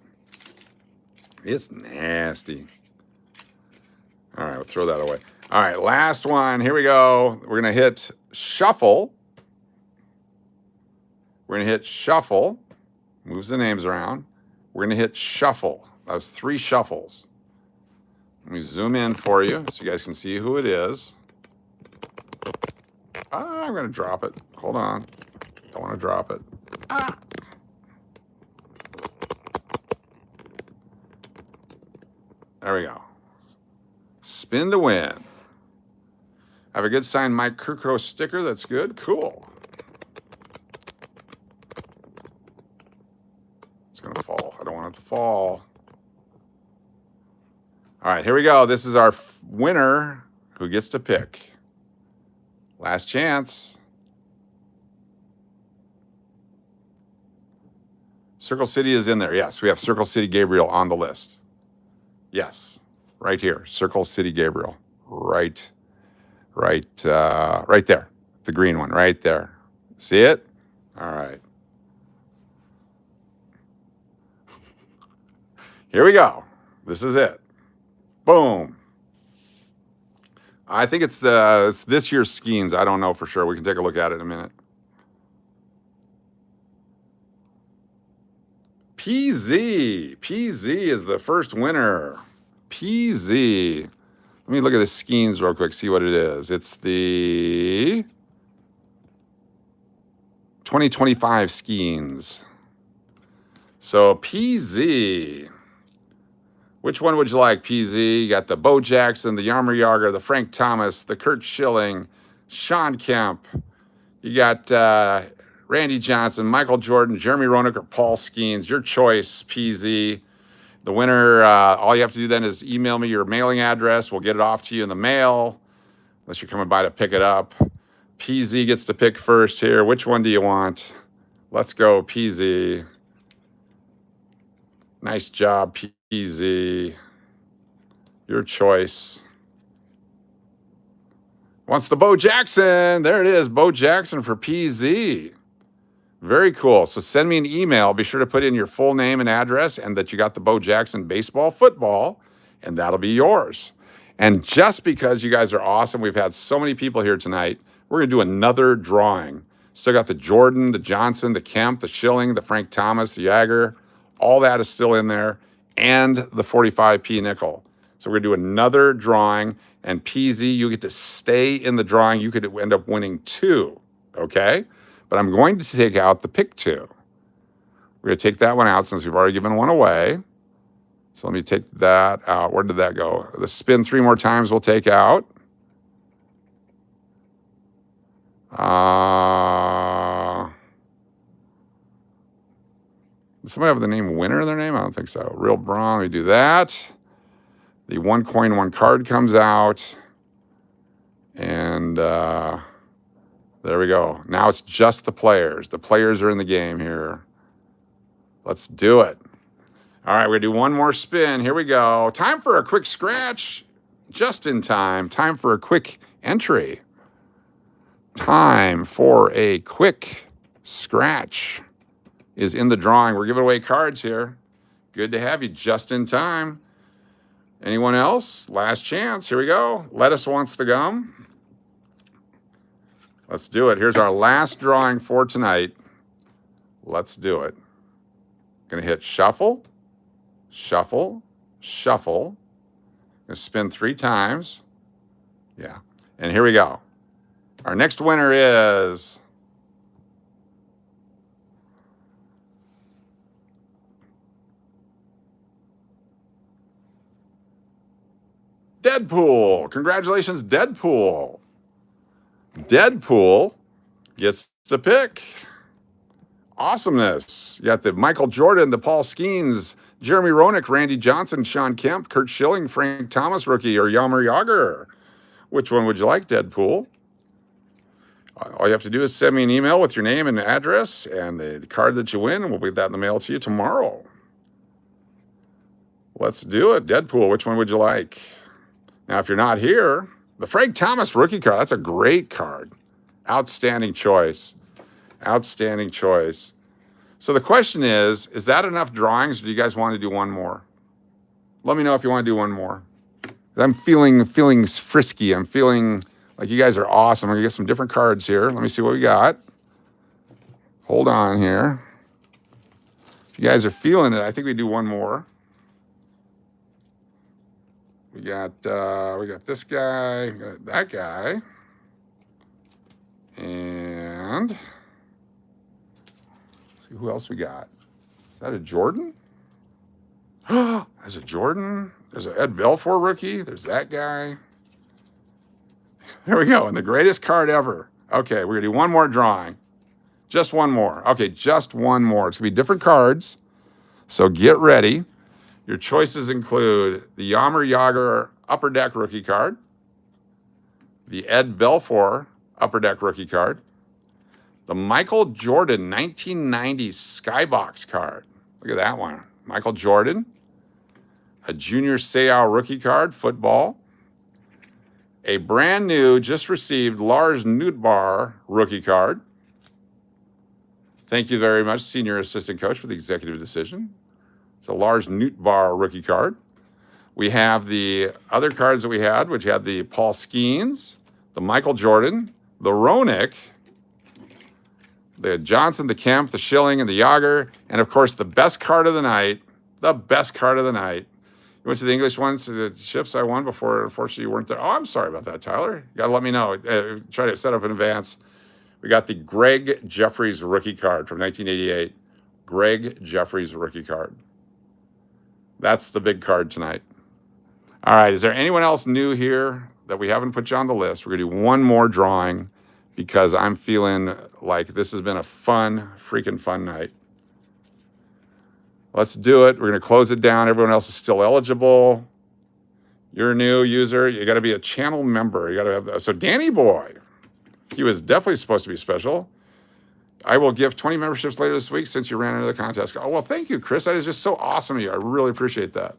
It's nasty. All right. We'll throw that away. All right. Last one. Here we go. We're going to hit shuffle. We're going to hit shuffle. Moves the names around. We're going to hit shuffle. That was 3 shuffles. Let me zoom in for you so you guys can see who it is. I'm going to drop it. Hold on. Don't want to drop it. There we go. Spin to win. Have a good signed Mike Kirko sticker. That's good. Cool. It's going to fall. I don't want it to fall. All right, here we go. This is our winner who gets to pick. Last chance. Circle City is in there. Yes, we have Circle City Gabriel on the list. Yes, right here. Circle City Gabriel. Right there. The green one, right there. See it? All right. Here we go. This is it. Boom. I think it's this year's Skeens. I don't know for sure. We can take a look at it in a minute. PZ. PZ is the first winner. PZ. Let me look at the Skeens real quick, see what it is. It's the 2025 Skeens. So PZ. Which one would you like, PZ? You got the Bo Jackson, the Jaromir Jagr, the Frank Thomas, the Kurt Schilling, Sean Kemp. You got Randy Johnson, Michael Jordan, Jeremy Roenick, or Paul Skeens. Your choice, PZ. The winner, all you have to do then is email me your mailing address. We'll get it off to you in the mail, unless you're coming by to pick it up. PZ gets to pick first here. Which one do you want? Let's go, PZ. Nice job, PZ. Your choice. Wants the Bo Jackson. There it is, Bo Jackson for PZ. Very cool. So send me an email. Be sure to put in your full name and address and that you got the Bo Jackson baseball, football, and that'll be yours. And just because you guys are awesome, we've had so many people here tonight, we're going to do another drawing. Still got the Jordan, the Johnson, the Kemp, the Schilling, the Frank Thomas, the Jagger. All that is still in there. And the 45p nickel. So we're going to do another drawing. And PZ, you get to stay in the drawing. You could end up winning 2. Okay? But I'm going to take out the pick 2. We're going to take that one out since we've already given one away. So let me take that out. Where did that go? The spin 3 more times we'll take out. Does somebody have the name Winner in their name? I don't think so. Real Braun, we do that. The 1 coin, 1 card comes out. And there we go. Now it's just the players. The players are in the game here. Let's do it. All right, we're going to do one more spin. Here we go. Time for a quick scratch. Just in time. Time for a quick entry. Time for a quick scratch is in the drawing. We're giving away cards here. Good to have you just in time. Anyone else? Last chance. Here we go. Lettuce wants the gum. Let's do it. Here's our last drawing for tonight. Let's do it. Going to hit shuffle, shuffle, shuffle. Going to spin 3 times. Yeah. And here we go. Our next winner is Deadpool. Congratulations, Deadpool. Deadpool gets to pick. Awesomeness. You got the Michael Jordan, the Paul Skeens, Jeremy Roenick, Randy Johnson, Sean Kemp, Kurt Schilling, Frank Thomas rookie, or Jaromir Jagr. Which one would you like, Deadpool? All you have to do is send me an email with your name and address and the card that you win, and we'll get that in the mail to you tomorrow. Let's do it. Deadpool, which one would you like? Now, if you're not here, the Frank Thomas rookie card, that's a great card. Outstanding choice. Outstanding choice. So the question is that enough drawings, or do you guys want to do one more? Let me know if you want to do one more. I'm feeling frisky. I'm feeling like you guys are awesome. I'm going to get some different cards here. Let me see what we got. Hold on here. If you guys are feeling it, I think we do one more. We got this guy, we got that guy, and let's see who else we got. Is that a Jordan? There's a Jordan. There's an Ed Belfour rookie. There's that guy. There we go. And the greatest card ever. Okay, we're gonna do one more drawing. Just one more. Okay, just one more. It's gonna be different cards. So get ready. Your choices include the Jaromir Jagr Upper Deck rookie card, the Ed Belfour Upper Deck rookie card, the Michael Jordan 1990 Skybox card. Look at that one. Michael Jordan, a Junior Seau rookie card, football, a brand new, just received Lars Nootbaar rookie card. Thank you very much, Senior Assistant Coach, for the executive decision. It's a Lars Nootbaar rookie card. We have the other cards that we had, which had the Paul Skeens, the Michael Jordan, the Roenick, the Johnson, the Kemp, the Schilling, and the Jagr, and of course the best card of the night, the best card of the night. You went to the English ones, the chips I won before, unfortunately you weren't there. Oh, I'm sorry about that, Tyler. You gotta let me know. Try to set up in advance. We got the Greg Jeffries rookie card from 1988. Greg Jeffries rookie card. That's the big card tonight. All right, is there anyone else new here that we haven't put you on the list? We're gonna do one more drawing because I'm feeling like this has been a freaking fun night. Let's do it. We're gonna close it down. Everyone else is still eligible. You're a new user. You gotta be a channel member. You gotta have, so Danny Boy, he was definitely supposed to be special. I will give 20 memberships later this week since you ran into the contest. Oh, well, thank you, Chris. That is just so awesome of you. I really appreciate that.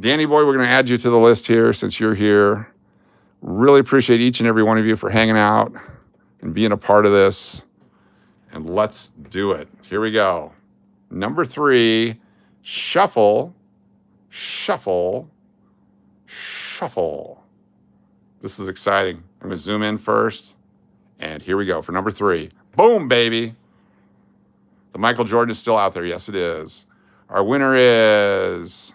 Danny boy, we're going to add you to the list here since you're here. Really appreciate each and every one of you for hanging out and being a part of this. And let's do it. Here we go. Number 3, shuffle, shuffle, shuffle. This is exciting. I'm going to zoom in first. And here we go for number 3. Boom, baby. The Michael Jordan is still out there. Yes, it is. Our winner is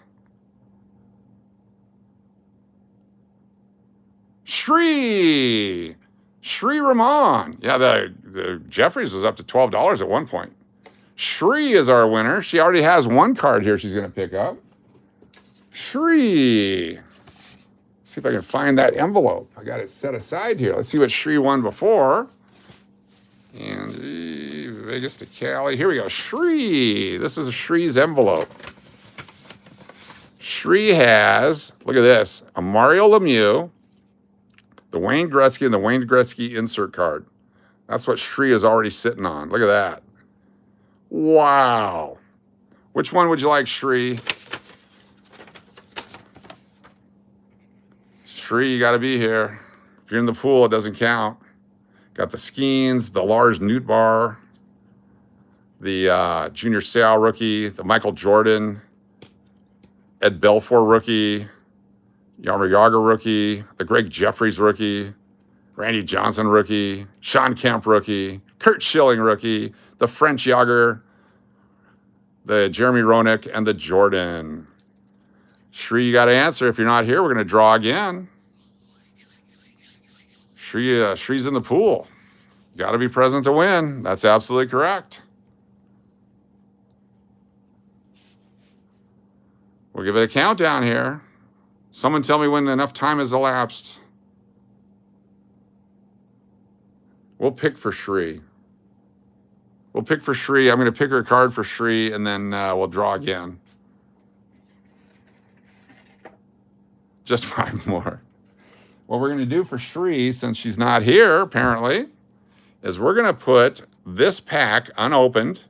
Shri Ramon. Yeah, the Jeffries was up to $12 at one point. Shri is our winner. She already has one card here she's going to pick up. Shri. See if I can find that envelope. I got it set aside here. Let's see what Shri won before. And Vegas to Cali. Here we go. Shri. This is Shri's envelope. Shri has, look at this, a Mario Lemieux, the Wayne Gretzky, and the Wayne Gretzky insert card. That's what Shri is already sitting on. Look at that. Wow. Which one would you like, Shri? Shri, you got to be here. If you're in the pool, it doesn't count. Got the Skeens, the Lars Nootbaar, the Junior Seau rookie, the Michael Jordan, Ed Belfour rookie, Jaromir Jagr rookie, the Greg Jeffries rookie, Randy Johnson rookie, Sean Kemp rookie, Curt Schilling rookie, the French Jagr, the Jeremy Roenick, and the Jordan. Shri, you got to answer. If you're not here, we're going to draw again. Shri's in the pool. Got to be present to win. That's absolutely correct. We'll give it a countdown here. Someone tell me when enough time has elapsed. We'll pick for Shri. We'll pick for Shri. I'm going to pick her card for Shri, and then we'll draw again. Just 5 more. What we're going to do for Shri, since she's not here, apparently, is we're going to put this pack unopened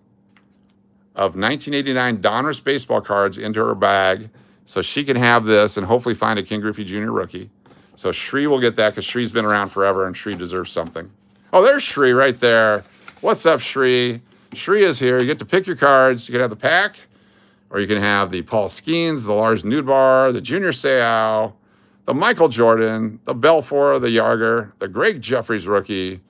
of 1989 Donruss baseball cards into her bag so she can have this and hopefully find a King Griffey Jr. rookie. So Shri will get that because Shri's been around forever and Shri deserves something. Oh, there's Shri right there. What's up, Shri? Shri is here. You get to pick your cards. You can have the pack, or you can have the Paul Skeens, the Lars Nootbaar, the Junior Seau, the Michael Jordan, the Belfour, the Jagr, the Greg Jeffries rookie,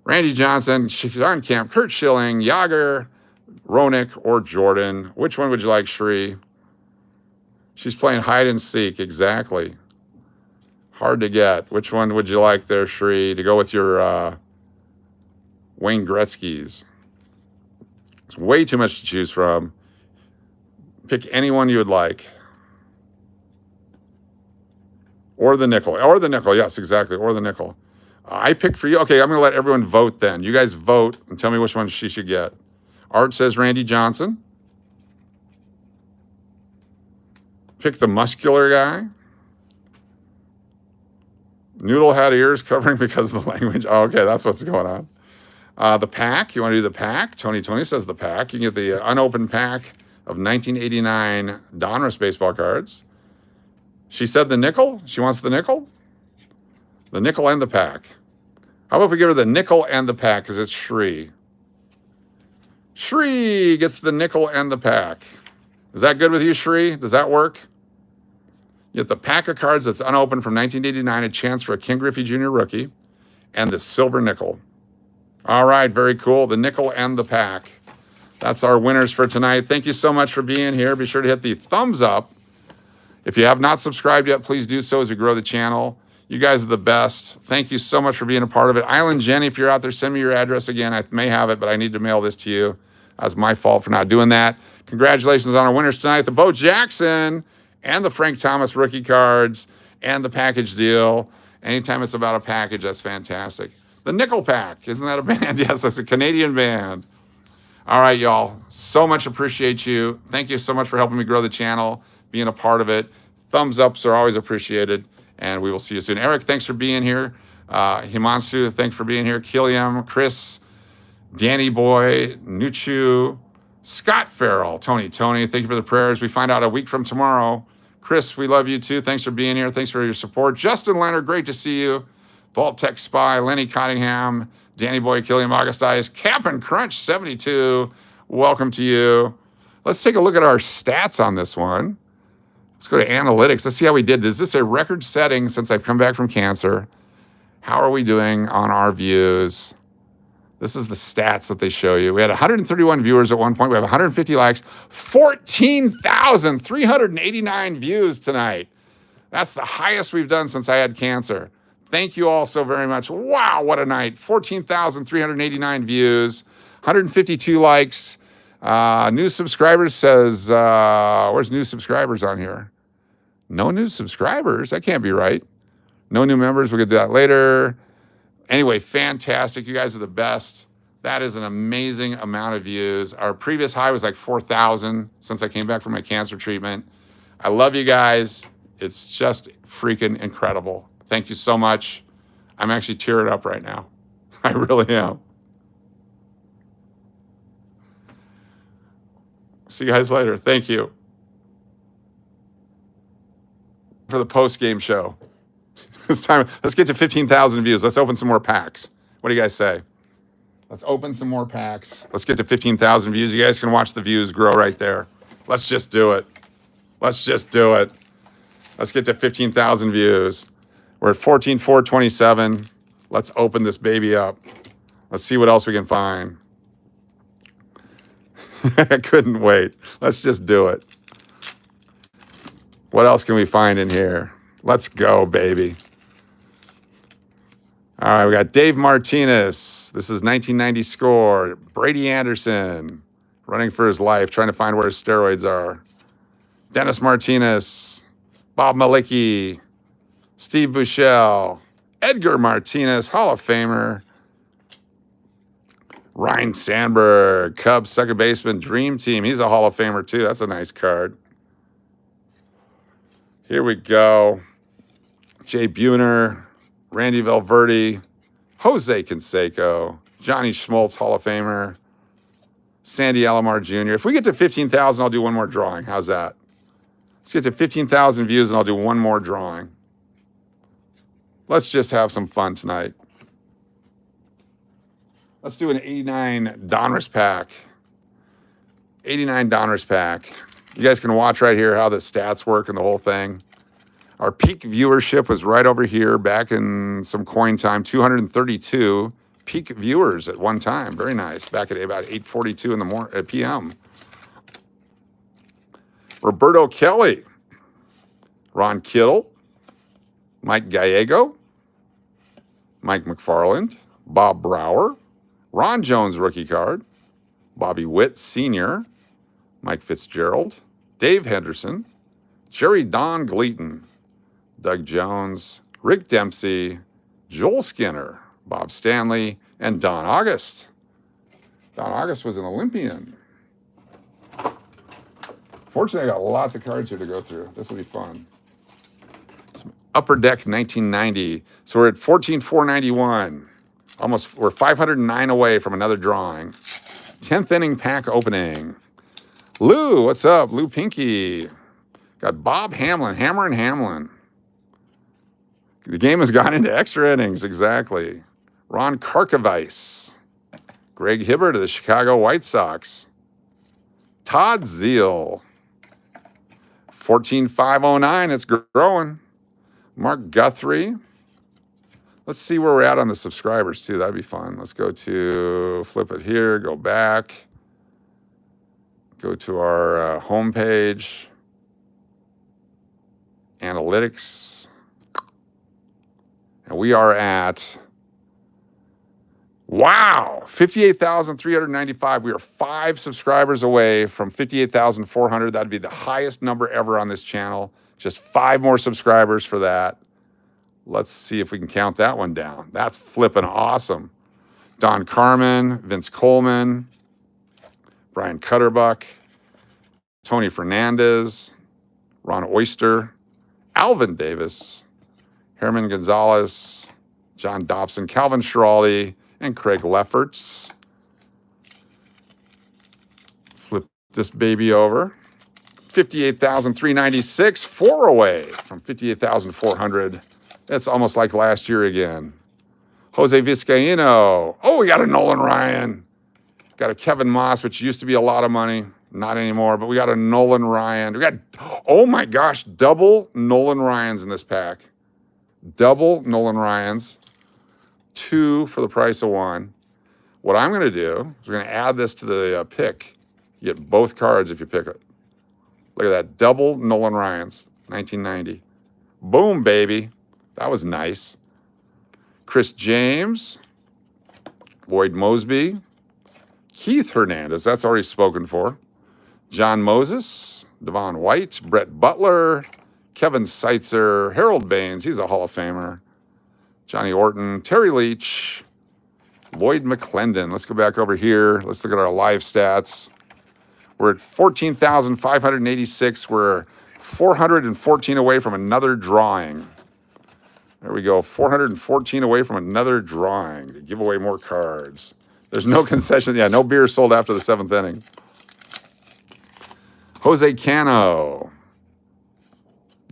Randy Johnson, Sean Kemp, Curt Schilling, Jagr, Roenick, or Jordan. Which one would you like, Shri? She's playing hide and seek, exactly. Hard to get. Which one would you like there, Shri, to go with your Wayne Gretzky's? It's way too much to choose from. Pick any one you would like. Or the nickel. Or the nickel. Yes, exactly. Or the nickel. I pick for you. Okay, I'm going to let everyone vote then. You guys vote and tell me which one she should get. Art says Randy Johnson. Pick the muscular guy. Noodle had ears covering because of the language. Oh, okay, that's what's going on. The pack. You want to do the pack? Tony says the pack. You can get the unopened pack of 1989 Donruss baseball cards. She said the nickel. She wants the nickel. The nickel and the pack. How about if we give her the nickel and the pack because it's Shri. Shri gets the nickel and the pack. Is that good with you, Shri? Does that work? You get the pack of cards that's unopened from 1989, a chance for a King Griffey Jr. rookie, and the silver nickel. All right, very cool. The nickel and the pack. That's our winners for tonight. Thank you so much for being here. Be sure to hit the thumbs up. If you have not subscribed yet, please do so as we grow the channel. You guys are the best. Thank you so much for being a part of it. Island Jenny, if you're out there, send me your address again. I may have it, but I need to mail this to you. That's my fault for not doing that. Congratulations on our winners tonight. The Bo Jackson and the Frank Thomas rookie cards and the package deal. Anytime it's about a package, that's fantastic. The Nickelback, isn't that a band? Yes, that's a Canadian band. All right, y'all. So much appreciate you. Thank you so much for helping me grow the channel, being a part of it. Thumbs ups are always appreciated, and we will see you soon. Eric, thanks for being here. Himansu, thanks for being here. Kiliam, Chris, Danny Boy, Nuchu, Scott Farrell, Tony, thank you for the prayers. We find out a week from tomorrow. Chris, we love you too. Thanks for being here. Thanks for your support. Justin Leonard, great to see you. Vault Tech Spy, Lenny Cottingham, Danny Boy, Killian Augustis, Cap'n Crunch 72. Welcome to you. Let's take a look at our stats on this one. Let's go to analytics. Let's see how we did. Is this a record setting since I've come back from cancer? How are we doing on our views? This is the stats that they show you. We had 131 viewers at one point. We have 150 likes, 14,389 views tonight. That's the highest we've done since I had cancer. Thank you all so very much. Wow, what a night. 14,389 views, 152 likes. New subscribers says, where's new subscribers on here? No new subscribers? That can't be right. No new members. We'll get to that later. Anyway, fantastic. You guys are the best. That is an amazing amount of views. Our previous high was like 4,000 since I came back from my cancer treatment. I love you guys. It's just freaking incredible. Thank you so much. I'm actually tearing up right now. I really am. See you guys later. Thank you. For the post-game show. It's time. Let's get to 15,000 views. Let's open some more packs. What do you guys say? Let's open some more packs. Let's get to 15,000 views. You guys can watch the views grow right there. Let's just do it. Let's just do it. Let's get to 15,000 views. We're at 14,427. Let's open this baby up. Let's see what else we can find. I couldn't wait. Let's just do it. What else can we find in here? Let's go, baby. All right, we got Dave Martinez. This is 1990 score. Brady Anderson, running for his life, trying to find where his steroids are. Dennis Martinez, Bob Malicki, Steve Bushell, Edgar Martinez, Hall of Famer. Ryan Sandberg, Cubs second baseman, Dream Team. He's a Hall of Famer too. That's a nice card. Here we go. Jay Buhner, Randy Valverde, Jose Canseco, Johnny Schmaltz, Hall of Famer, Sandy Alomar Jr. If we get to 15,000, I'll do one more drawing. How's that? Let's get to 15,000 views and I'll do one more drawing. Let's just have some fun tonight. Let's do an 89 Donruss pack. 89 Donruss pack. You guys can watch right here how the stats work and the whole thing. Our peak viewership was right over here back in some coin time, 232 peak viewers at one time. Very nice. Back at about 8:42 in the p.m. Roberto Kelly, Ron Kittle, Mike Gallego, Mike McFarland, Bob Brower, Ron Jones rookie card, Bobby Witt Sr., Mike Fitzgerald, Dave Henderson, Jerry Don Gleaton, Doug Jones, Rick Dempsey, Joel Skinner, Bob Stanley, and Don August. Don August was an Olympian. Fortunately, I got lots of cards here to go through. This will be fun. Upper Deck 1990. So we're at 14,491. Almost, we're 509 away from another drawing. 10th inning pack opening. Lou, what's up? Lou Pinky. Got Bob Hamlin, Hammer and Hamlin. The game has gone into extra innings, exactly. Ron Karkovice. Greg Hibbert of the Chicago White Sox. Todd Zeal. 14,509, it's growing. Mark Guthrie. Let's see where we're at on the subscribers, too. That'd be fun. Let's go to, flip it here, go back. Go to our homepage. Analytics. And we are at, wow, 58,395. We are 5 subscribers away from 58,400. That'd be the highest number ever on this channel. Just 5 more subscribers for that. Let's see if we can count that one down. That's flipping awesome. Don Carmen, Vince Coleman, Brian Cutterbuck, Tony Fernandez, Ron Oyster, Alvin Davis, Herman Gonzalez, John Dobson, Calvin Schiraldi, and Craig Lefferts. Flip this baby over. 58,396, 4 away from 58,400. That's almost like last year again. Jose Vizcaíno. Oh, we got a Nolan Ryan. Got a Kevin Moss, which used to be a lot of money. Not anymore, but we got a Nolan Ryan. We got, oh my gosh, double Nolan Ryans in this pack. Double Nolan Ryans. 2 for the price of 1. What I'm going to do is we're going to add this to the pick. You get both cards if you pick it. Look at that. Double Nolan Ryans. 1990. Boom, baby. That was nice. Chris James. Lloyd Mosby. Keith Hernandez. That's already spoken for. John Moses. Devon White. Brett Butler. Kevin Seitzer. Harold Baines. He's a Hall of Famer. Johnny Orton. Terry Leach. Lloyd McClendon. Let's go back over here. Let's look at our live stats. We're at 14,586. We're 414 away from another drawing. There we go. 414 away from another drawing to give away more cards. There's no concession. Yeah, no beer sold after the 7th inning. Jose Cano.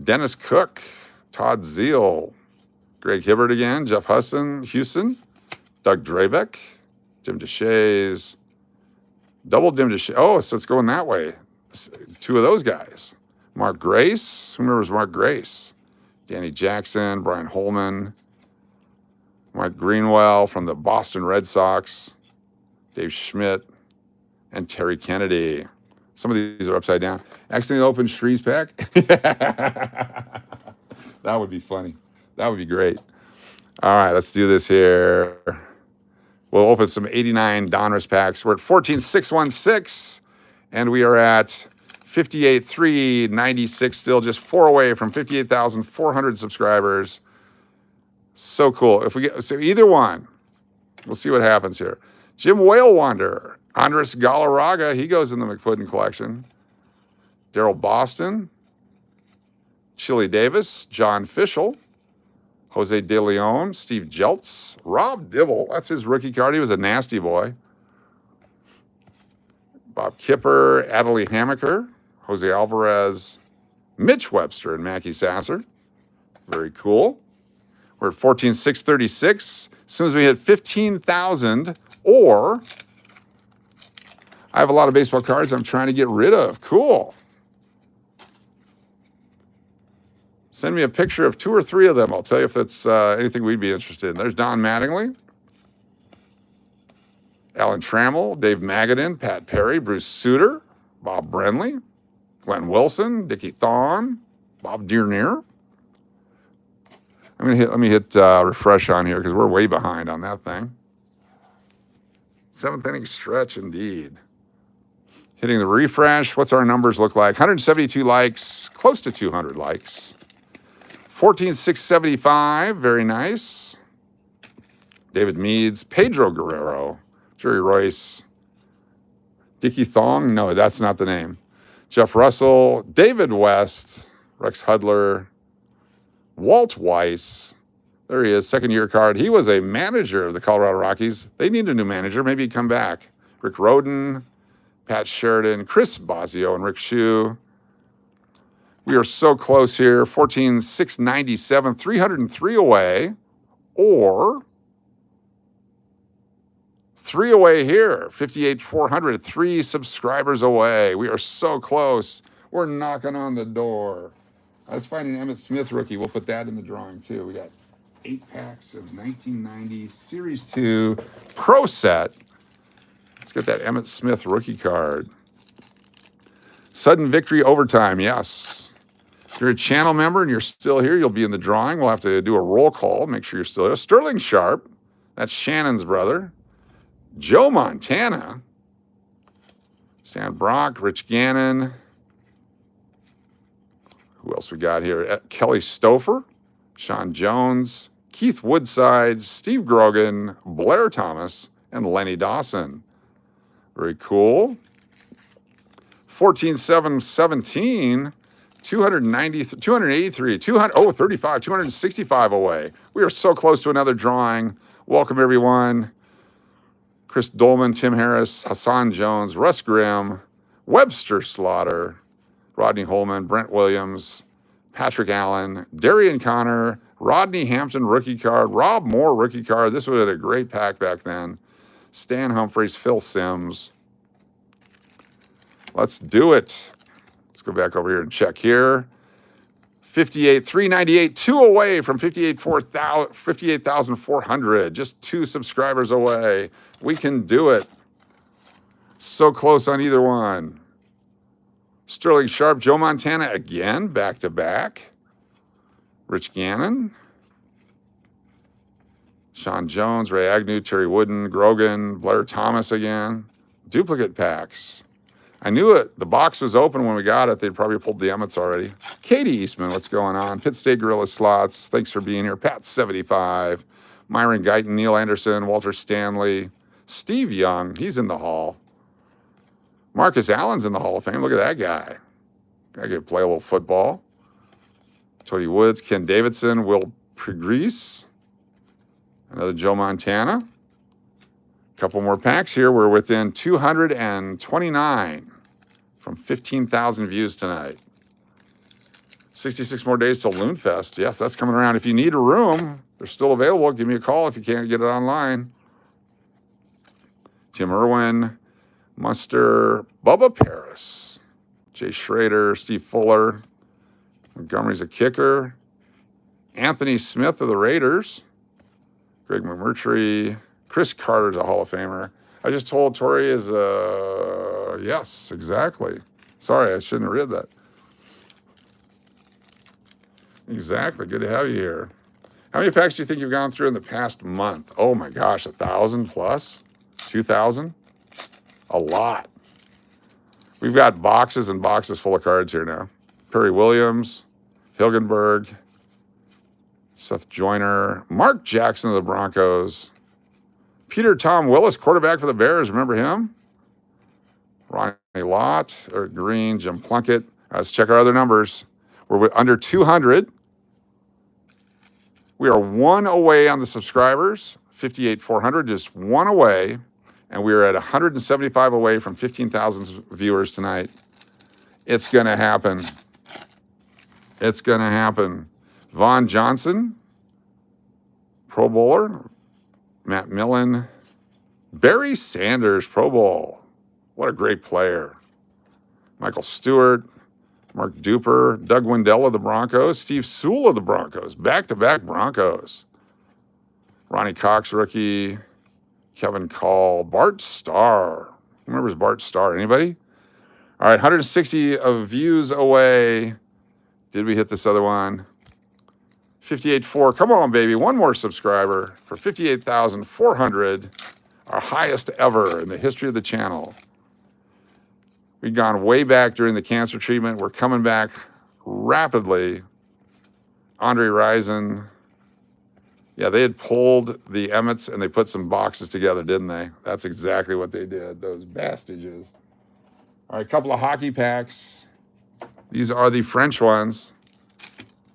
Dennis Cook. Todd Zeal. Greg Hibbert again. Jeff Houston. Doug Drabeck. Jim DeShays. Double Dim DeShays. Oh, so it's going that way. 2 of those guys. Mark Grace. Who remembers Mark Grace? Danny Jackson. Brian Holman. Mike Greenwell from the Boston Red Sox. Dave Schmidt. And Terry Kennedy. Some of these are upside down. Accidentally open Shree's pack. That would be funny. That would be great. All right, let's do this here. We'll open some 89 Donruss packs. We're at 14,616, and we are at 58,396 still, just 4 away from 58,400 subscribers. So cool. If we get so either one, we'll see what happens here. Jim Whale Wanderer, Andres Galarraga, he goes in the McPuddin collection. Daryl Boston, Chili Davis, John Fischel, Jose De Leon, Steve Jeltz, Rob Dibble. That's his rookie card. He was a nasty boy. Bob Kipper, Adley Hammaker, Jose Alvarez, Mitch Webster, and Mackie Sasser. Very cool. We're at 14,636. As soon as we hit 15,000, or I have a lot of baseball cards I'm trying to get rid of. Cool. Send me a picture of 2 or 3 of them. I'll tell you if that's anything we'd be interested in. There's Don Mattingly, Alan Trammell, Dave Magadan, Pat Perry, Bruce Suter, Bob Brenly, Glenn Wilson, Dickie Thon, Bob Dearneer. Let me hit refresh on here because we're way behind on that thing. 7th inning stretch indeed. Hitting the refresh. What's our numbers look like? 172 likes, close to 200 likes. 14,675, very nice. David Meads, Pedro Guerrero, Jerry Royce, Dickie Thong, no, that's not the name. Jeff Russell, David West, Rex Hudler, Walt Weiss, there he is, 2nd-year card. He was a manager of the Colorado Rockies. They need a new manager, maybe he'd come back. Rick Roden, Pat Sheridan, Chris Bosio, and Rick Shue. We are so close here, 14,697, 303 away, or 3 away here, 58,400, 3 subscribers away. We are so close. We're knocking on the door. Let's find an Emmitt Smith rookie. We'll put that in the drawing too. We got 8 packs of 1990 Series 2 Pro Set. Let's get that Emmitt Smith rookie card. Sudden Victory Overtime, yes. If you're a channel member and you're still here, you'll be in the drawing. We'll have to do a roll call. Make sure you're still here. Sterling Sharp, that's Shannon's brother. Joe Montana. Stan Brock, Rich Gannon. Who else we got here? Kelly Stouffer, Sean Jones, Keith Woodside, Steve Grogan, Blair Thomas, and Lenny Dawson. Very cool. 14,717. 293, 283, 35, 265 away. We are so close to another drawing. Welcome, everyone. Chris Dolman, Tim Harris, Hassan Jones, Russ Grimm, Webster Slaughter, Rodney Holman, Brent Williams, Patrick Allen, Darian Connor, Rodney Hampton, rookie card, Rob Moore, rookie card. This would have been a great pack back then. Stan Humphries, Phil Simms. Let's do it. Let's go back over here and check here. 58, 398, 2 away from 58,400. Just 2 subscribers away. We can do it. So close on either one. Sterling Sharp, Joe Montana again, back to back. Rich Gannon. Sean Jones, Ray Agnew, Terry Wooden, Grogan, Blair Thomas again. Duplicate packs. I knew it. The box was open when we got it. They'd probably pulled the Emmets already. Katie Eastman, what's going on? Pitt State Gorilla Slots, thanks for being here. Pat 75. Myron Guyton, Neil Anderson, Walter Stanley. Steve Young, he's in the Hall. Marcus Allen's in the Hall of Fame. Look at that guy. I could play a little football. Tony Woods, Ken Davidson, Will Pregrease. Another Joe Montana. Couple more packs here. We're within 229 from 15,000 views tonight. 66 more days till Loonfest. Yes, that's coming around. If you need a room, they're still available. Give me a call if you can't get it online. Tim Irwin, Muster, Bubba Paris, Jay Schrader, Steve Fuller, Montgomery's a kicker, Anthony Smith of the Raiders, Greg McMurtry, Chris Carter's a Hall of Famer. I just told Tori is yes, exactly. Sorry, I shouldn't have read that. Exactly. Good to have you here. How many packs do you think you've gone through in the past month? Oh my gosh, 1,000 plus? 2,000? A lot. We've got boxes and boxes full of cards here now. Perry Williams, Hilgenberg, Seth Joyner, Mark Jackson of the Broncos, Peter Tom Willis, quarterback for the Bears. Remember him? Ronnie Lott, Eric Green, Jim Plunkett. Let's check our other numbers. We're under 200. We are 1 away on the subscribers, 58,400, just 1 away. And we are at 175 away from 15,000 viewers tonight. It's going to happen. It's going to happen. Vaughn Johnson, Pro Bowler. Matt Millen. Barry Sanders, Pro Bowl. What a great player. Michael Stewart. Mark Duper. Doug Wendell of the Broncos. Steve Sewell of the Broncos. Back-to-back Broncos. Ronnie Cox, rookie. Kevin Call. Bart Starr. Who remembers Bart Starr? Anybody? All right, 160 of views away. Did we hit this other one? 58.4. Come on, baby. One more subscriber for 58,400. Our highest ever in the history of the channel. We'd gone way back during the cancer treatment. We're coming back rapidly. Andre Rison. Yeah, they had pulled the Emmets and they put some boxes together, didn't they? That's exactly what they did, those bastages. All right, a couple of hockey packs. These are the French ones.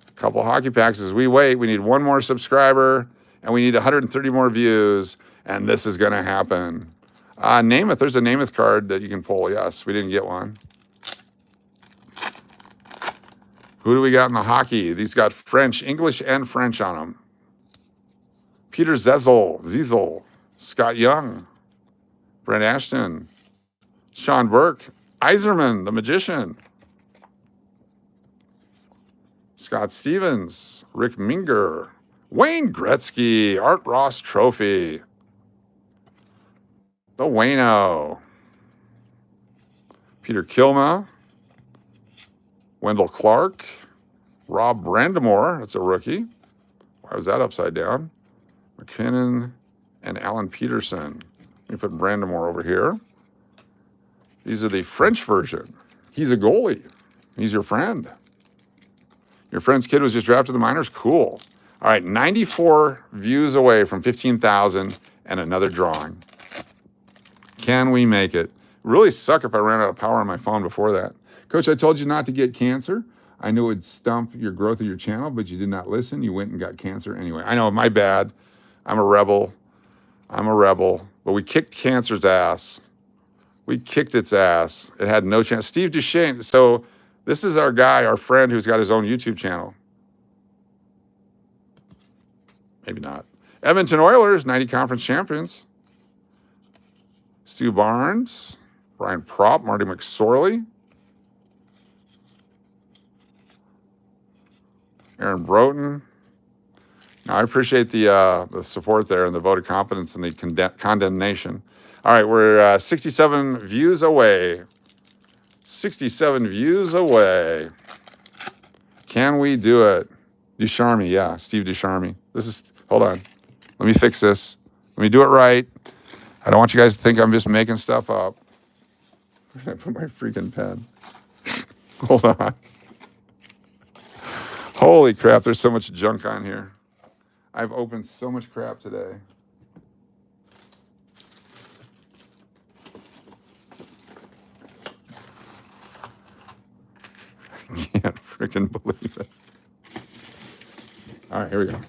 A couple of hockey packs as we wait. We need one more subscriber and we need 130 more views, and this is going to happen. Namath, there's a Namath card that you can pull. Yes, we didn't get one. Who do we got in the hockey? These got French, English, and French on them. Peter Zizel, Scott Young, Brent Ashton, Sean Burke, Iserman, the magician, Scott Stevens, Rick Minger, Wayne Gretzky, Art Ross Trophy, the Wayno, Peter Kilma, Wendell Clark, Rob Brandamore, that's a rookie. Why was that upside down? McKinnon and Alan Peterson. Let me put Brandamore over here. These are the French version. He's a goalie. He's your friend. Your friend's kid was just drafted to the minors? Cool. All right, 94 views away from 15,000 and another drawing. Can we make it? Really suck if I ran out of power on my phone before that. Coach, I told you not to get cancer. I knew it would stump your growth of your channel, but you did not listen. You went and got cancer anyway. I know, my bad. I'm a rebel. But we kicked cancer's ass. We kicked its ass. It had no chance. Steve Duchesne. So This is our guy, our friend who's got his own YouTube channel. Maybe not. Edmonton Oilers, 90 conference champions. Stu Barnes, Brian Propp, Marty McSorley, Aaron Broughton. Now, I appreciate the support there and the vote of confidence and the condemnation. All right, we're 67 views away. 67 views away. Can we do it? Ducharme, yeah, Steve Ducharme. Hold on. Let me fix this. Let me do it right. I don't want you guys to think I'm just making stuff up. Where did I put my freaking pen? Hold on. Holy crap, there's so much junk on here. I've opened so much crap today. I can't freaking believe it. All right, here we go.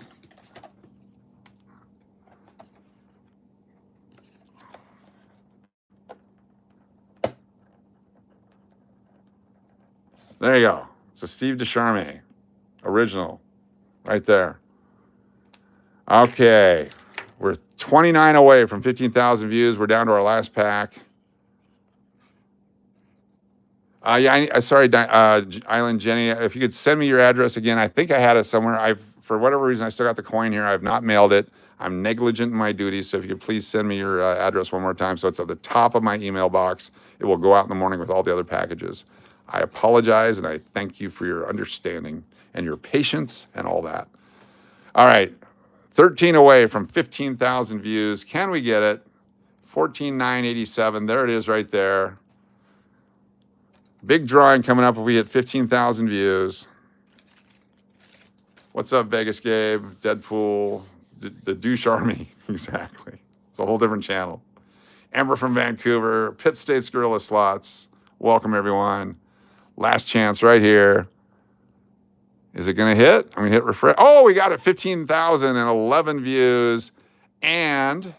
There you go. It's a Steve Ducharme original right there. Okay. We're 29 away from 15,000 views. We're down to our last pack. Sorry, Island Jenny, if you could send me your address again. I think I had it somewhere. For whatever reason, I still got the coin here. I've not mailed it. I'm negligent in my duties, so if you could please send me your address one more time so it's at the top of my email box. It will go out in the morning with all the other packages. I apologize, and I thank you for your understanding and your patience and all that. All right, 13 away from 15,000 views. Can we get it? 14,987. There it is right there. Big drawing coming up if we hit 15,000 views. What's up, Vegas Gabe? Deadpool, the Ducharme. Exactly. It's a whole different channel. Amber from Vancouver, Pitt State's Gorilla Slots. Welcome, everyone. Last chance right here. Is it going to hit? I'm going to hit refresh. Oh, we got it. 15,011 views. And can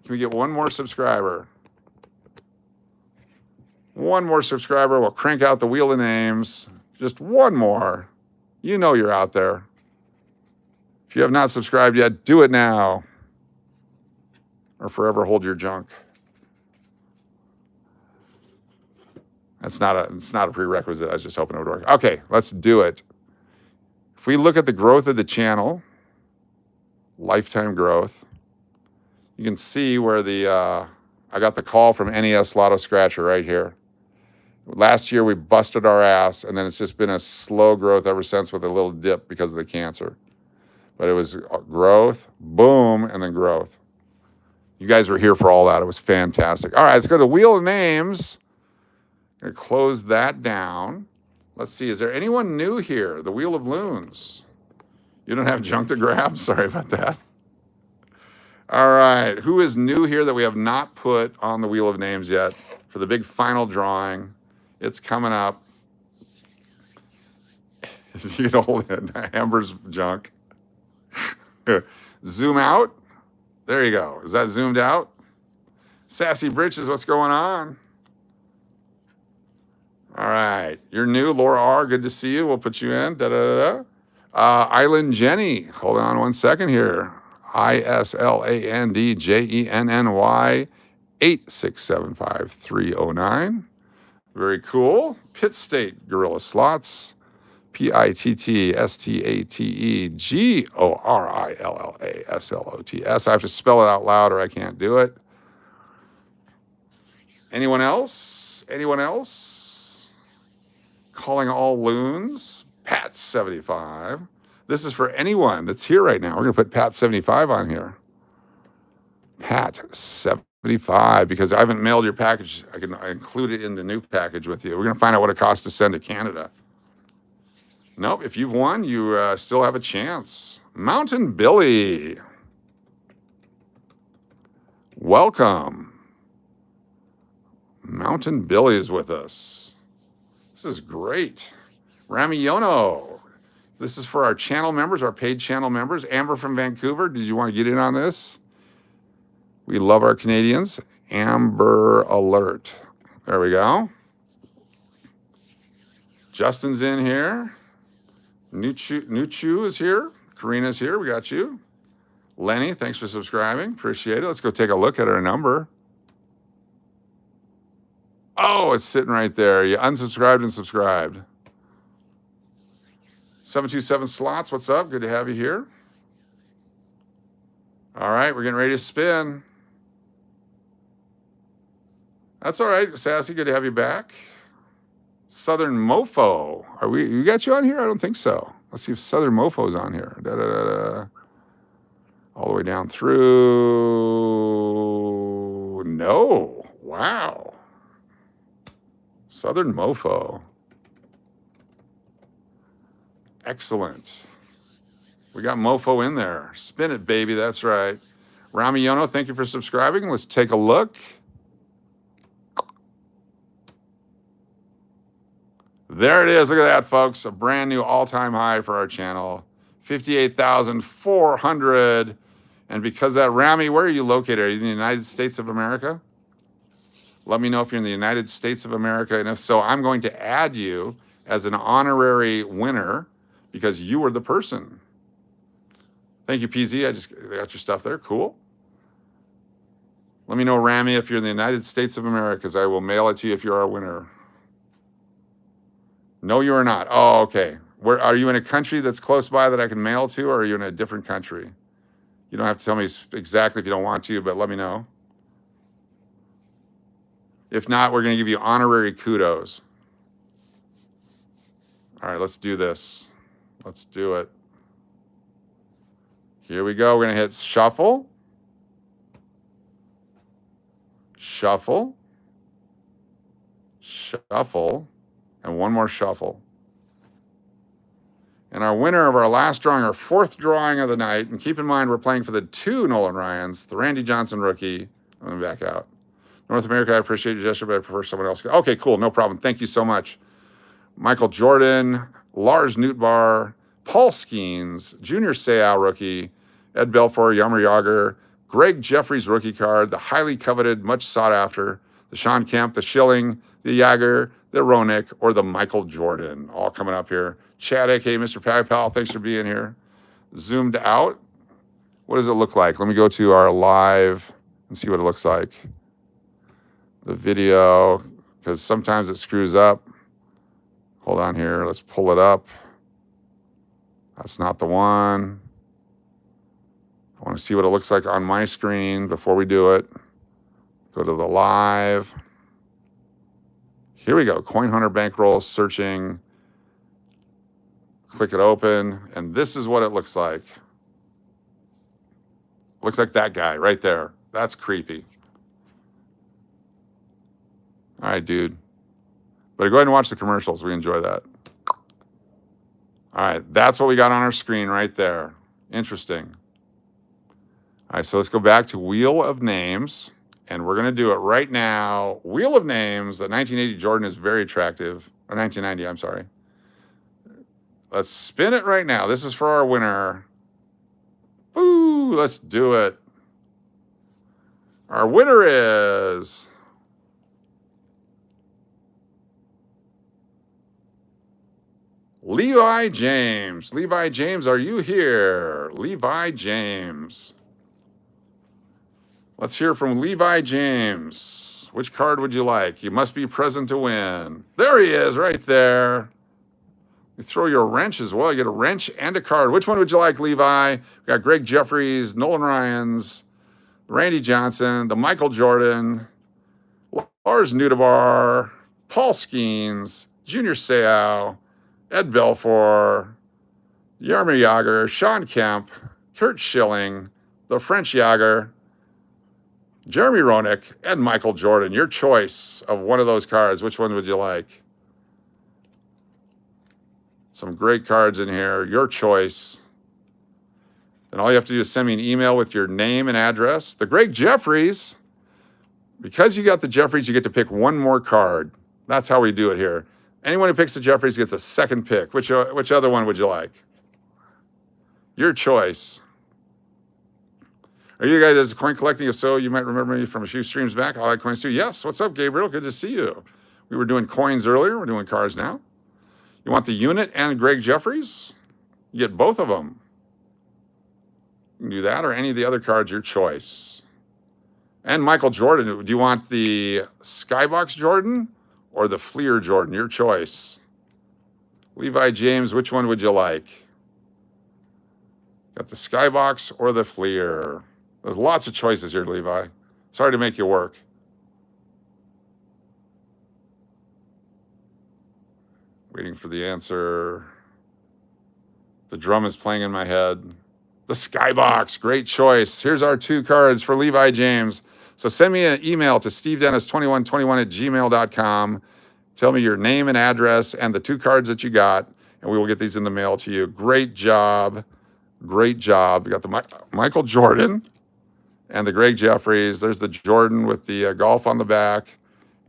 we get one more subscriber? One more subscriber. We'll crank out the wheel of names. Just one more. You know you're out there. If you have not subscribed yet, do it now. Or forever hold your junk. It's not a prerequisite. I was just hoping it would work. Okay, let's do it. If we look at the growth of the channel, lifetime growth, you can see where I got the call from NES Lotto Scratcher right here. Last year we busted our ass, and then it's just been a slow growth ever since with a little dip because of the cancer. But it was growth, boom, and then growth. You guys were here for all that. It was fantastic. All right, let's go to Wheel of Names. I'm going to close that down. Let's see, is there anyone new here? The Wheel of Loons. You don't have junk to grab? Sorry about that. All right, who is new here that we have not put on the Wheel of Names yet for the big final drawing? It's coming up. You can hold it. Amber's junk. Zoom out. There you go. Is that zoomed out? Sassy Britches, what's going on? All right. You're new. Laura R., good to see you. We'll put you in. Island Jenny. Hold on one second here. ISLANDJENNY 8675309. Very cool. Pitt State Gorilla Slots. PITTSTATEGORILLASLOTS. I have to spell it out loud or I can't do it. Anyone else? Anyone else? Calling all loons. Pat75. This is for anyone that's here right now. We're going to put Pat75 on here. Pat75, because I haven't mailed your package. I include it in the new package with you. We're going to find out what it costs to send to Canada. Nope, if you've won, you still have a chance. Mountain Billy. Welcome. Mountain Billy is with us. This is great. Ramiono. This is for our channel members, our paid channel members. Amber from Vancouver, did you want to get in on this? We love our Canadians. Amber Alert. There we go. Justin's in here. Nuchu is here. Karina's here. We got you. Lenny, thanks for subscribing. Appreciate it. Let's go take a look at our number. Oh, it's sitting right there. You unsubscribed and subscribed. 727 Slots, what's up? Good to have you here. All right, we're getting ready to spin. That's all right, Sassy. Good to have you back. Southern Mofo. You got you on here? I don't think so. Let's see if Southern Mofo's on here. All the way down through. No. Wow. Southern Mofo. Excellent. We got Mofo in there. Spin it, baby. That's right. Rami Yono, thank you for subscribing. Let's take a look. There it is. Look at that, folks. A brand new all-time high for our channel. 58,400. And because of that, Rami, where are you located? Are you in the United States of America? Let me know if you're in the United States of America. And if so, I'm going to add you as an honorary winner because you were the person. Thank you, PZ. I just got your stuff there. Cool. Let me know, Rami, if you're in the United States of America, because I will mail it to you if you're our winner. No, you are not. Oh, okay. Where are you in a country that's close by that I can mail to, or are you in a different country? You don't have to tell me exactly if you don't want to, but let me know. If not, we're going to give you honorary kudos. All right, let's do this. Let's do it. Here we go. We're going to hit shuffle. Shuffle. Shuffle. And one more shuffle. And our winner of our last drawing, our fourth drawing of the night, and keep in mind we're playing for the 2 Nolan Ryans, the Randy Johnson rookie. Let me back out. North America, I appreciate your gesture, but I prefer someone else. Okay, cool, no problem. Thank you so much. Michael Jordan, Lars Nootbaar, Paul Skeens, Junior Seau rookie, Ed Belfour, Yarmer Yager, Greg Jeffries rookie card, the highly coveted, much sought after, the Sean Kemp, the Schilling, the Yager, the Ronick, or the Michael Jordan, all coming up here. Chad, aka Mr. Pal, thanks for being here. Zoomed out. What does it look like? Let me go to our live and see what it looks like. The video, because sometimes it screws up. Hold on here. Let's pull it up. That's not the one. I want to see what it looks like on my screen before we do it. Go to the live. Here we go. Coin Hunter bankroll searching. Click it open, and this is what it looks like. Looks like that guy right there. That's creepy. All right, dude. But go ahead and watch the commercials. We enjoy that. All right, that's what we got on our screen right there. Interesting. All right, so let's go back to Wheel of Names, and we're going to do it right now. Wheel of Names, the 1980 Jordan is very attractive. Or 1990, I'm sorry. Let's spin it right now. This is for our winner. Woo, let's do it. Our winner is Levi James. Levi James, are you here? Levi James. Let's hear from Levi James. Which card would you like? You must be present to win. There he is, right there. You throw your wrench as well. You get a wrench and a card. Which one would you like, Levi? We got Greg Jeffries, Nolan Ryans, Randy Johnson, the Michael Jordan, Lars Nootbaar, Paul Skeens, Junior Seau, Ed Belfour, Yarmer Yager, Sean Kemp, Kurt Schilling, the French Yager, Jeremy Ronick, and Michael Jordan. Your choice of one of those cards. Which one would you like? Some great cards in here. Your choice. Then all you have to do is send me an email with your name and address. The Greg Jeffries, because you got the Jeffries, you get to pick one more card. That's how we do it here. Anyone who picks the Jeffries gets a second pick. Which other one would you like? Your choice. Are you guys as coin collecting? If so, you might remember me from a few streams back. I like coins too. Yes. What's up, Gabriel? Good to see you. We were doing coins earlier. We're doing cards now. You want the unit and Greg Jeffries? You get both of them. You can do that or any of the other cards, your choice. And Michael Jordan. Do you want the Skybox Jordan or the Fleer Jordan? Your choice. Levi James, which one would you like? Got the Skybox or the Fleer? There's lots of choices here, Levi. Sorry to make you work. Waiting for the answer. The drum is playing in my head. The Skybox, great choice. Here's our 2 cards for Levi James. So send me an email to stevedennis2121@gmail.com. Tell me your name and address and the 2 cards that you got, and we will get these in the mail to you. Great job. Great job. You got the Michael Jordan and the Greg Jeffries. There's the Jordan with the golf on the back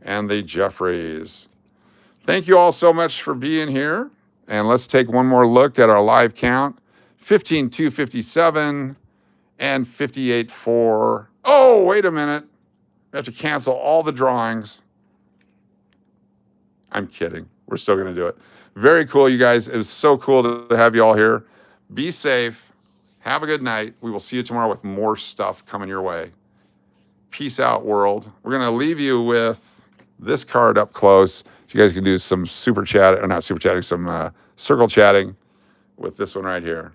and the Jeffries. Thank you all so much for being here. And let's take one more look at our live count. 15,257 and 58,4. Oh, wait a minute. We have to cancel all the drawings. I'm kidding. We're still going to do it. Very cool, you guys. It was so cool to have you all here. Be safe. Have a good night. We will see you tomorrow with more stuff coming your way. Peace out, world. We're going to leave you with this card up close. So you guys can do some super chat, or not super chatting, some circle chatting with this one right here.